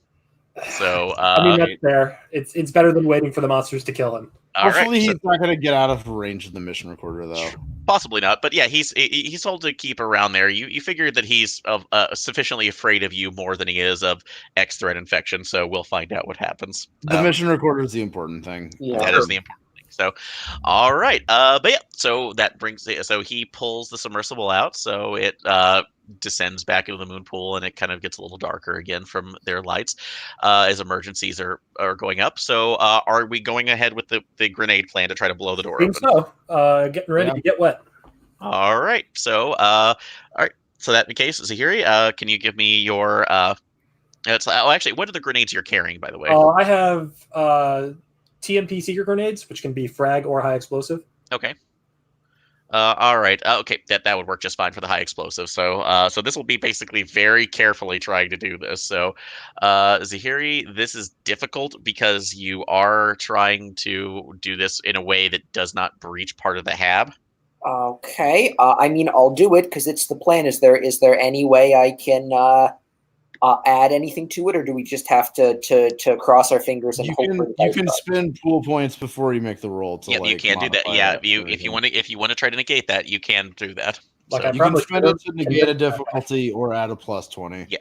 So I mean, that's fair. It's better than waiting for the monsters to kill him. Hopefully, he's not going to get out of range of the mission recorder, though. Possibly not, but yeah, he's told to keep around there. You figure that he's sufficiently afraid of you more than he is of X threat infection. So we'll find out what happens. The mission recorder is the important thing. Yeah. That is the important thing. So, all right, but yeah, so that brings it. So he pulls the submersible out. So it descends back into the moon pool, and it kind of gets a little darker again from their lights as emergencies are going up. So are we going ahead with the grenade plan to try to blow the door open? So getting ready to get wet. All right. So all right. So that in the case, Zahiri, can you give me your actually, what are the grenades you're carrying, by the way? I have TMP secret grenades, which can be frag or high explosive. Okay. All right. Okay, that would work just fine for the high explosive. So so this will be basically very carefully trying to do this. So Zahiri, this is difficult because you are trying to do this in a way that does not breach part of the HAB. Okay. I mean, I'll do it because it's the plan. Is there any way I can add anything to it, or do we just have to cross our fingers and hope? You can spend pool points before you make the roll. Yeah, you can do that. Yeah, if you want to try to negate that, you can do that. Like So, You can spend it to negate a difficulty or add a +20. Yeah.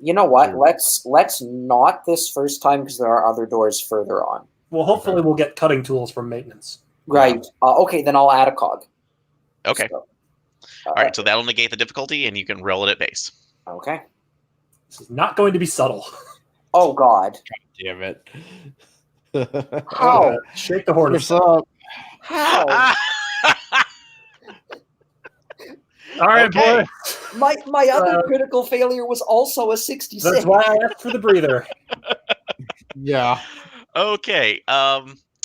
You know what? Let's not this first time because there are other doors further on. Well, hopefully we'll get cutting tools from maintenance. Right. Okay, then I'll add a cog. Okay. So, all right. So that'll negate the difficulty, and you can roll it at base. Okay. This is not going to be subtle. Oh God. Damn it. How? Shake the horn. What's up? How? All right, Okay. boy. My other critical failure was also a 66. That's why I asked for the breather. Yeah. Okay.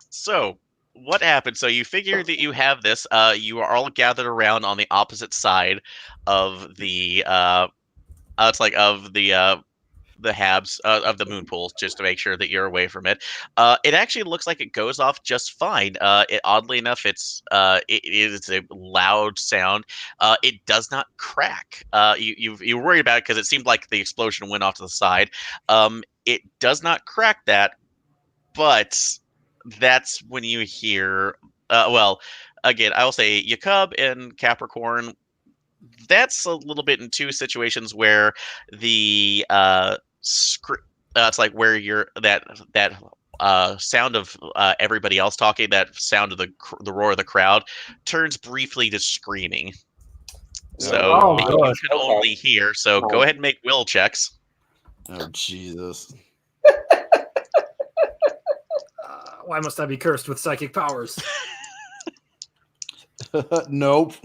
So what happened? So you figure that you have this. You are all gathered around on the opposite side of the. It's like of the the halves of the moon pools just to make sure that you're away from it. It actually looks like it goes off just fine. Oddly enough, it is a loud sound. It does not crack. You're worried about it because it seemed like the explosion went off to the side. It does not crack that, but that's when you hear. Well, again, I will say Jacob and Capricorn. That's a little bit in two situations where the it's like where you're that sound of everybody else talking, that sound of the roar of the crowd turns briefly to screaming. So Oh, you gosh. can only hear. So go ahead and make will checks. Oh Jesus! Why must I be cursed with psychic powers? Nope.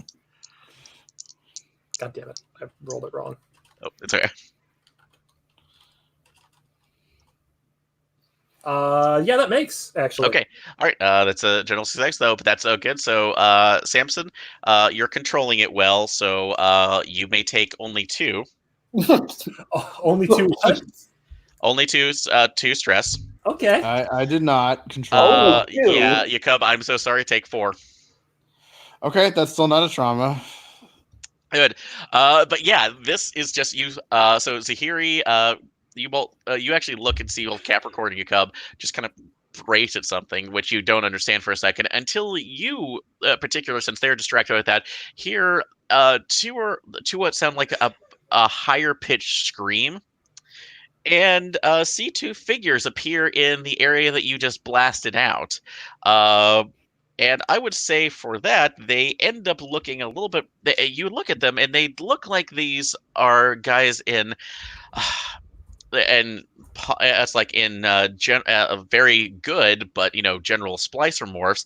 God damn it! I rolled it wrong. Oh, it's okay. Yeah, that makes actually. Okay, all right. That's a general success though, but that's good. So, Samson, you're controlling it well. So, you may take only two. Oh, only two. Only two stress. Okay. I did not control. Yeah, Jacob, I'm so sorry. Take 4. Okay, that's still not a trauma. Good. But yeah, this is just you. So Zahiri, you actually look and see old Capricorn and Jacob just kind of brace at something which you don't understand for a second until you, particular since they're distracted with that, hear two what sound like a higher pitched scream. And see 2 figures appear in the area that you just blasted out. And I would say for that, they end up looking a little bit. You look at them, and they look like these are guys in, and it's like in very good, but general splicer morphs.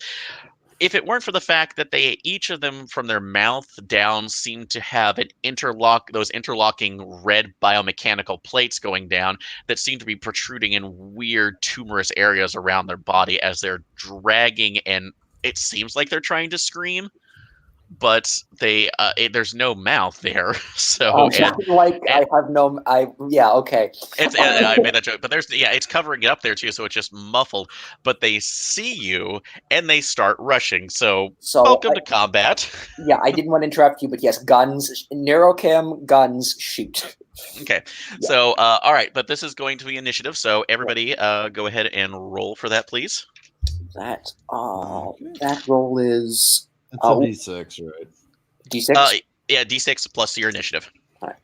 If it weren't for the fact that each of them from their mouth down seem to have those interlocking red biomechanical plates going down that seem to be protruding in weird tumorous areas around their body as they're dragging, and it seems like they're trying to scream, but there's no mouth there. So I have no. Okay. I made that joke, but it's covering it up there too, so it's just muffled. But they see you and they start rushing. So welcome to combat. Yeah, I didn't want to interrupt you, but yes, guns, neurochem, guns, shoot. Okay, Yeah. so all right, but this is going to be initiative. So everybody, go ahead and roll for that, please. That roll is It's a D6, right? D6. Yeah, D6 plus your initiative. All right.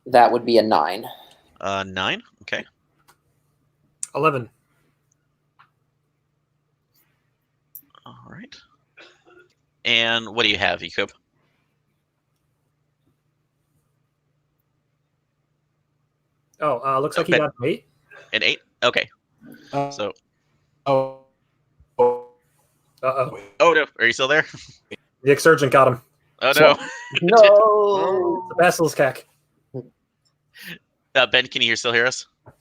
That would be a 9. 9. Okay. 11. All right. And what do you have, Jacob? Oh, looks like he got 8. An 8. Okay. So. Oh. Uh-oh. Oh no! Are you still there? The exsurgent got him. Oh no! No. The basilisk cack. Ben, can you still hear us? I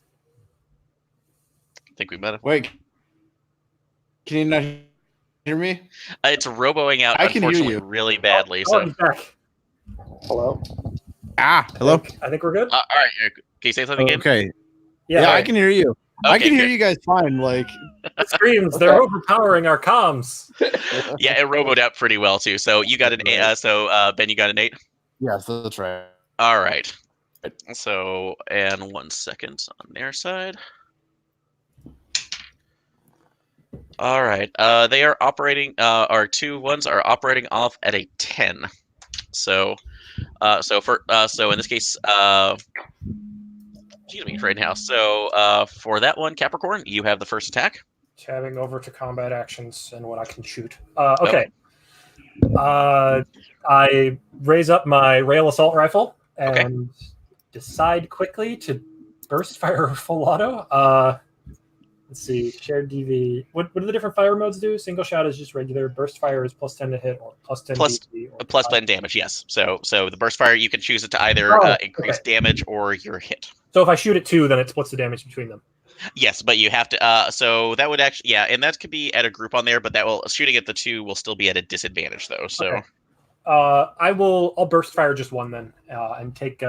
think we might have. Wait. Can you not hear me? It's roboing out, I can hear unfortunately, you. really badly. Oh, he's back. Hello. Hello. I think we're good. All right. Can you say something again? Okay. Yeah, Yeah, right. I can hear you. Okay, I can hear good. you guys fine. Like, The screams, they're overpowering our comms. Yeah, it roboed out pretty well too. So you got an 8. Ben, you got an 8. yes, that's right. All right. So, and 1 second on their side. All right. They are operating. Our 2 ones are operating off at a 10. So in this case, excuse me, right now. So, for that one, Capricorn, you have the first attack. Tabbing over to combat actions and what I can shoot. Okay. I raise up my rail assault rifle and decide quickly to burst fire full auto. Let's see, shared DV. What do the different fire modes do? Single shot is just regular. Burst fire is plus 10 to hit or plus 10 DV. Or Plus 10 damage, yes. So the burst fire, you can choose it to either increase damage or your hit. So if I shoot at 2, then it splits the damage between them. Yes, but you have to. So that would actually, and that could be at a group on there, but shooting at the 2 will still be at a disadvantage though. So. I'll burst fire just one then, and take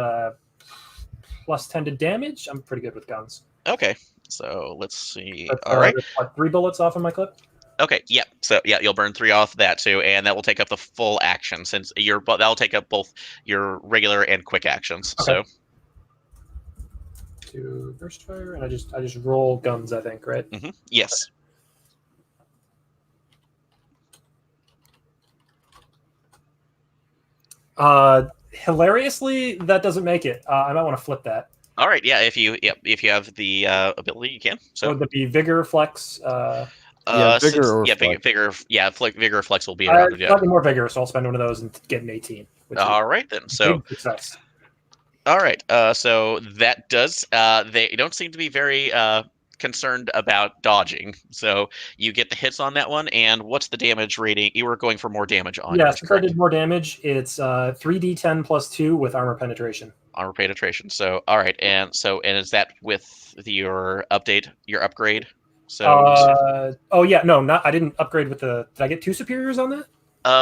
plus 10 to damage. I'm pretty good with guns. Okay, so let's see. That's, All right. that's 3 bullets off of my clip. Okay, yep. So yeah, you'll burn 3 off that too, and that will take up the full action since that'll take up both your regular and quick actions. Okay. So To burst fire, and I just roll guns, I think, right? yes. Hilariously, that doesn't make it. I might want to flip that. All right, yeah. If you have the ability, you can. So Would it be vigor, flex? Vigor or flex. vigor or flex will be around the slightly more vigor, so I'll spend one of those and get an 18. All right then. So big success. all right. So that does. They don't seem to be very concerned about dodging. So you get the hits on that one. And what's the damage rating? You were going for more damage on. Yeah, since I did more damage, it's 3d10 plus 2 with armor penetration. Armor penetration. So all right, and is that with your upgrade? So oh yeah, no, I didn't upgrade with the. Did I get 2 superiors on that?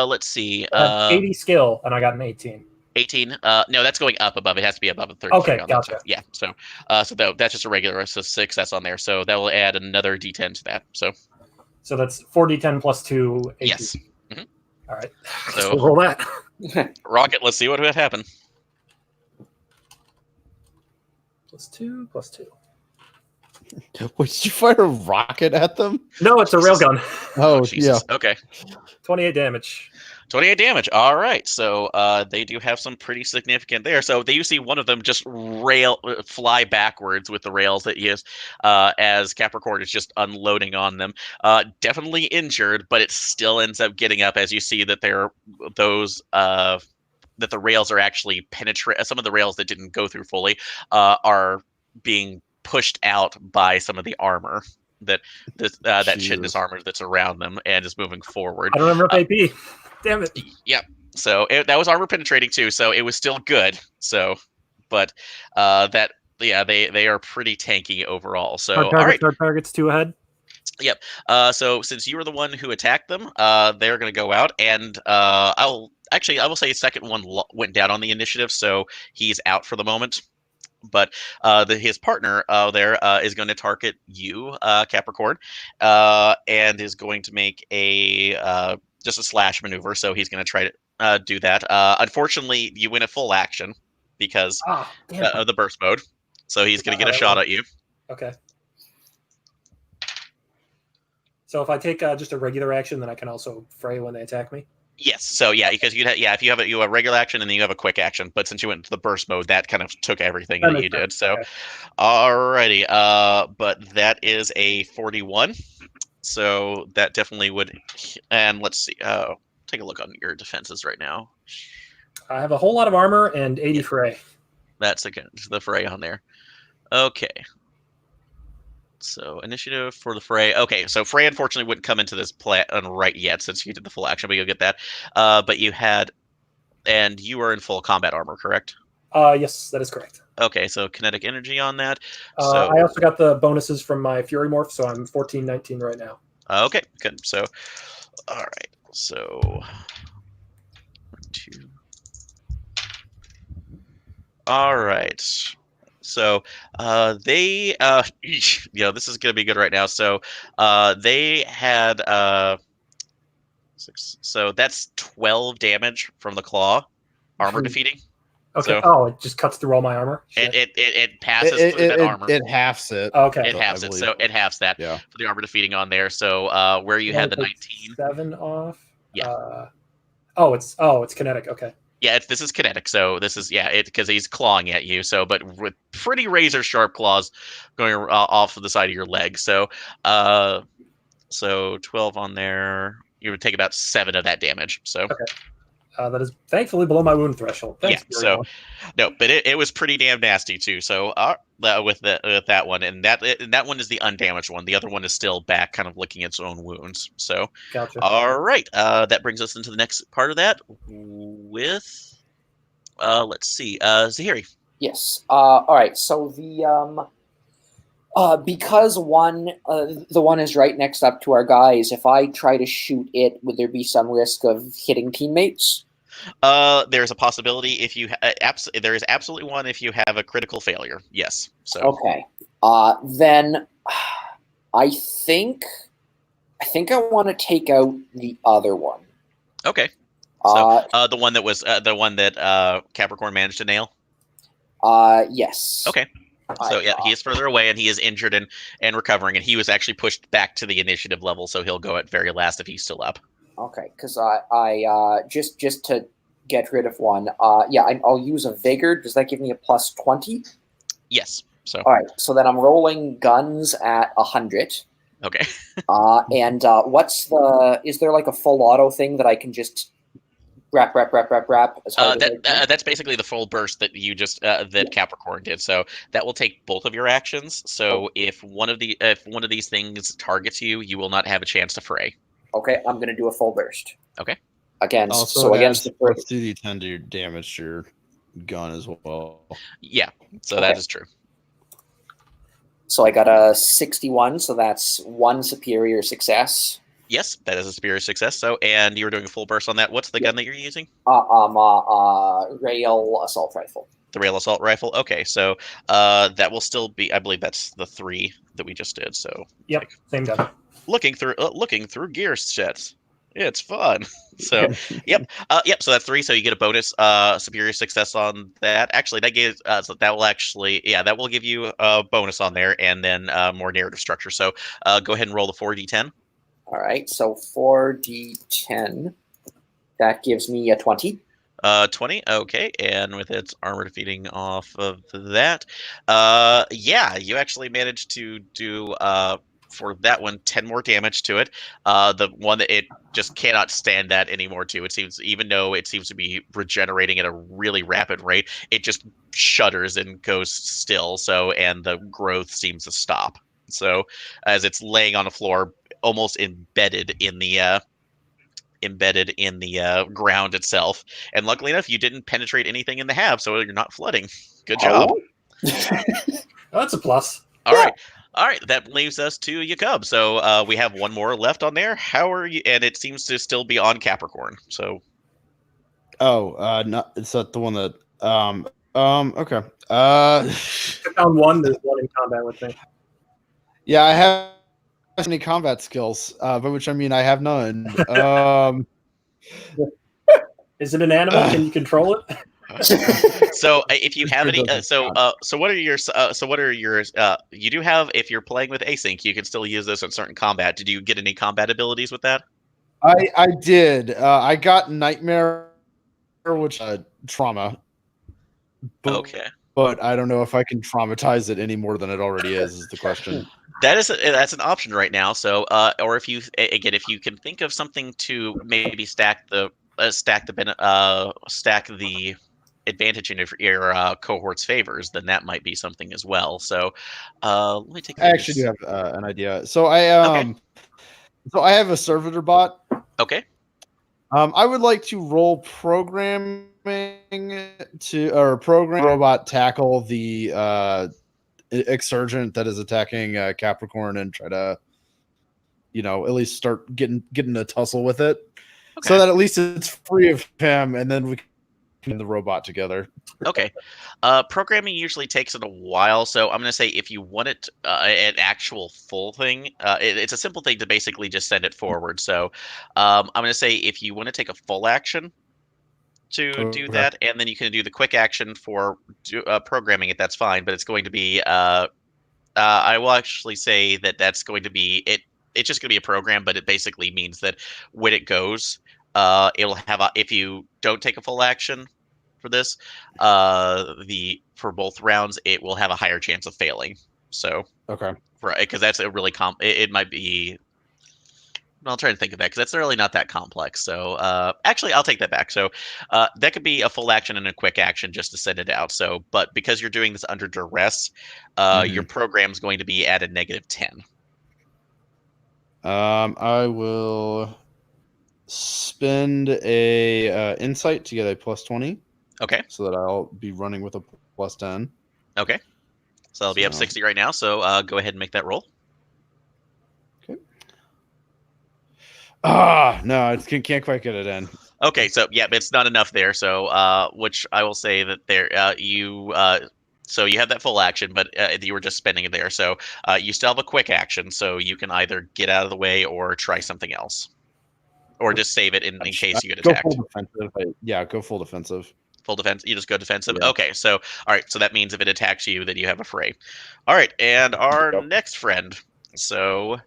Let's see. 80 skill, and I got an 18. 18. No, that's going up above. It has to be above a 30. Okay, gotcha. Yeah. So that's just a regular. So 6. That's on there. So that will add another D10 to that. So that's 4d10 plus 2. 18. Yes. All right. So we'll roll that. Rocket. Let's see what would happen. Plus 2. Wait, did you fire a rocket at them? No, it's a railgun. Oh, Jesus. yeah. Okay. 28 damage. 28 damage. All right. So they do have some pretty significant there. So you see one of them just fly backwards with the rails that he is as Capricorn is just unloading on them. Definitely injured, but it still ends up getting up as you see that that the rails are actually penetrate. Some of the rails that didn't go through fully are being pushed out by some of the armor that chitinous armor that's around them and is moving forward. I don't remember AP. Damn it. Yeah. So that was armor penetrating too. So it was still good. So, but they are pretty tanky overall. So all right. Hard targets 2 ahead. Yep. So since you were the one who attacked them, they're going to go out, and I will say second one went down on the initiative, so he's out for the moment. But his partner there is going to target you, Capricorn, and is going to make just a slash maneuver. So he's going to try to do that. Unfortunately, you win a full action because of the burst mode. So he's going to get a shot at you. Okay. So if I take just a regular action, then I can also fray when they attack me? Yes. So yeah, because if you have a regular action and then you have a quick action, but since you went into the burst mode, that kind of took everything that you did. So, okay. Alrighty. But that is a 41. So that definitely would. And let's see. Take a look on your defenses right now. I have a whole lot of armor and 80 fray. That's the fray on there. Okay. So initiative for the fray. Okay, so fray unfortunately wouldn't come into this plan right yet since you did the full action, but you'll get that. But you are in full combat armor, correct? Yes, that is correct. Okay, so kinetic energy on that. I also got the bonuses from my Fury Morph, so I'm 14-19 right now. Okay, good. So, all right. So, 2. All right. So they, this is going to be good right now. So they had 6. So that's 12 damage from the claw, armor defeating. Okay. So, it just cuts through all my armor. It passes through that armor. It halves it. Okay. It halves it. So it halves that for the armor defeating on there. So where you had the 19. 7 off. Yeah. It's kinetic. Okay. Yeah, this is kinetic, so this is because he's clawing at you. So, but with pretty razor sharp claws going off of the side of your leg. So, 12 on there, you would take about 7 of that damage. So, okay. That is thankfully below my wound threshold. Thanks, but it was pretty damn nasty too. So, with that one, and that one is the undamaged one. The other one is still back, kind of licking its own wounds. So, gotcha. All right, that brings us into the next part of that with, let's see, Zahiri. Yes. All right. So the because the one is right next up to our guys. If I try to shoot it, would there be some risk of hitting teammates? There's a possibility if you there is absolutely one if you have a critical failure. Yes. So Okay. Then I think I want to take out the other one. okay. So Uh, the one that Capricorn managed to nail. yes. Okay. So yeah, he is further away and he is injured and recovering, and he was actually pushed back to the initiative level, so he'll go at very last if he's still up. Okay, because I just to get rid of one. I'll use a vigor. Does that give me a plus 20? Yes. So All right. So then I'm rolling guns at 100. okay. And is there like a full auto thing that I can just wrap as hard as I can? That's basically the full burst that you just that Capricorn did. So that will take both of your actions. So if one of these things targets you, you will not have a chance to fray. Okay, I'm gonna do a full burst. Okay. Against Also, against the plus first. 2d10 to your damage to your gun as well. Yeah. So Okay. that is true. So I got a 61. So that's one superior success. Yes, that is a superior success. So, and you were doing a full burst on that. What's the gun that you're using? Rail assault rifle. The rail assault rifle. Okay, so that will still be. I believe that's the 3 that we just did. So Yep, same gun. looking through gear sets. It's fun. So yep. So that's 3. So you get a bonus superior success on that. Actually, that gives so that will give you a bonus on there, and then more narrative structure. So go ahead and roll the 4d10. All right, so 4d10. That gives me a 20. 20. Okay, and with its armor defeating off of that, you actually managed to do for that one 10 more damage to it. The one that it just cannot stand that anymore too. It seems, even though it seems to be regenerating at a really rapid rate, it just shudders and goes still. So, and the growth seems to stop. So as it's laying on the floor, almost embedded in the ground itself. And luckily enough, you didn't penetrate anything in the hab, so you're not flooding. Good job. Oh, that's a plus. All right. All right, that leaves us to Jacob. So we have one more left on there. How are you? And it seems to still be on Capricorn. So No, it's not the one that okay. I found one. There's one in combat with me. Yeah, I have any combat skills, by which I mean I have none. Is it an animal? Can you control it? so if you have Sure any, doesn't what are your you do have, if you're playing with async, you can still use this in certain combat. Did you get any combat abilities with that? I did. I got nightmare, which trauma. Okay. But I don't know if I can traumatize it any more than it already is the question. That's an option right now. So, or if you can think of something to maybe stack the advantage in your cohort's favors, then that might be something as well. So, let me take. I actually do have an idea. So I have a servitor bot. Okay. I would like to roll programming program robot tackle the exurgent that is attacking Capricorn and try to, at least start getting a tussle with it, so that at least it's free of him, and then we can the robot together. Okay. Programming usually takes it a while, so I'm going to say if you want it an actual full thing, it's a simple thing to basically just send it forward. So I'm going to say if you want to take a full action to do that, and then you can do the quick action for programming it, that's fine, but it's going to be I will actually say that that's going to be it. It's just going to be a program, but it basically means that when it goes, it'll have if you don't take a full action for this, for both rounds, it will have a higher chance of failing. So because that's a really it might be. I'll try to think of that because that's really not that complex. So actually, I'll take that back. So that could be a full action and a quick action just to send it out. So, but because you're doing this under duress, your program's going to be at a -10. I will spend a insight to get a +20. Okay. So that I'll be running with a +10. Okay. So I'll be up 60 right now. So go ahead and make that roll. Okay. No, it can't quite get it in. Okay, so yeah, but it's not enough there. So, which I will say that there, so you have that full action, but you were just spending it there. So, you still have a quick action, so you can either get out of the way or try something else, or just save it in case you get Go attacked. full defensive. Yeah, go full defensive. Full defense. You just go defensive. Yeah. Okay, so all right, so that means if it attacks you, then you have a fray. All right, and our Yep. next friend, so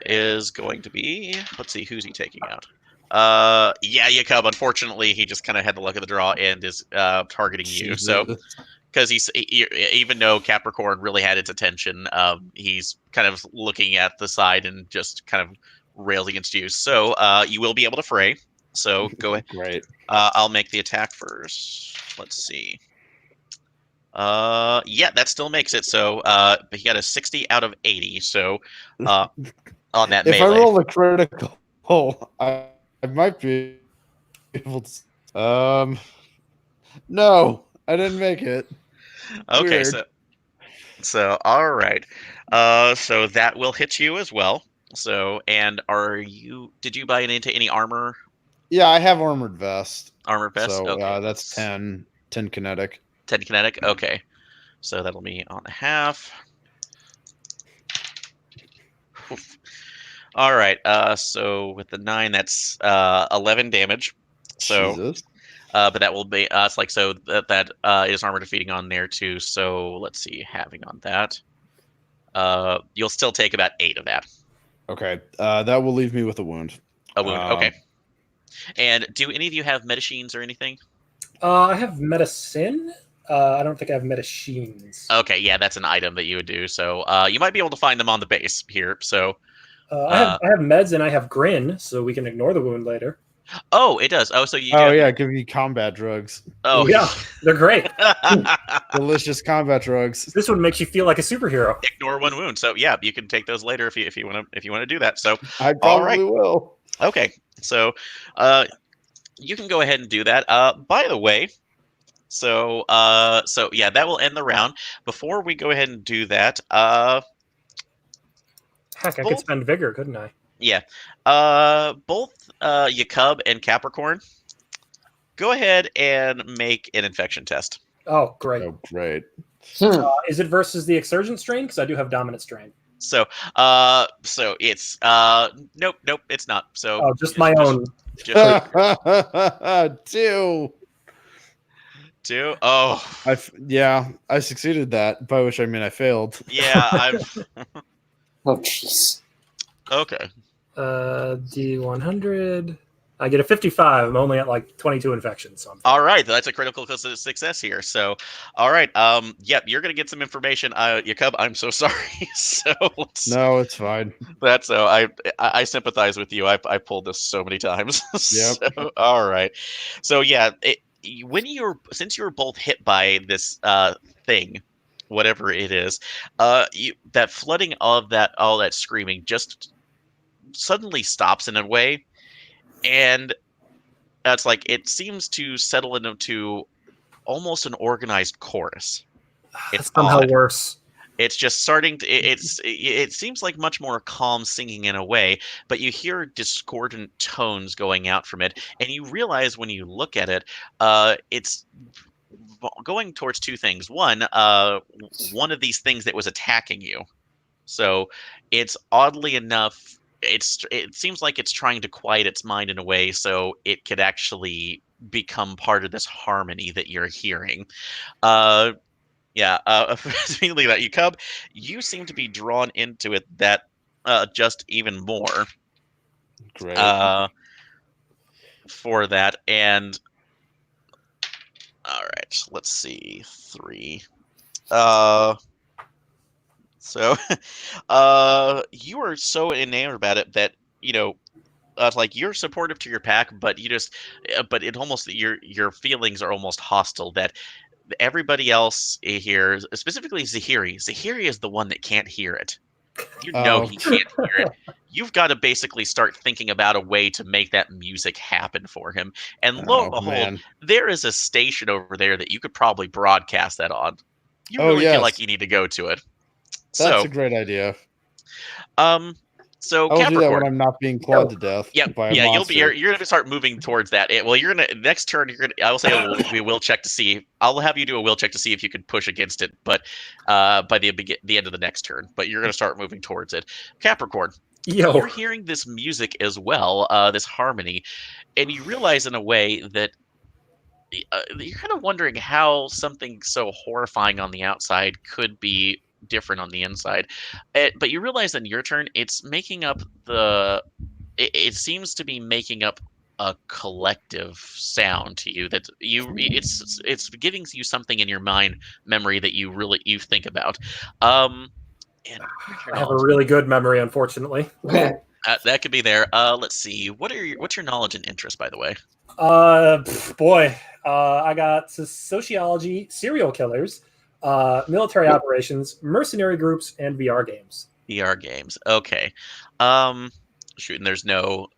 is going to be. Let's see, who's he taking out? Yeah, Yakub. Unfortunately, he just kind of had the luck of the draw and is targeting you. So Jesus. because even though Capricorn really had its attention, he's kind of looking at the side and just kind of rails against you. So you will be able to fray. So go ahead. Great. I'll make the attack first. Let's see. Yeah, that still makes it. So he got a 60 out of 80. So on that If melee. I roll a critical, I might be able to. No, I didn't make it. Okay, Weird. so all right. So that will hit you as well. So, and did you buy into any armor Yeah, I have armored vest. vest? So Okay. that's 10 kinetic. 10 kinetic. Okay. So that'll be on the half. Oof. All right. So with the 9, that's 11 damage. So Jesus. but that will be it's like so that is armor defeating on there too. So let's see, having on that. You'll still take about 8 of that. Okay. That will leave me with a wound. A wound. Okay. And do any of you have medicines or anything? I have medicine. I don't think I have medicines. Okay, yeah, that's an item that you would do. So you might be able to find them on the base here. So I have meds and I have grin, so we can ignore the wound later. oh, it does. Oh, so you. Oh yeah, give you combat drugs. Oh yeah, they're great. Delicious combat drugs. This one makes you feel like a superhero. Ignore 1 wound. So yeah, you can take those later if you want to do that. So I probably will. okay, so you can go ahead and do that. By the way, so yeah, that will end the round. Before we go ahead and do that, heck, I could spend vigor, couldn't I? Yeah, both Yakub and Capricorn, go ahead and make an infection test. Oh, great. Oh, great. Is it versus the exurgent strain? Because I do have dominant strain. So it's nope, it's not. So just my own. Just 2. Oh, I succeeded that, by which I mean I failed. Yeah, I've. Oh, jeez. Okay. D100. I get a 55. I'm only at like 22 infections. So all right, that's a critical success here. So, all right, yep, you're gonna get some information. Yakub, I'm so sorry. So no, it's fine. That's I sympathize with you. I pulled this so many times. Yep. So, all right. So yeah, since you were both hit by this thing, whatever it is, that flooding of all that screaming just suddenly stops in a way, and it's like it seems to settle into almost an organized chorus. It's somehow odd. Worse. It's just starting to. It seems like much more calm singing in a way, but you hear discordant tones going out from it, and you realize when you look at it, it's going towards 2 things. One of these things that was attacking you. So it's oddly enough, it seems like it's trying to quiet its mind in a way so it could actually become part of this harmony that you're hearing. Speaking that, Yakub, you seem to be drawn into it that just even more. Great. For that, and all right, let's see, 3. So, you are so enamored about it that like you're supportive to your pack, but but it almost your feelings are almost hostile. That everybody else here, specifically Zahiri is the one that can't hear it. He can't hear it. You've got to basically start thinking about a way to make that music happen for him. And lo and behold, there is a station over there that you could probably broadcast that on. You really feel like you need to go to it. That's a great idea. So I will do that when Capricorn. I'm not being clawed to death by a Yeah, monster. you're gonna start moving towards that. Well, you're gonna next turn. I will say we will check to see. I'll have you do a will check to see if you can push against it, but by the end of the next turn. But you're gonna start moving towards it. Capricorn, Yo. you're hearing this music as well, this harmony, and you realize in a way that you're kind of wondering how something so horrifying on the outside could be different on the inside. But you realize in your turn, it's making up it seems to be making up a collective sound to you that it's giving you something in your mind memory that you think about. And I have a really good memory, unfortunately. that could be there. Let's see. What's your knowledge and interest, by the way? Boy, I got sociology, serial killers, military operations, mercenary groups, and VR games. VR games. Okay. Shoot, and there's no.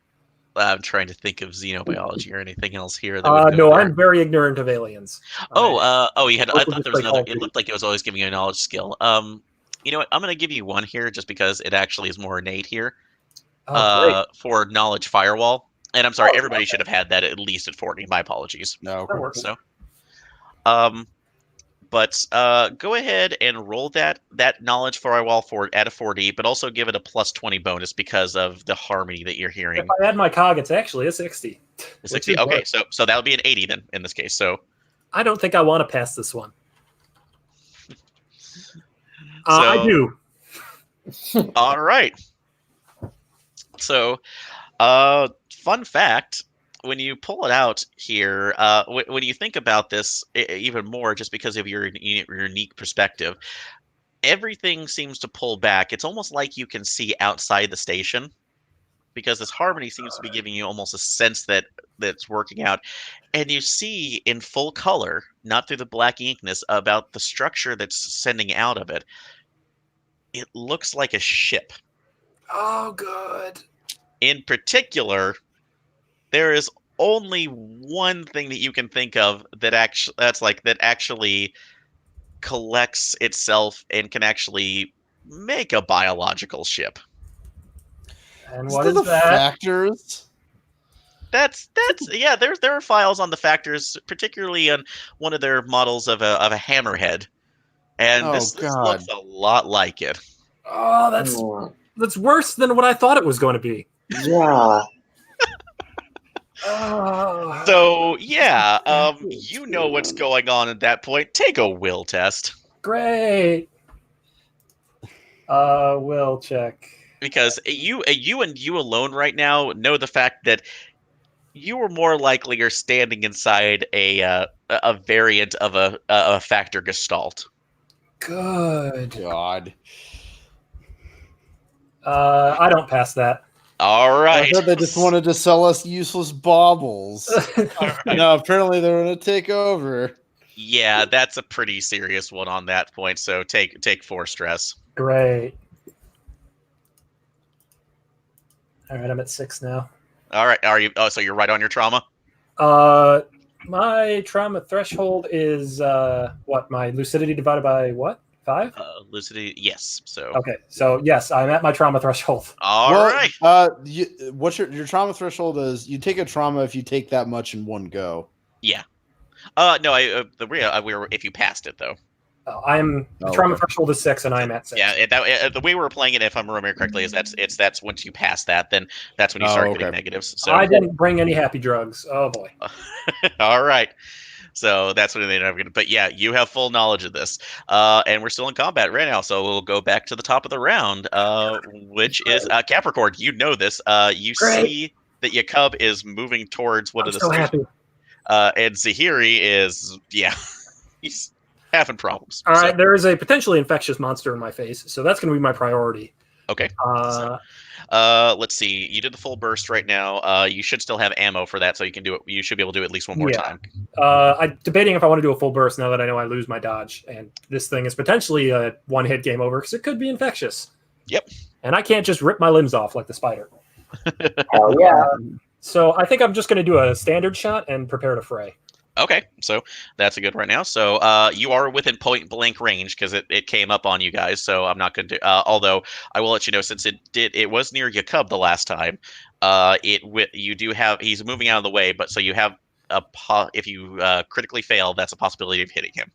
I'm trying to think of xenobiology or anything else here. That would go No, there. I'm very ignorant of aliens. You had. I thought there was another. Call It looked like it was always giving you a knowledge skill. You know what? I'm going to give you one here just because it actually is more innate here. For knowledge firewall. And I'm sorry, everybody should have had that at least at 40. My apologies. No. So, but go ahead and roll that knowledge firewall for at a 40, but also give it a plus 20 bonus because of the harmony that you're hearing. If I add my cog, it's actually a 60. A 60. Okay, so that would be an 80 then in this case. So I don't think I want to pass this one. I do. All right. So, fun fact, when you pull it out here, when you think about this even more, just because of your unique perspective, everything seems to pull back. It's almost like you can see outside the station because this harmony seems to be giving you almost a sense that's working out. And you see in full color, not through the black inkness, about the structure that's sending out of it. It looks like a ship. Oh, good. In particular, there is only one thing that you can think of that actually collects itself and can actually make a biological ship. And what is that? Factors? That's yeah. There are files on the factors, particularly on one of their models of a hammerhead, and this looks a lot like it. Oh, that's worse than what I thought it was going to be. Yeah. So yeah, you know what's going on at that point. Take a will test. Great. Will check. Because you and you alone right now know the fact that you are more likely are standing inside a variant of a factor gestalt. Good. God. I don't pass that. All right. I thought they just wanted to sell us useless baubles. Right. No, apparently they're going to take over. Yeah, that's a pretty serious one on that point. So take 4 stress. Great. All right, I'm at 6 now. All right. Are you? Oh, so you're right on your trauma. My trauma threshold is what? My lucidity divided by what? 5? Lucidity. Yes. So. Okay. So yes, I'm at my trauma threshold. All right. What's your trauma threshold is? You take a trauma if you take that much in one go. Yeah. No. We were if you passed it though. The trauma threshold is 6, and I'm at 6. Yeah, the way we're playing it, if I'm remembering correctly, is that's once you pass that, then that's when you start getting negatives. So I didn't bring any happy drugs. Oh boy. All right. So that's what they ended up. But yeah, you have full knowledge of this, and we're still in combat right now. So we'll go back to the top of the round, which is Capricorn. You know this. You see that Yakub is moving towards one of the stations. And Zahiri is he's having problems. All right, there is a potentially infectious monster in my face, so that's going to be my priority. Okay. Let's see. You did the full burst right now. You should still have ammo for that, so you can do it. You should be able to do it at least one more time. I'm debating if I want to do a full burst now that I know I lose my dodge, and this thing is potentially a one-hit game over because it could be infectious. Yep. And I can't just rip my limbs off like the spider. Hell yeah. So I think I'm just going to do a standard shot and prepare to fray. Okay, so that's a good right now. So you are within point blank range because it came up on you guys. So I'm not going to. Although I will let you know, since it was near Yakub the last time. You do have he's moving out of the way, but so you have if you critically fail, that's a possibility of hitting him.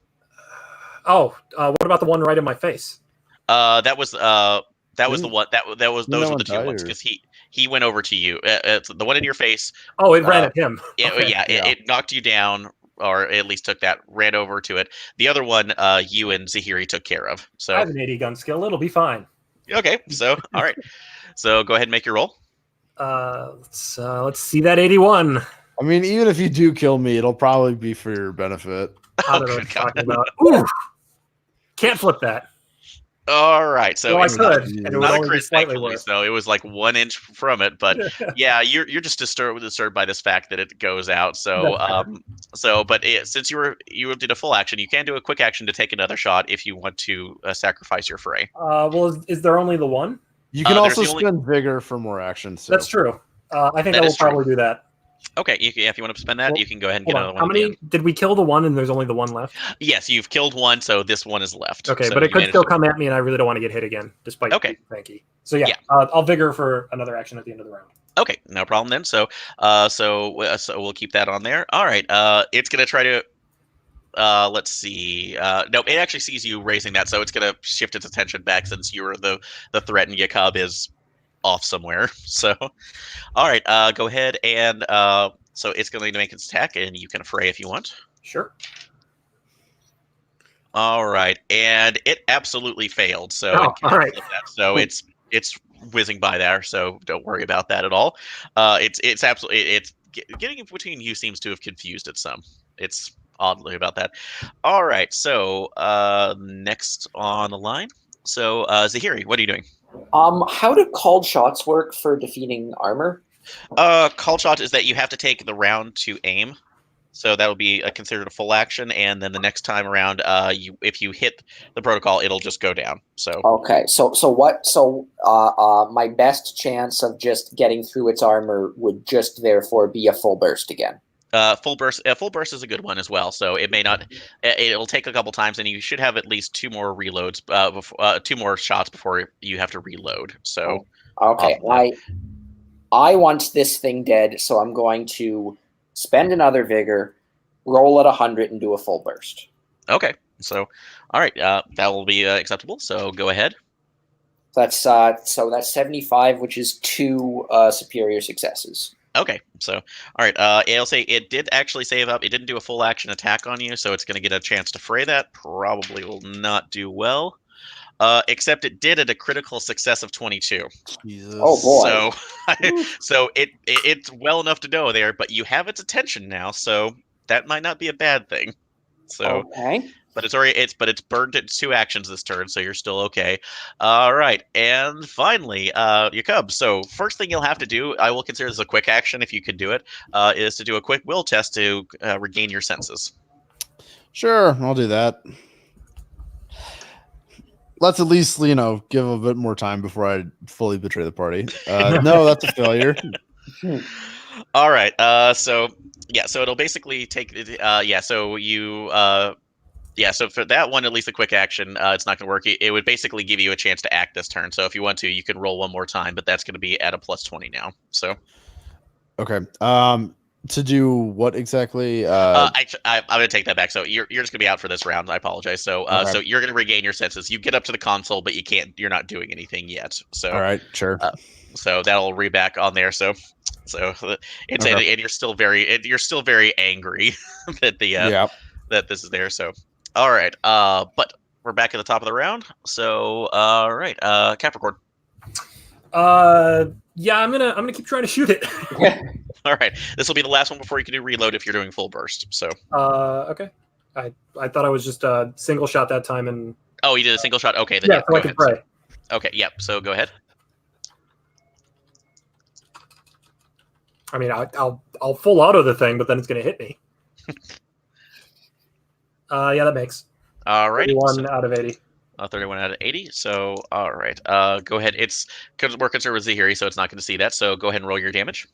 Oh, what about the one right in my face? That was the one those no were one the two died, ones or- because he went over to you. It's the one in your face. Oh, it ran at him. Okay. Yeah, it knocked you down, or at least took that, ran over to it. The other one, you and Zahiri took care of. I So have an 80 gun skill. It'll be fine. okay, so all right, so go ahead and make your roll. Let's see that 81. I mean, even if you do kill me, it'll probably be for your benefit. I don't know what you're talking about. Ooh, can't flip that. All right, so Well, I it's could, and it would not a only be crit, slightly thankfully. worse. So it was like 1 inch from it, but yeah, you're just disturbed by this fact that it goes out. So but since you did a full action, you can do a quick action to take another shot if you want to sacrifice your fray. Well, is there only the one? You can there's also the only- spend vigor for more actions. So. That's true. I think That I will is true. probably do that. Okay, if you want to spend that, Well, you can go ahead and Hold get on. another How one. many did we kill? The one, and there's only the one left. Yes, you've killed one, so this one is left. Okay, So but it you could managed still to- come at me, and I really don't want to get hit again, despite Okay. Frankie. So yeah, Yeah. I'll vigor for another action at the end of the round. Okay, no problem then. So we'll keep that on there. All right. It's gonna try to. Let's see. No, it actually sees you raising that, so it's gonna shift its attention back since you were the threat, and Yakub is off somewhere. So, all right. Go ahead and so it's going to make its attack, and you can fray if you want. Sure. All right, and it absolutely failed. So Oh, it cannot all right. flip that. So Cool. it's whizzing by there. So don't worry about that at all. It's absolutely getting in between you seems to have confused it some. It's oddly about that. All right, so next on the line. So Zahiri, what are you doing? How do called shots work for defeating armor? Call shot is that you have to take the round to aim. So that will be considered a full action, and then the next time around, if you hit the protocol, it'll just go down. So Okay, so my best chance of just getting through its armor would just therefore be a full burst again. full burst is a good one as well. So it may not, it'll take a couple times, and you should have at least 2 more reloads, 2 more shots before you have to reload. So Okay, I want this thing dead, so I'm going to spend another vigor, roll at 100, and do a full burst. okay, so all right, that will be acceptable. So go ahead. That's 75, which is 2 superior successes. Okay, so all right, it'll say it did actually save up. It didn't do a full action attack on you, so it's going to get a chance to fray that. Probably will not do well. Except it did at a critical success of 22. Jesus. Oh, boy. So it's well enough to know there, but you have its attention now, so that might not be a bad thing. So, Okay. but it's burned its 2 actions this turn, so you're still okay. All right, and finally, Yakub. So first thing you'll have to do, I will consider this a quick action if you can do it, is to do a quick will test to regain your senses. Sure, I'll do that. Let's at least, give a bit more time before I fully betray the party. No, that's a failure. All right. So it'll basically take. So you. So for that one, at least a quick action, it's not going to work. It would basically give you a chance to act this turn. So if you want to, you can roll one more time, but that's going to be at a +20 now. So. Okay. To do what exactly? I'm going to take that back. So you're just going to be out for this round. I apologize. So Okay. so you're going to regain your senses. You get up to the console, but you're not doing anything yet. So All right, sure. So that'll read back on there. So it's Okay. and you're still very angry that that this is there. So all right. But we're back at the top of the round. So all right. Capricorn. Yeah, I'm gonna keep trying to shoot it. All right. This will be the last one before you can do reload if you're doing full burst. So. Okay. I thought I was just a single shot that time, and Oh, you did a single shot. Okay, then yeah, so go I could ahead. pray. Okay, yep. So go ahead. I mean, I'll full auto the thing, but then it's gonna hit me. Yeah, that makes All right. 31 out of 80. 31 out of 80. So, all right. Go ahead. It's because we're concerned with Zahiri, so it's not going to see that. So go ahead and roll your damage.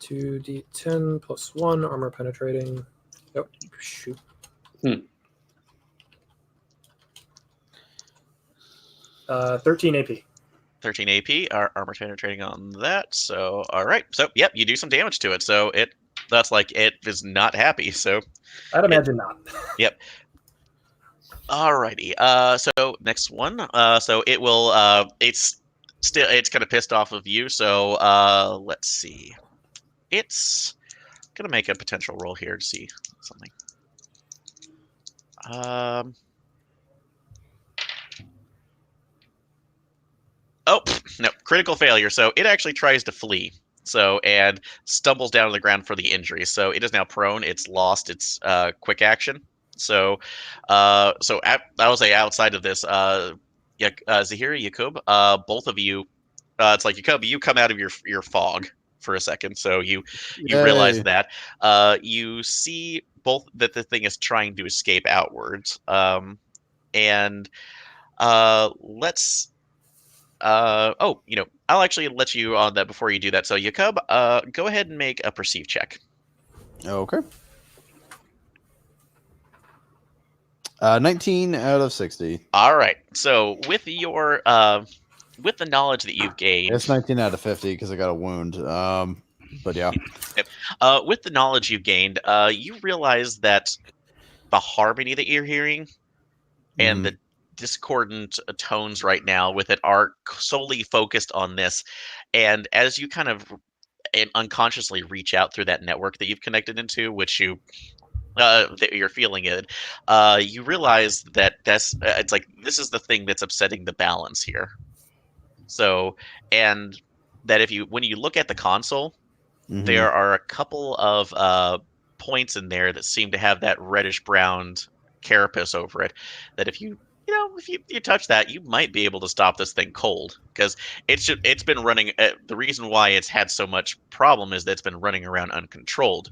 2d10 plus 1 armor penetrating. Oh, shoot. 13 AP. 13 AP. Our armor penetrating on that. So, all right. So, yep, you do some damage to it. So that's like it is not happy. So, I'd imagine not. yep. Alrighty. So next one. So it will. It's kind of pissed off of you. So let's see. It's gonna make a potential roll here to see something. Oh no, critical failure. So it actually tries to flee. So and stumbles down to the ground for the injury. So it is now prone. It's lost its quick action. So, I will say outside of this, yeah, Zahiri, Yakub, both of you, it's like Yakub, you come out of your fog for a second, so you realize Yay. that you see both that the thing is trying to escape outwards, and let's. Oh, I'll actually let you on that before you do that. So, Yakub, go ahead and make a perceive check. Okay. 19 out of 60. All right. So with your with the knowledge that you've gained, It's 19 out of 50 because I got a wound. But yeah. with the knowledge you've gained, you realize that the harmony that you're hearing and the discordant tones right now with it are solely focused on this. And as you kind of unconsciously reach out through that network that you've connected into, which that you're feeling it, you realize that it's like this is the thing that's upsetting the balance here. So, and that when you look at the console, there are a couple of points in there that seem to have that reddish brown carapace over it. That if you touch that, you might be able to stop this thing cold because it's been running. The reason why it's had so much problem is that it's been running around uncontrolled.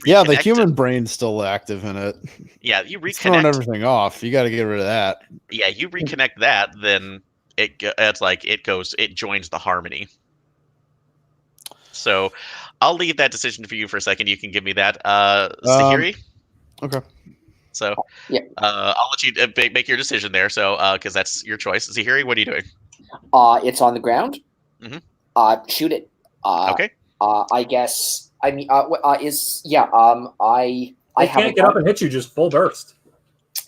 Yeah, the human brain's still active in it. Yeah, you reconnect. It's throwing everything off. You got to get rid of that. Yeah, you reconnect that, then it's like it joins the harmony. So I'll leave that decision for you for a second. You can give me that, Sahiri. Okay. So yeah, I'll let you make your decision there. So because that's your choice, Zahiri, what are you doing? It's on the ground. Mm-hmm. Shoot it. Okay. I guess. I mean, I can't get up and hit you just full burst.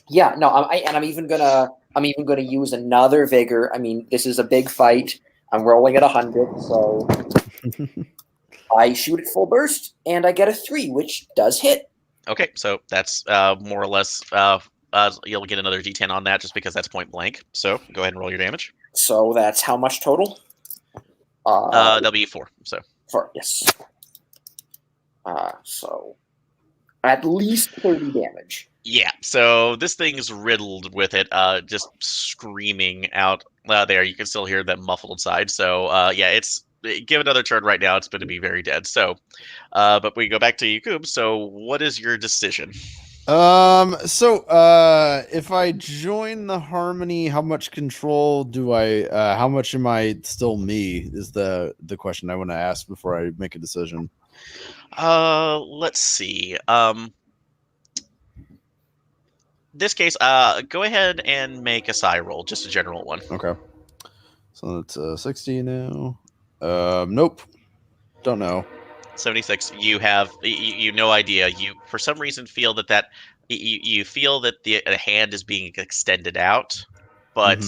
Yeah, no, I'm even gonna use another vigor. I mean, this is a big fight. I'm rolling at 100, so I shoot at full burst and I get a 3, which does hit. Okay, so that's more or less. You'll get another D10 on that just because that's point blank. So go ahead and roll your damage. So that's how much total? That'll be 4. So 4, yes. So at least 30 damage. Yeah, so this thing's riddled with it, just screaming out there. You can still hear that muffled side. So yeah, give another turn right now. It's going to be very dead. So, but we go back to Yakub. So what is your decision? So if I join the harmony, how much control do I? How much am I still me? Is the question I want to ask before I make a decision. Let's see. This case, go ahead and make a psi roll, just a general one. Okay. So that's 60 now. Nope. Don't know. 76. You have no idea. You for some reason feel that you feel that the hand is being extended out, but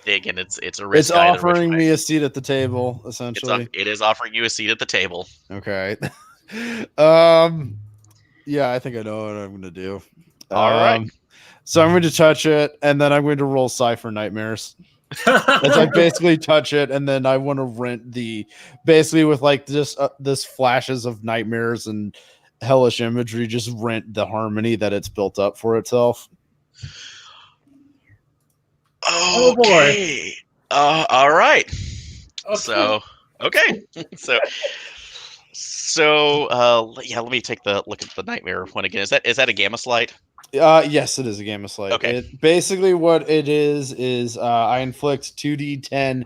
again, it's a risk. It's offering me a seat at the table, essentially. It is offering you a seat at the table. Okay. Yeah, I think I know what I'm going to do. All right. So I'm going to touch it, and then I'm going to roll psi for nightmares. As I basically touch it, and then I want to rent basically with like this flashes of nightmares and hellish imagery, just rent the harmony that it's built up for itself. Oh boy. All right. Okay. So okay. Yeah, let me take the look at the nightmare one again. Is that a gamma slide? Yes, it is a gamma slide. Okay. Basically what it is I inflict 2d10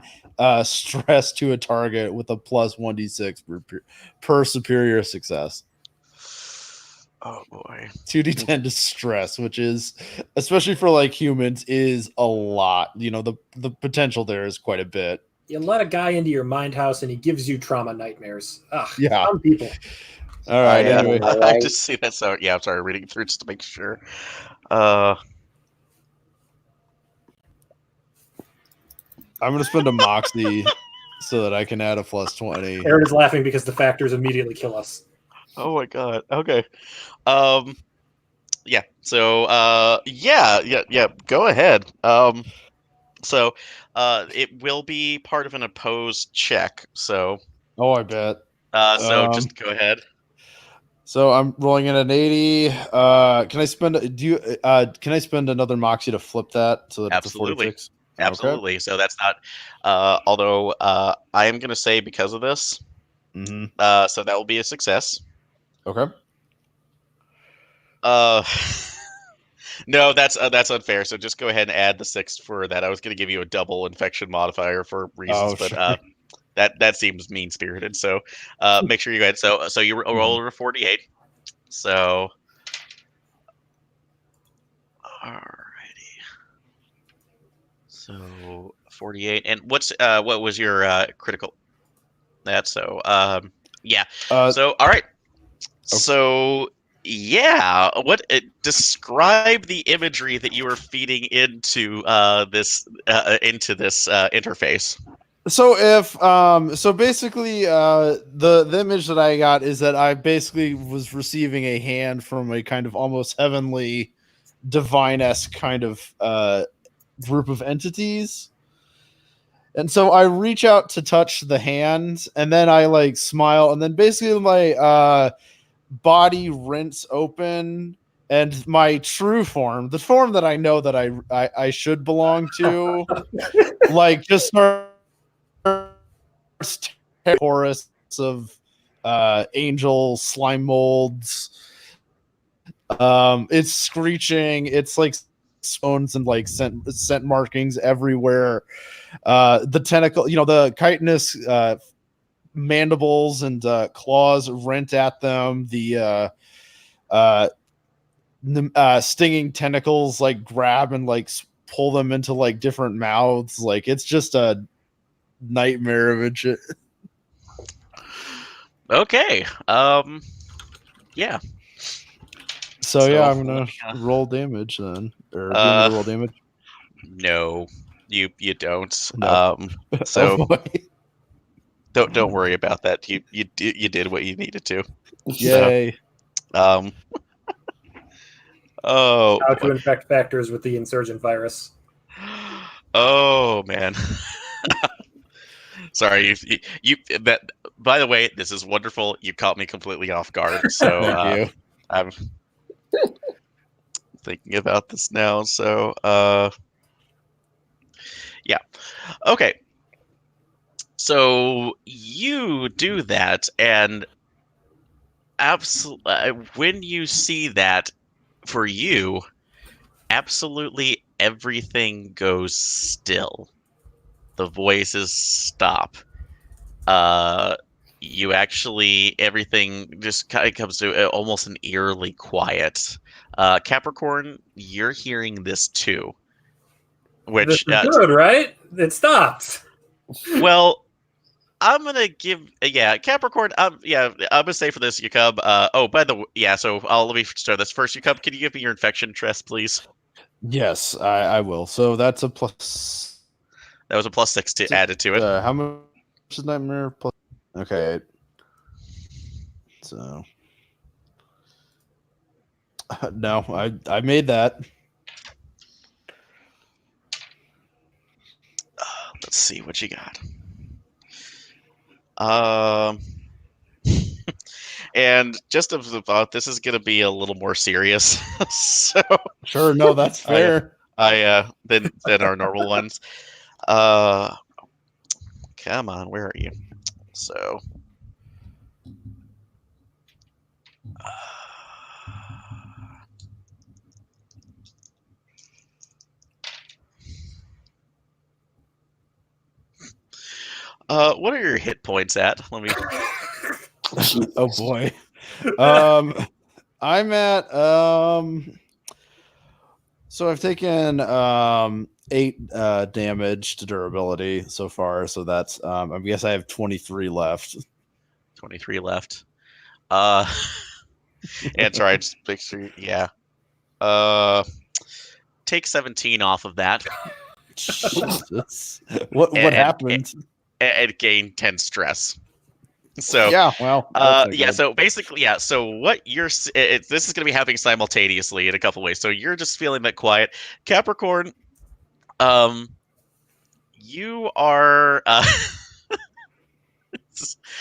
stress to a target with a plus 1d6 per superior success. Oh boy. 2d10 distress, which is, especially for like humans, is a lot. You know, the potential there is quite a bit. You let a guy into your mind house and he gives you trauma nightmares. Ugh, Yeah. some people. All right. Anyway, All I right. just see that. So yeah, I'm sorry, reading through just to make sure. I'm gonna spend a moxie so that I can add a +20. Aaron is laughing because the factors immediately kill us. Oh my god. Okay. Yeah. So yeah. Go ahead. So it will be part of an opposed check. So Oh, I bet. so just go ahead. So I'm rolling in an 80. Can I spend? Can I spend another moxie to flip that so that Absolutely. it's a 46? Absolutely. So that's not. Although I am going to say because of this. Mm-hmm. So that will be a success. Okay. No, that's unfair. So just go ahead and add the 6 for that. I was going to give you a double infection modifier for reasons, but sure. that seems mean spirited. So make sure you go ahead. So you roll over 48. So alrighty. So 48. And what was your critical? That's so yeah. So all right. So yeah, describe the imagery that you were feeding into this interface? So if so basically the image that I got is that I basically was receiving a hand from a kind of almost heavenly divine-esque kind of group of entities. And so I reach out to touch the hand, and then I like smile, and then basically my body rents open, and my true form, the form that I know that I should belong to, like just starts chorus of angel slime molds. It's screeching. It's like stones and like scent markings everywhere. The tentacle, the chitinous mandibles and claws rent at them. The stinging tentacles like grab and like pull them into like different mouths. Like it's just a nightmare of a shit. Okay. Yeah. So yeah, I'm gonna roll damage then. Or do you want me to roll damage? No, you don't. No. So Oh, boy. don't worry about that. You did what you needed to. Yay. So, oh. How to infect factors with the insurgent virus. Oh man. Sorry, you that. By the way, this is wonderful. You caught me completely off guard. So Thank you. I'm thinking about this now. So yeah. Okay. So you do that, and absolutely, when you see that, for you, absolutely everything goes still. The voices stop. You actually, everything just kind of comes to almost an eerily quiet. Capricorn, you're hearing this too. Which this is good, right? It stopped. Well, I'm gonna give Capricorn. I'm gonna say for this, Yukub. Oh, by the way, so let me start this first. Yukub, can you give me your infection test, please? Yes, I will. So that's a plus. That was a +6 to added to it. How much is nightmare plus? Okay. So no, I made that. Let's see what you got. And just as a thought, this is going to be a little more serious. So sure, no, that's fair. Than our normal ones. Come on, where are you? So. What are your hit points at? Let me. Oh boy. I'm at so I've taken 8 damage to durability so far, so that's I guess I have 23 left. 23 left. And sorry, I just picture. Yeah. Take 17 off of that. Jesus. What And- happened? And gain 10 stress. So Yeah, well, that's not yeah. good. So basically, yeah. So what you're this is going to be happening simultaneously in a couple ways. So you're just feeling that quiet, Capricorn. You are.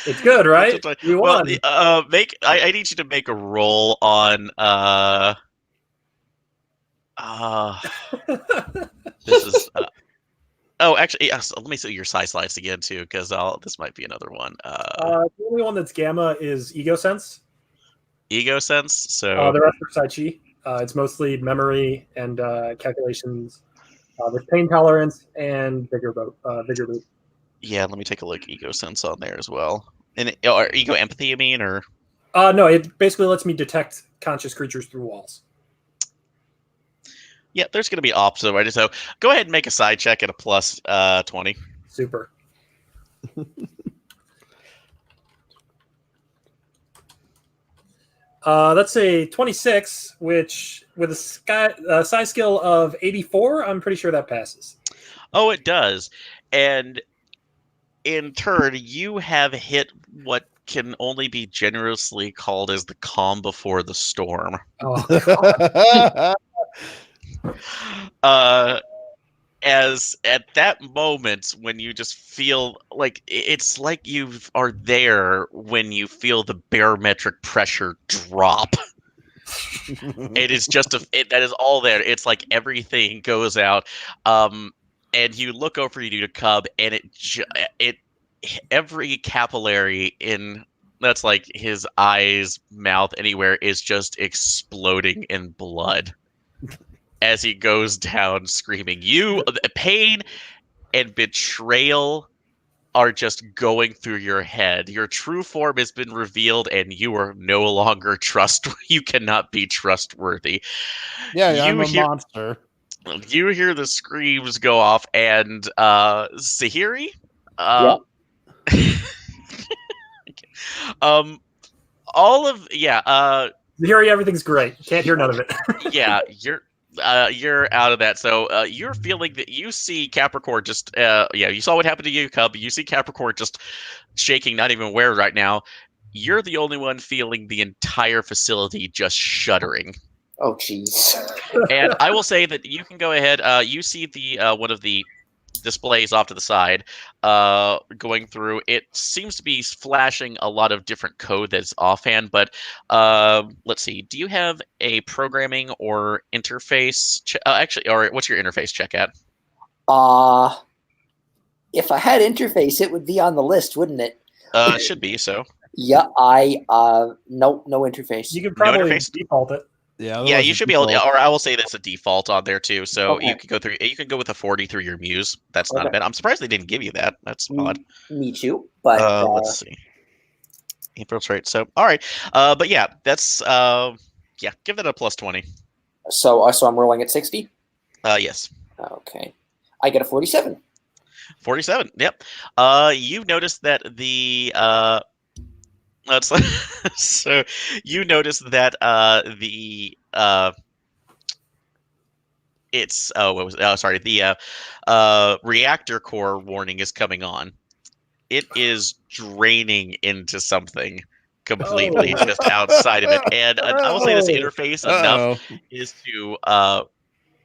It's good, right? We Well, won. I need you to make a roll on. This is. Oh, actually, yes. Let me see your size slides again too, because this might be another one. The only one that's gamma is ego sense. Ego sense. So The rest are Psi Chi. It's mostly memory and calculations. There's pain tolerance and vigor boot. yeah, let me take a look. Ego sense on there as well. And or ego empathy, you mean, or No, it basically lets me detect conscious creatures through walls. yeah, there's going to be opposite. Right? So go ahead and make a side check at a plus 20. Super. That's a 26, which with a size skill of 84, I'm pretty sure that passes. Oh, it does. And in turn, you have hit what can only be generously called as the calm before the storm. Oh, As at that moment when you just feel like it's like you are there when you feel the barometric pressure drop. It is just that is all there. It's like everything goes out, and you look over you to Cub, and it every capillary in that's like his eyes, mouth, anywhere is just exploding in blood as he goes down screaming. Pain and betrayal are just going through your head. Your true form has been revealed, and you are no longer you cannot be trustworthy. Yeah, I'm a monster. You hear the screams go off, and Sahiri, all of Here, everything's great. Can't hear none of it. yeah, you're out of that. So you're feeling that you see Capricorn just you saw what happened to you, Cub. You see Capricorn just shaking, not even aware right now. You're the only one feeling the entire facility just shuddering. Oh, jeez. And I will say that you can go ahead. You see the one of the displays off to the side going through. It seems to be flashing a lot of different code that's offhand, but let's see. Do you have a programming or interface actually, or what's your interface check at? If I had interface, it would be on the list, wouldn't it? It should be so. Yeah, no interface. You could probably interface? default it. Yeah, you should be able to, or I will say that's a default on there too. So Okay. you can go through. You can go with a 40 through your Muse. That's not a bad. I'm surprised they didn't give you that. That's odd. Me too. But let's see. Infiltrate. So all right. But yeah, that's give that a plus 20. So I'm rolling at 60. Yes. Okay, I get a 47. 47. Yep. You've noticed that the so you noticed that the it's what was sorry, the reactor core warning is coming on. It is draining into something completely just outside of it, and I will say this interface enough is to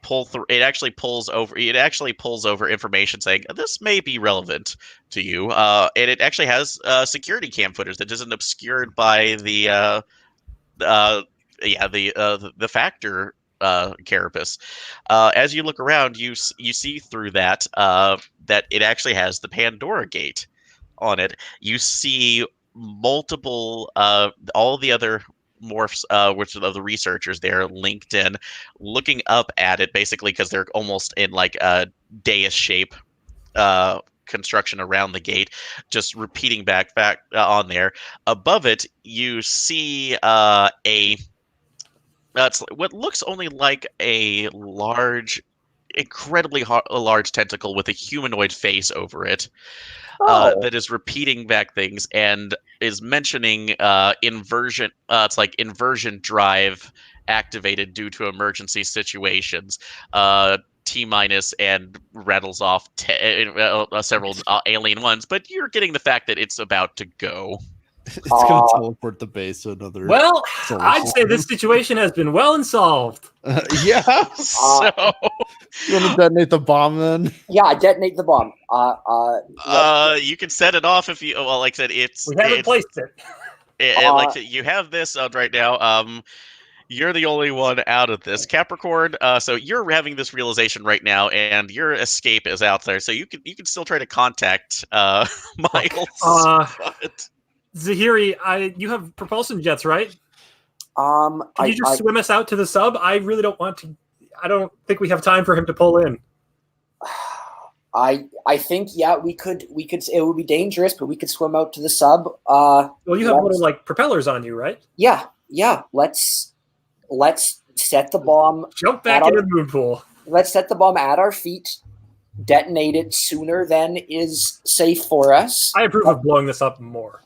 pull through. It actually pulls over information saying this may be relevant to you, and it actually has security cam footage that isn't obscured by the factor carapace. As you look around, you see through that that it actually has the Pandora gate on it. You see multiple all the other morphs, which of the researchers there linked in, looking up at it, basically because they're almost in like a dais shape construction around the gate, just repeating back on there. Above it, you see a it's what looks only like a large, incredibly large tentacle with a humanoid face over it. Oh, That is repeating back things and is mentioning inversion. It's like inversion drive activated due to emergency situations. T minus and rattles off several alien ones, but you're getting the fact that it's about to go. It's going to teleport the base to another. Well, solar I'd say system. this situation has been well and solved. Yeah. So You want to detonate the bomb then? yeah, detonate the bomb. you can set it off if you. Well, like I said, We haven't placed it. like I said, you have this out right now. You're the only one out of this, Capricorn. So you're having this realization right now, and your escape is out there. So you can still try to contact Miles. But... Zahiri, you have propulsion jets, right? Can you just swim us out to the sub? I really don't want to. I don't think we have time for him to pull in. I think we could. It would be dangerous, but we could swim out to the sub. Well, you have little like propellers on you, right? Yeah. Let's set the bomb. Jump back into the moon pool. Let's set the bomb at our feet. Detonate it sooner than is safe for us. I approve of blowing this up more.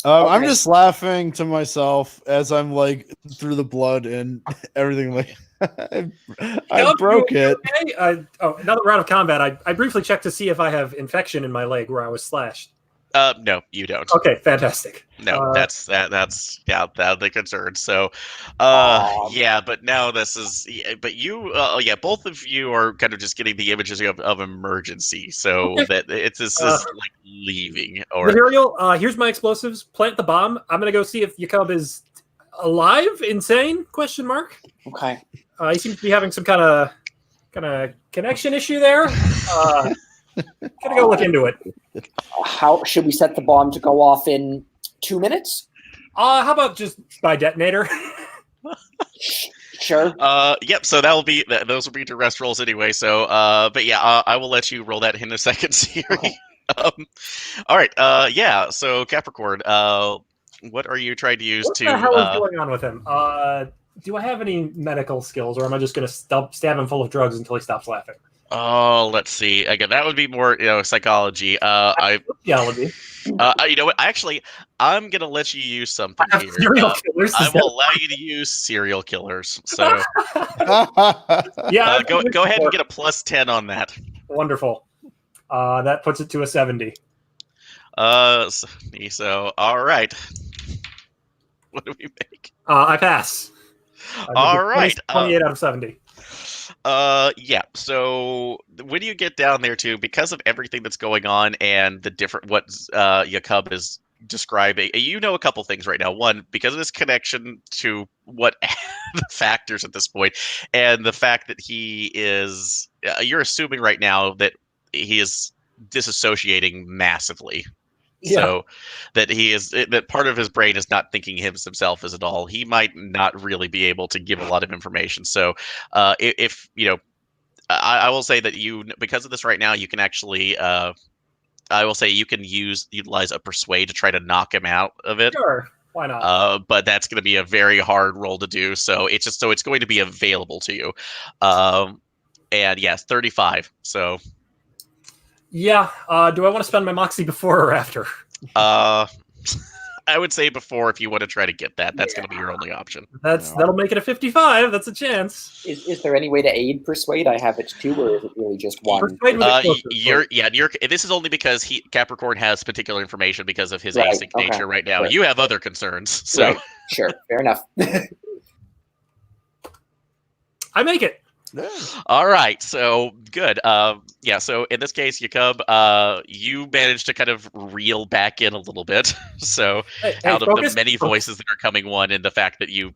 Okay. I'm just laughing to myself as I'm like through the blood and everything. Like I broke it. Okay? Another round of combat. I briefly checked to see if I have infection in my leg where I was slashed. No, you don't. Okay, fantastic. No, that's the concern. So, yeah, but now this is. But you, both of you are kind of just getting the images of emergency. So that it's this is like leaving or. Material. Here's my explosives. Plant the bomb. I'm gonna go see if Jacob is alive. Insane? Question mark. Okay. He seems to be having some kind of connection issue there. Gotta go look into it. How should we set the bomb to go off in 2 minutes? How about just by detonator? Sure. Yep. So those will be direct rolls anyway. So, but yeah, I will let you roll that in a second, Siri. Okay. All right. Yeah. So Capricorn, what are you trying to use what to? What the hell is going on with him? Do I have any medical skills, or am I just going to stab him full of drugs until he stops laughing? Oh, let's see. Again, that would be more, psychology. Yeah, it would be. You know what? Actually, I'm gonna let you use something I have here. serial killers. I will allow you to use serial killers. So, yeah, go ahead and get a +10 on that. Wonderful. That puts it to a 70. So all right. What do we make? I pass. All right. 28 out of 70. Yeah. So when you get down there too, because of everything that's going on and the different what Jacob is describing, you know a couple things right now. One, because of his connection to what the factors at this point, and the fact that he is, you're assuming right now that he is disassociating massively. Yeah. So that part of his brain is not thinking himself as at all. He might not really be able to give a lot of information. So if you know, I will say that because of this right now, you can actually I will say you can utilize a persuade to try to knock him out of it. Sure. Why not? But that's going to be a very hard roll to do. So it's going to be available to you. And yes, 35. So. Yeah. Do I want to spend my moxie before or after? I would say before if you want to try to get that. That's going to be your only option. That'll make it a 55. That's a chance. Is there any way to aid persuade? I have it too, or is it really just one? Persuade with this is only because Capricorn has particular information because of his Right, async okay. nature right now. Right. You have other concerns, so Right. Sure, fair enough. I make it. all right. So good. Yeah. So in this case, Jacob, you managed to kind of reel back in a little bit. So out of the many voices that are coming, one, and the fact that you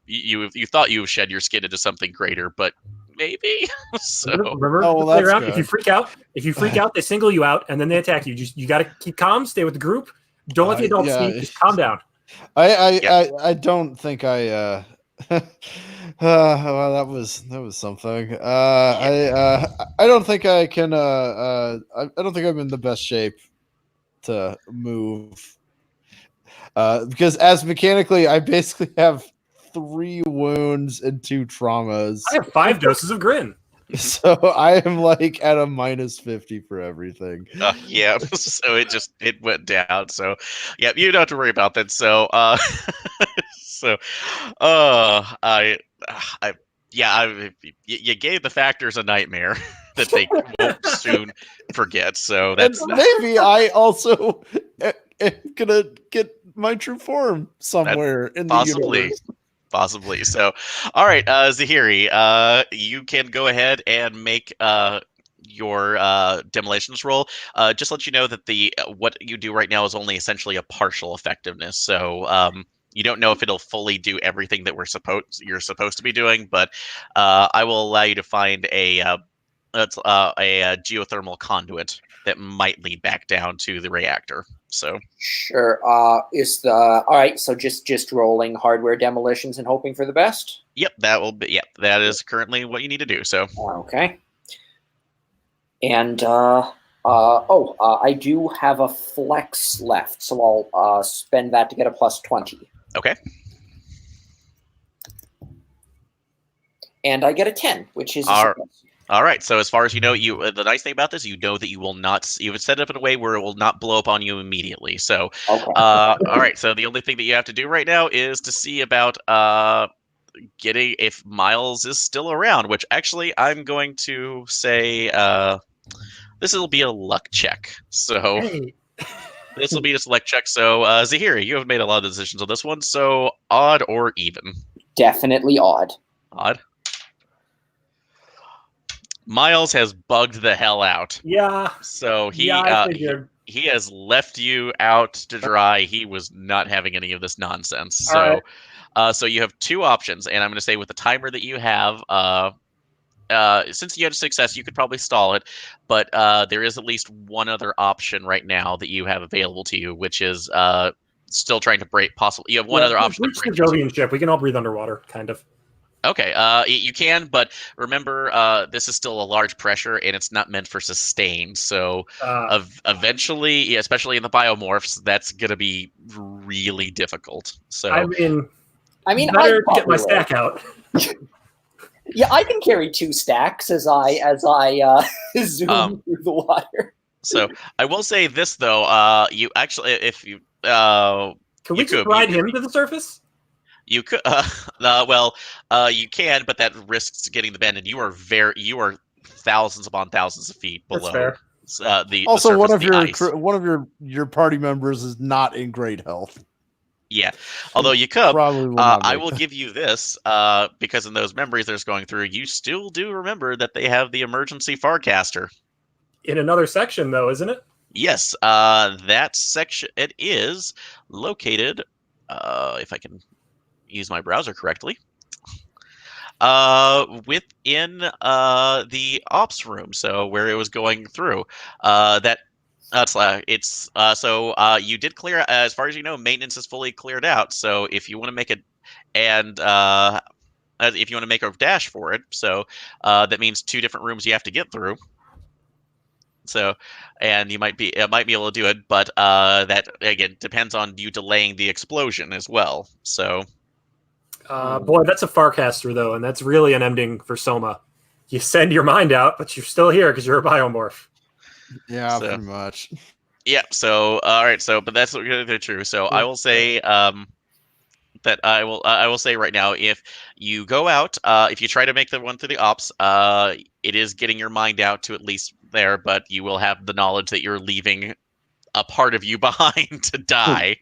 thought you shed your skin into something greater, but maybe. So Remember, that's around. good. If you freak out, they single you out and then they attack you. You got to keep calm. Stay with the group. Don't let the adults speak. Just calm down. I don't think I. Well, that was something. I don't think I can. I don't think I'm in the best shape to move. Because as mechanically, I basically have 3 wounds and 2 traumas. I have 5 doses of grin. So I am like at a -50 for everything. Yeah, so it went down. So yeah, you don't have to worry about that. So so I yeah, you gave the factors a nightmare that they won't soon forget. So that's And maybe I also am gonna get my true form somewhere in the universe. Possibly. So, all right, Zahiri, you can go ahead and make your demolitions roll. Just let you know that the what you do right now is only essentially a partial effectiveness. So you don't know if it'll fully do everything that you're supposed to be doing, but I will allow you to find a geothermal conduit that might lead back down to the reactor. So Sure. Is the all right? So just rolling hardware demolitions and hoping for the best. yep, that is currently what you need to do. So Okay. And I do have a flex left, so I'll spend that to get a +20. okay. And I get a 10, which is a All success. All right. So as far as you know, the nice thing about this, you know that you will not. You would set it up in a way where it will not blow up on you immediately. So, Okay. all right. So the only thing that you have to do right now is to see about getting if Miles is still around. Which actually, I'm going to say this will be a luck check. So Hey, this will be a select check. So Zahiri, you have made a lot of decisions on this one. So odd or even? Definitely odd. Odd. Miles has bugged the hell out. yeah, So I figured. he has left you out to dry. He was not having any of this nonsense. All So right. so you have 2 options, and I'm going to say with the timer that you have, since you had a success, you could probably stall it. But there is at least one other option right now that you have available to you, which is still trying to break. Possibly, you have one other option. Reach the Jovian ship. We can all breathe underwater, kind of. Okay, you can, but remember, this is still a large pressure, and it's not meant for sustain. So, eventually, especially in the bio-morphs, that's gonna be really difficult. So, I mean, I better get my stack out. Yeah, I can carry 2 stacks as I zoom through the water. so I will say this though, you actually, if you, Can we you just could, ride you, him to the surface? you could, you can, but that risks getting the bend, and you are thousands upon thousands of feet That's below. fair. The Also, surface one of of the your ice. one of your party members is not in great health. Yeah, although you could, Probably will not I make will that. give you this because in those memories there's going through, you still do remember that they have the emergency farcaster. In another section, though, isn't it? Yes, that section it is located. If I can use my browser correctly, within the ops room, so where it was going through. So you did clear, as far as you know, maintenance is fully cleared out. So if you want to make it, and if you want to make a dash for it, so that means 2 different rooms you have to get through. So, and you might be able to do it, but that again depends on you delaying the explosion as well. So. Boy, that's a Farcaster, though, and that's really an ending for Soma. You send your mind out, but you're still here because you're a biomorph. Yeah, So, pretty much. yeah. So, all right. So, but that's really true. So, I will say that I will say right now, if you go out, if you try to make the one through the ops, it is getting your mind out to at least there, but you will have the knowledge that you're leaving a part of you behind to die.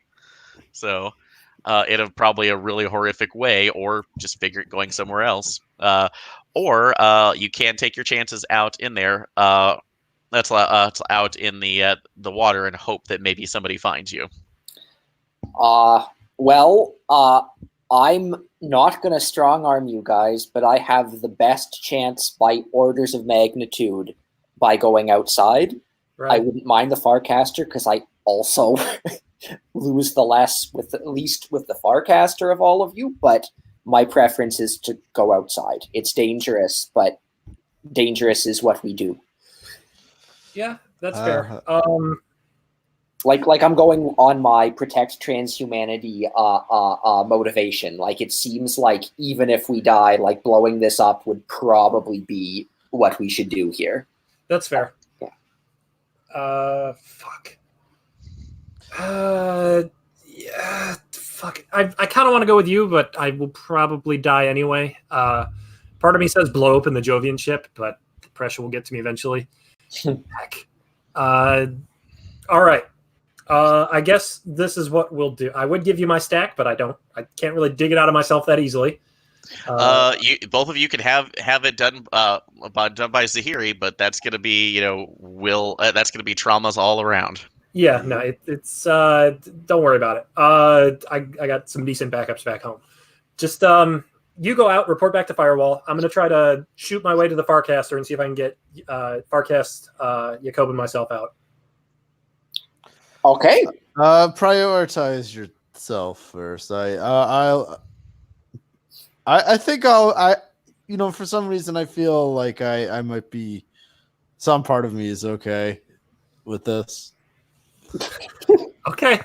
So. In a probably a really horrific way, or just figure it going somewhere else. Or you can take your chances out in there. That's out in the water and hope that maybe somebody finds you. I'm not going to strong arm you guys, but I have the best chance by orders of magnitude by going outside. Right. I wouldn't mind the Farcaster because I also lose the least with the Farcaster of all of you, but my preference is to go outside. It's dangerous, but dangerous is what we do. Yeah, that's fair. Like I'm going on my protect transhumanity motivation. Like it seems like even if we die, like blowing this up would probably be what we should do here. That's fair. Yeah. Fuck. Yeah, fuck. I kind of want to go with you, but I will probably die anyway. Part of me says blow open the Jovian ship, but the pressure will get to me eventually. Heck. All right. I guess this is what we'll do. I would give you my stack, but I can't really dig it out of myself that easily. Both of you can have it done by Zahiri, but that's gonna be that's gonna be traumas all around. Yeah, no, it's don't worry about it. I got some decent backups back home. Just you go out, report back to Firewall. I'm gonna try to shoot my way to the Farcaster and see if I can get Farcast, Jacob, and myself out. Okay. Prioritize yourself first. I think for some reason I feel like I might be, some part of me is okay with this. Okay.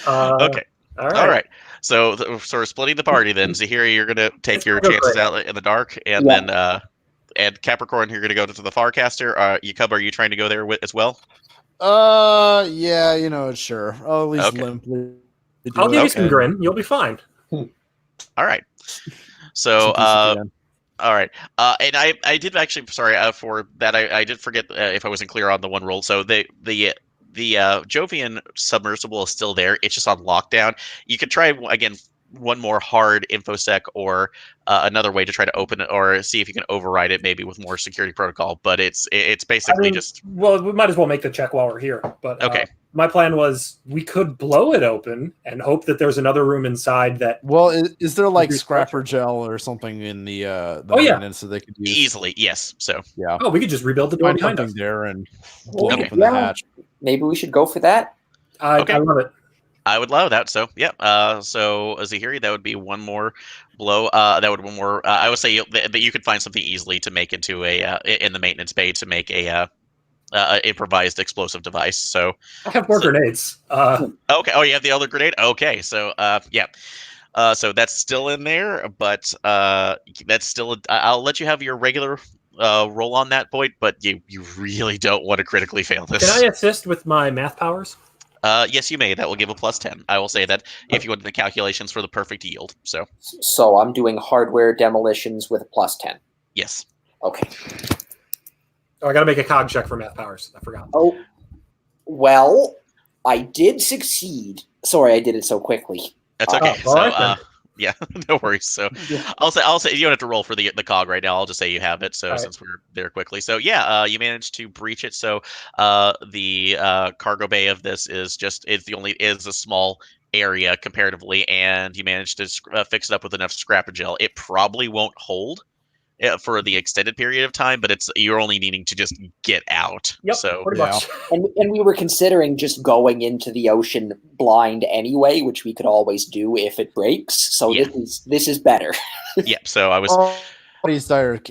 Okay. All right. So we're splitting the party then. Zahiri, you're gonna take your chances out in the dark, and then and Capricorn, you're gonna go to the Farcaster. Jacob, are you trying to go there as well? Yeah, sure. I'll at least limply. I'll give you some grin. You'll be fine. All right. So, all right. And I did actually, sorry for that. I did forget if I wasn't clear on the one rule. So the Jovian submersible is still there. It's just on lockdown. You could try again one more hard infosec or another way to try to open it or see if you can override it maybe with more security protocol. But it's basically just. Well, we might as well make the check while we're here. But okay. My plan was we could blow it open and hope that there's another room inside that. Well, is there like scrapper gel or something in the maintenance that they could use? Easily, yes. So yeah. Oh, we could just rebuild the door behind us there and open the hatch. Maybe we should go for that. I love it. I would love that. So yeah. So Zahiri, that would be one more blow. That would be one more. I would say that you could find something easily to make into a in the maintenance bay to make a improvised explosive device. So I have more grenades. Okay. Oh, you have the other grenade. Okay. So yeah. So that's still in there, but that's still. I'll let you have your regular roll on that point, but you really don't want to critically fail this. Can I assist with my math powers? Yes, you may. That will give a +10. I will say that if you want the calculations for the perfect yield. So I'm doing hardware demolitions with a +10. Yes. Okay. Oh, I got to make a cog check for math powers. I forgot. Oh, well, I did succeed. Sorry, I did it so quickly. That's okay. Yeah, no worries. So I'll say you don't have to roll for the cog right now. I'll just say you have it. So since we're there quickly, so yeah, you managed to breach it. So the cargo bay of this is a small area comparatively, and you managed to fix it up with enough scrapper gel. It probably won't hold for the extended period of time, but you're only needing to just get out. Yep, so pretty much. And we were considering just going into the ocean blind anyway, which we could always do if it breaks. So this is better. Yep. So I was.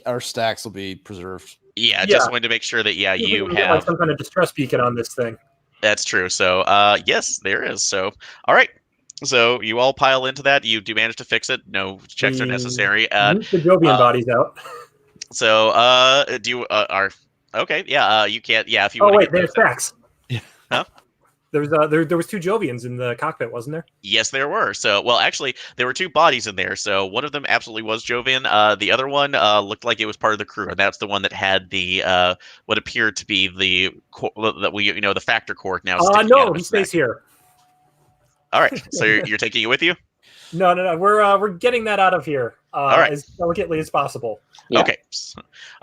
Our stacks will be preserved. Yeah, just wanted to make sure that you have like some kind of distress beacon on this thing. That's true. So yes, there is. So all right. So you all pile into that. You do manage to fix it. No checks are necessary. The Jovian bodies out. So do you are okay? Yeah. You can't. Yeah. If you. Oh wait, there's facts. Huh? There was 2 Jovians in the cockpit, wasn't there? Yes, there were. So well, actually, there were 2 bodies in there. So one of them absolutely was Jovian. The other one looked like it was part of the crew, and that's the one that had the what appeared to be the the factor core now. No, he stays here. All right, so you're taking it with you? No. We're getting that out of here as delicately as possible. Yeah. Okay.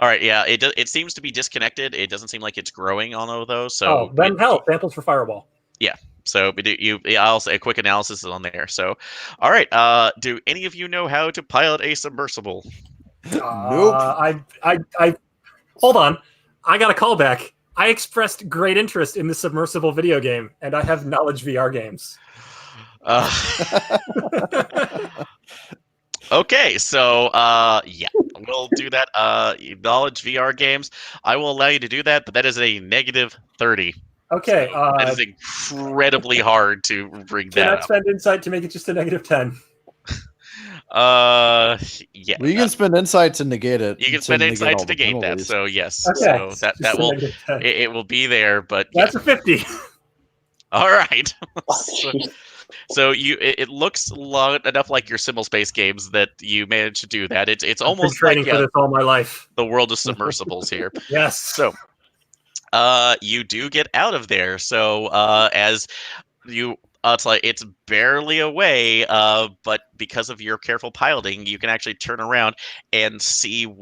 All right. Yeah. It seems to be disconnected. It doesn't seem like it's growing on all of those. So then samples for Firewall. Yeah. So I'll say a quick analysis is on there. So, all right. Do any of you know how to pilot a submersible? Nope. I hold on. I got a callback. I expressed great interest in the submersible video game, and I have knowledge VR games. Okay, so yeah, we'll do that. Knowledge VR games. I will allow you to do that, but that is a -30. Okay. So that is incredibly hard to bring Can that I up. spend insight to make it just a -10? Yeah. Well, you can spend insight to negate it. You can spend insight all to the negate that. penalties. So yes. Okay. So that just a will -10. it will be there, but That's yeah. a 50. All right. Oh, So, jeez. so it looks enough like your Symbol Space games that you managed to do that. It's I've been almost training like for this all my life. the world of submersibles here. Yes. So you do get out of there. So as you it's like it's barely away, but because of your careful piloting, you can actually turn around and see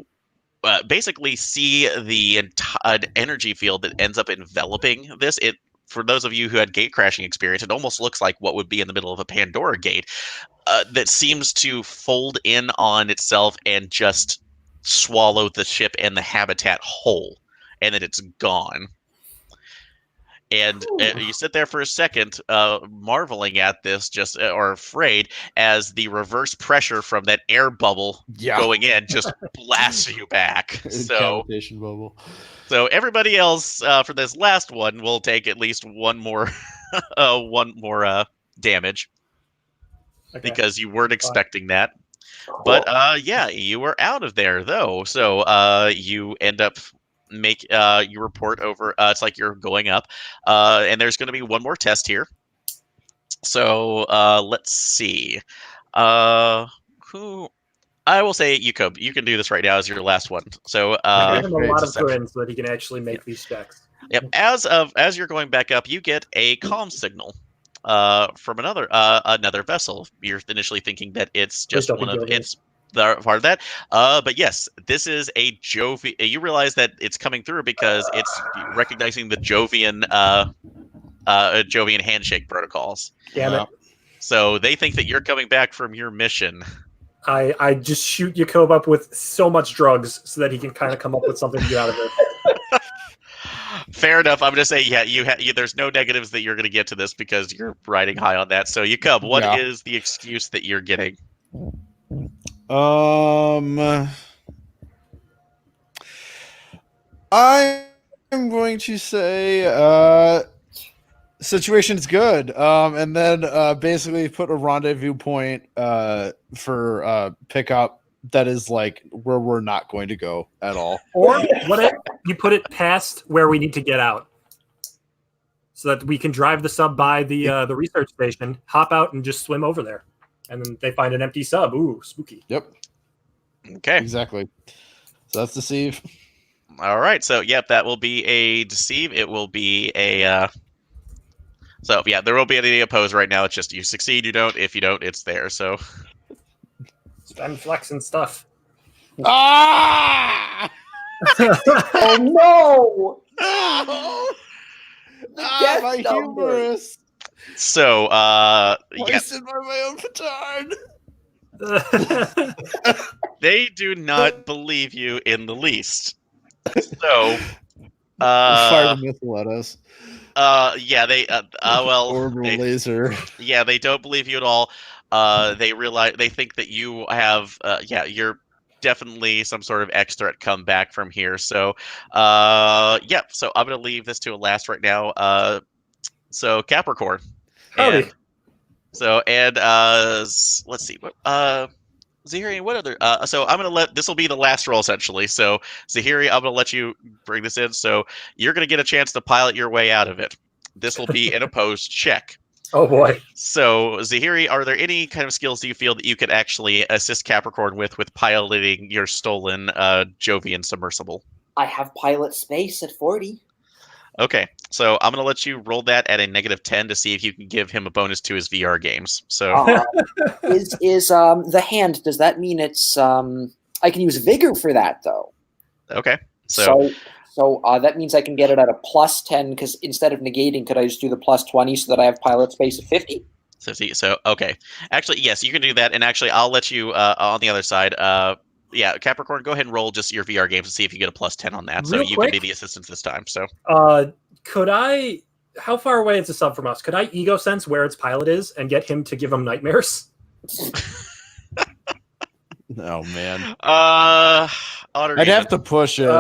basically see the entire energy field that ends up enveloping this. It for those of you who had gate crashing experience, it almost looks like what would be in the middle of a Pandora gate that seems to fold in on itself and just swallow the ship and the habitat whole, and then it's gone. And you sit there for a second, marveling at this, just or afraid, as the reverse pressure from that air bubble going in just blasts you back. Cavitation bubble. So everybody else for this last one will take at least one more, damage Okay. because you weren't expecting that. But yeah, you were out of there though. So you end up you report over. It's like you're going up, and there's going to be one more test here. So let's see. Who? I will say Jacob. You can do this right now as your last one. So Give him a lot of deception. grins so that he can actually make these checks. Yep. As you're going back up, you get a comm signal from another vessel. You're initially thinking that it's just don't one be of Jovian. it's the part of that. But yes, this is a Jovian. You realize that it's coming through because it's recognizing the Jovian Jovian handshake protocols. Damn it. So they think that you're coming back from your mission. I just shoot Jacob up with so much drugs so that he can kind of come up with something to get out of it. Fair enough. I'm going to say, yeah, there's no negatives that you're going to get to this because you're riding high on that. So, Jacob, what is the excuse that you're getting? I'm going to say situation's good. And then basically put a rendezvous point for pickup that is like where we're not going to go at all. Or what if you put it past where we need to get out, so that we can drive the sub by the research station, hop out, and just swim over there, and then they find an empty sub. Ooh, spooky. Yep. Okay. Exactly. So that's deceive. All right. So, yep, that will be a deceive. It will be a. So yeah, there won't be any opposed right now. It's just you succeed, you don't. If you don't, it's there. So. Spend flex and stuff. Ah! Oh no! The death my number. humorous. So Wasted by my own petard. they do not believe you in the least. So Fire the missile at us. yeah, they well Orbital they, laser. yeah, they don't believe you at all. They think that you have you're definitely some sort of X threat come back from here. So yeah, so I'm gonna leave this to a last right now. So Capricorn. Howdy. Let's see what Zahiri, what other so I'm gonna this will be the last roll essentially. So Zahiri, I'm gonna let you bring this in. So you're gonna get a chance to pilot your way out of it. This will be an opposed check. Oh boy. So Zahiri, are there any kind of skills do you feel that you could actually assist Capricorn with piloting your stolen Jovian submersible? I have pilot space at 40. Okay, so I'm gonna let you roll that at a -10 to see if you can give him a bonus to his VR games. So Is the hand? Does that mean it's I can use vigor for that though? okay, so that means I can get it at a +10 because instead of negating, could I just do the +20 so that I have pilot space at 50? so okay, actually yes, you can do that, and actually I'll let you on the other side. Yeah, Capricorn, go ahead and roll just your VR games and see if you get a +10 on that. So Real you quick, can be the assistance this time. So could I? How far away is the sub from us? Could I ego sense where its pilot is and get him to give him nightmares? Oh man. Odd or I'd even? have to push it.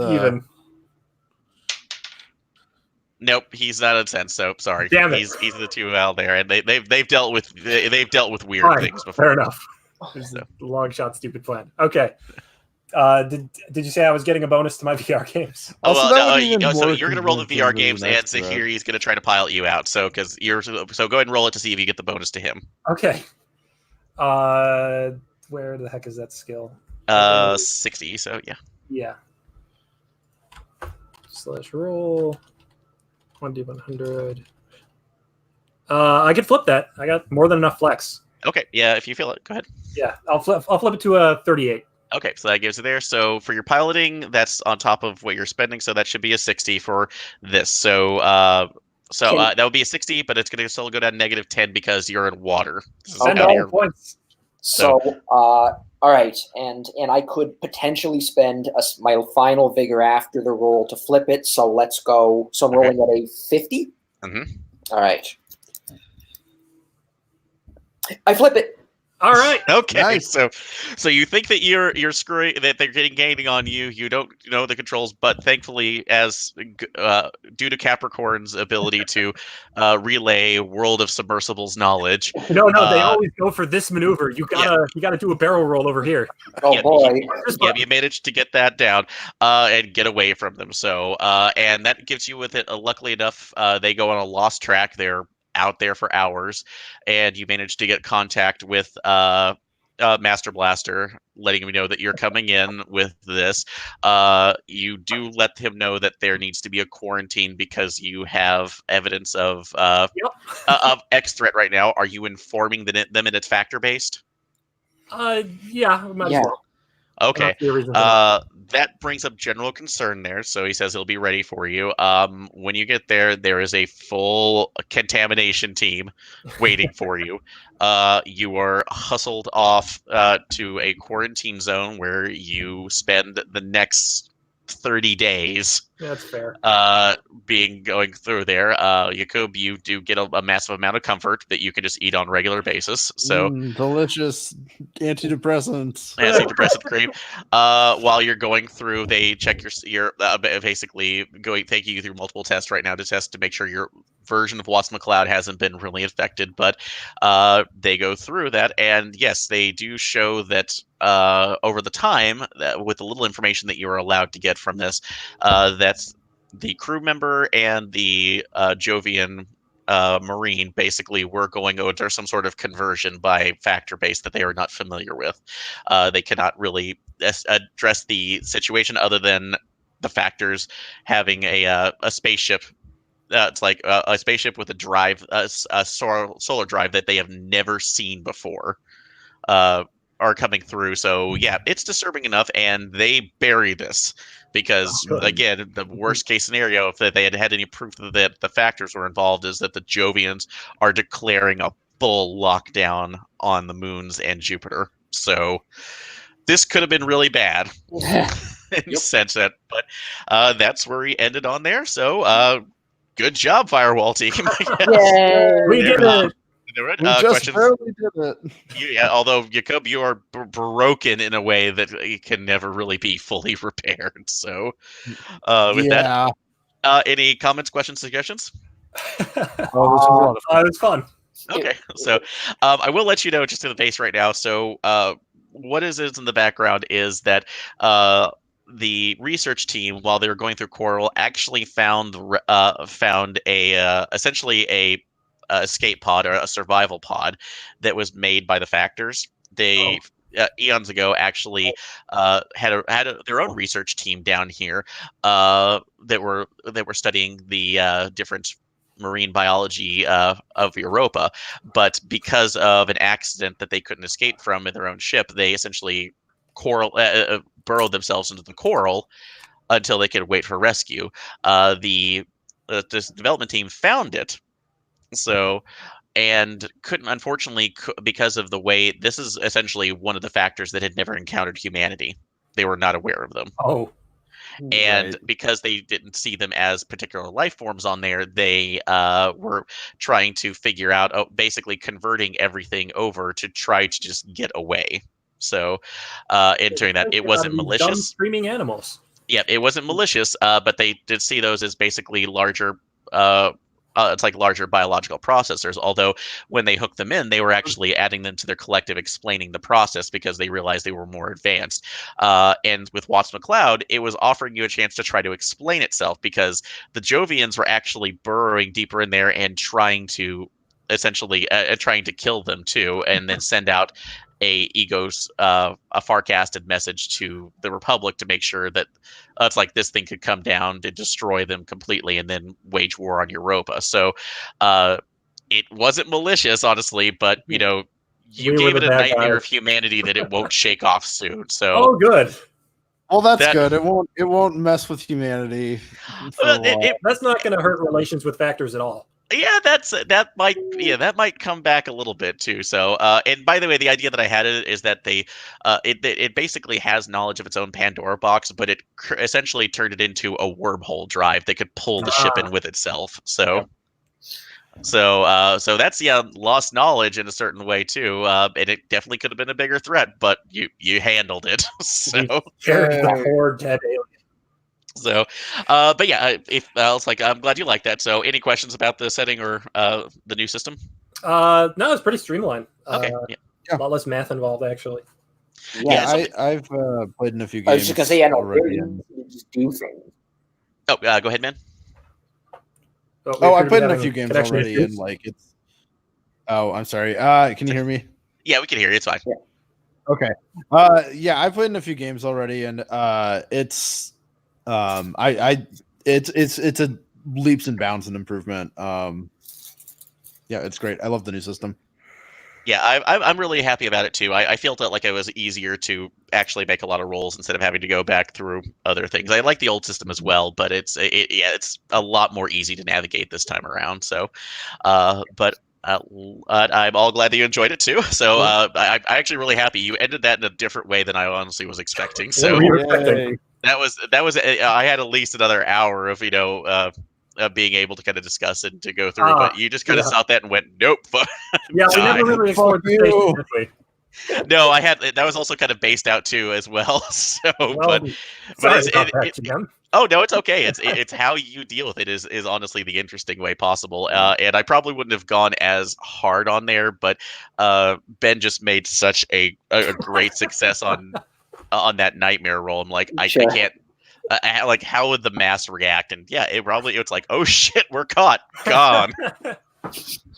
Even. Nope, he's not a sense. So sorry. Damn it. He's the 2L there, and they've dealt with weird Fine, things before. fair enough. This is a long shot, stupid plan. Okay. Did you say I was getting a bonus to my VR games? Oh Also, well, that no, would even so more you're gonna roll the convince him VR as games, an and expert. Zahiri's gonna try to pilot you out. So go ahead and roll it to see if you get the bonus to him. Okay. Where the heck is that skill? 60. So yeah. Yeah. / roll 1d100. I could flip that. I got more than enough flex. Okay. Yeah. If you feel it, go ahead. Yeah, I'll flip it to a 38. Okay, so that gives it there. So for your piloting, that's on top of what you're spending, so that should be a 60 for this. So that would be a 60, but it's going to still go down -10 because you're in water. This is $10 out of your- points. So, all right, and I could potentially spend my final vigor after the roll to flip it. So let's go. So I'm rolling at a 50. Mhm. All right, I flip it. All right. Okay, Nice. so you think that you're screwing, that they're gaining on you. You don't know the controls, but thankfully, as due to Capricorn's ability to relay World of Submersibles knowledge, No, they always go for this maneuver. You gotta do a barrel roll over here. Oh Yeah, boy! you managed to get that down and get away from them. So and that gives you with it. Luckily enough, they go on a lost track. They're out there for hours, and you manage to get contact with Master Blaster, letting him know that you're coming in with this. You do let him know that there needs to be a quarantine because you have evidence of X threat right now. Are you informing them that it's factor based? Yeah, might as well. Okay. See a reason for that. That brings up general concern there. So he says he'll be ready for you. When you get there, there is a full contamination team waiting for you. You are hustled off to a quarantine zone where you spend the next 30 days That's fair. going through there. Jacob, you do get a massive amount of comfort that you can just eat on a regular basis. So delicious antidepressants. antidepressant cream. While you're going through, they check your basically taking you through multiple tests right now to test to make sure your version of Watts-MacLeod hasn't been really infected. But they go through that, and yes, they do show that over the time, with the little information that you are allowed to get from this, that's the crew member and the Jovian Marine basically were going under some sort of conversion by factor base that they are not familiar with. They cannot really address the situation other than the factors having a spaceship. It's like a spaceship with a drive, a solar drive that they have never seen before. Are coming through. So yeah, it's disturbing enough, and they bury this because again, the worst case scenario, if they had any proof that the factors were involved, is that the Jovians are declaring a full lockdown on the moons and Jupiter. So this could have been really bad in sense that, but that's where he ended on there. So good job, Firewall team. Yay! We did it. We just barely did it. Yeah, although Jacob, you are broken in a way that it can never really be fully repaired. So, with that, any comments, questions, suggestions? This was a lot of fun. It was fun. Okay, so I will let you know just in the base right now. So, what is in the background is that the research team, while they were going through Coral, actually found essentially a escape pod or a survival pod that was made by the factors. They eons ago actually had their own research team down here that were studying the different marine biology of Europa, but because of an accident that they couldn't escape from in their own ship, they essentially burrowed themselves into the coral until they could wait for rescue. This development team found it. So, and couldn't, unfortunately, because of the way this is essentially one of the factors that had never encountered humanity. They were not aware of them. Oh. And because they didn't see them as particular life forms on there, they were trying to figure out, basically converting everything over to try to just get away. So, entering that, it wasn't malicious. Dumb screaming animals. Yeah, it wasn't malicious, but they did see those as basically larger it's like larger biological processors. Although when they hooked them in, they were actually adding them to their collective, explaining the process because they realized they were more advanced. And with Watts-MacLeod, it was offering you a chance to try to explain itself because the Jovians were actually burrowing deeper in there and trying to essentially trying to kill them too, and then send out a farcasted message to the Republic to make sure that it's like this thing could come down to destroy them completely and then wage war on Europa. So it wasn't malicious, honestly, but you know, you We were gave the it a bad nightmare guys. of humanity that it won't shake off soon. So Oh, good. Well, that's That- good. It won't mess with humanity for a while. That's not going to hurt relations with factors at all. yeah, that might come back a little bit too. So and by the way, the idea that I had is that it basically has knowledge of its own Pandora box, but it essentially turned it into a wormhole drive that could pull the ship in with itself. So so that's lost knowledge in a certain way too, and it definitely could have been a bigger threat, but you handled it. So Carried the poor dead alien. so, but yeah, if it's like I'm glad you like that. So, any questions about the setting or the new system? No, it's pretty streamlined. Okay, yeah. A lot less math involved, actually. Yeah, so- I've played in a few I was games just gonna say, yeah, no, already. very easy to just do things. Oh, go ahead, man. We Oh, I appear to be played in a having few games connection already, issues. and like it's. Oh, I'm sorry. Can you hear me? Yeah, we can hear you. It's fine. Okay. Yeah, I played in a few games already, and it's it's a leaps and bounds and improvement. Yeah, it's great. I love the new system. Yeah, I'm really happy about it too. I felt like it was easier to actually make a lot of rolls instead of having to go back through other things. I like the old system as well, but it's a lot more easy to navigate this time around. So, but I'm all glad that you enjoyed it too. So I'm actually really happy you ended that in a different way than I honestly was expecting. What So were you expecting? that was I had at least another hour of being able to kind of discuss it and to go through, but you just kind of saw that and went, nope. Yeah, we Die. never really explored the station, did we? No, I had that was also kind of based out too as well. So, Well, but sorry it's, about that, GM. oh no, it's okay. It's how you deal with it is honestly the interesting way possible. And I probably wouldn't have gone as hard on there, but Ben just made such a great success on that nightmare roll. I'm like, I can't. Like, how would the mass react? And yeah, it's like, oh shit, we're caught, gone.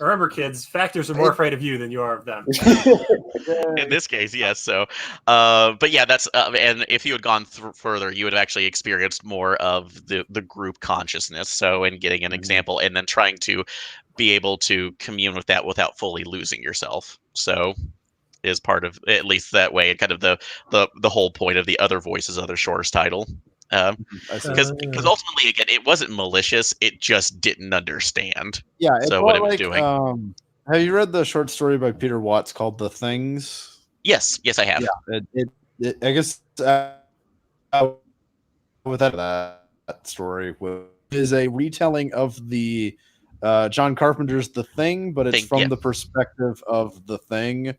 Remember, kids, factors are more afraid of you than you are of them. In this case, yes. So, but yeah, that's and if you had gone further, you would have actually experienced more of the group consciousness. So, in getting an example, and then trying to be able to commune with that without fully losing yourself. So, is part of at least that way, and kind of the whole point of the Other Voices, Other Shores title. Because ultimately, again, it wasn't malicious; it just didn't understand. Yeah, it's so what it was doing. Have you read the short story by Peter Watts called "The Things"? Yes, I have. Yeah, I guess with that story is a retelling of the John Carpenter's "The Thing," but it's from the perspective of the Thing.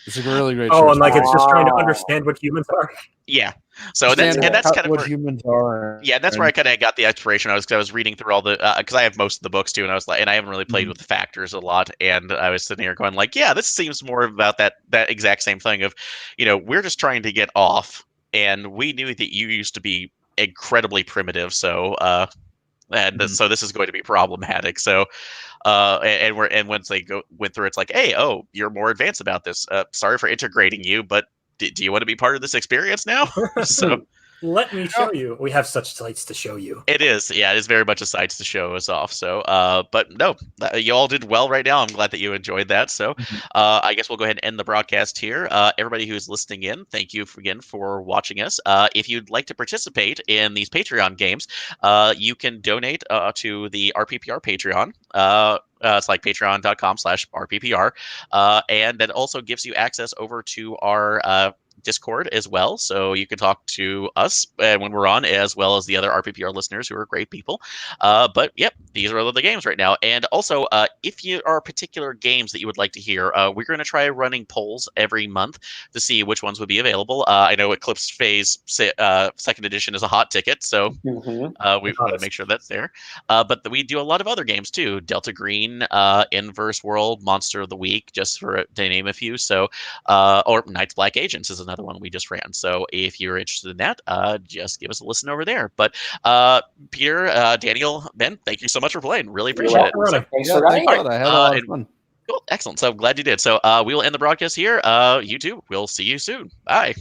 It's a really great. Oh, and like it's just trying to understand what humans are. Yeah. So that's kind of what humans are. Yeah, that's where I kind of got the inspiration. I was reading through all the because I have most of the books too, and I was like, and I haven't really played with the factors a lot, and I was sitting here going like, yeah, this seems more about that exact same thing of, we're just trying to get off, and we knew that you used to be incredibly primitive, so so this is going to be problematic. So and once they went through, it's like, hey, oh, you're more advanced about this. Sorry for integrating you, but do you want to be part of this experience now? So let me show you. We have such sights to show you. It is, yeah, it is very much a sights to show us off. So, but no, you all did well right now. I'm glad that you enjoyed that. So, I guess we'll go ahead and end the broadcast here. Everybody who's listening in, thank you again for watching us. If you'd like to participate in these Patreon games, you can donate to the RPPR Patreon. It's like patreon.com/RPPR. And that also gives you access over to our Discord as well, so you can talk to us when we're on, as well as the other RPPR listeners who are great people. But yep, these are all the games right now. And also, if you are particular games that you would like to hear, we're going to try running polls every month to see which ones would be available. I know Eclipse Phase Second Edition is a hot ticket, so we want to make sure that's there. But we do a lot of other games too: Delta Green, Inverse World, Monster of the Week, just to name a few. So, or Night's Black Agents is another one we just ran. So if you're interested in that, just give us a listen over there. But Peter, Daniel, Ben, thank you so much for playing. Really appreciate it. So, Thanks for running. I had a lot of fun. Cool, excellent. So I'm glad you did. So we will end the broadcast here. You too. We'll see you soon. Bye.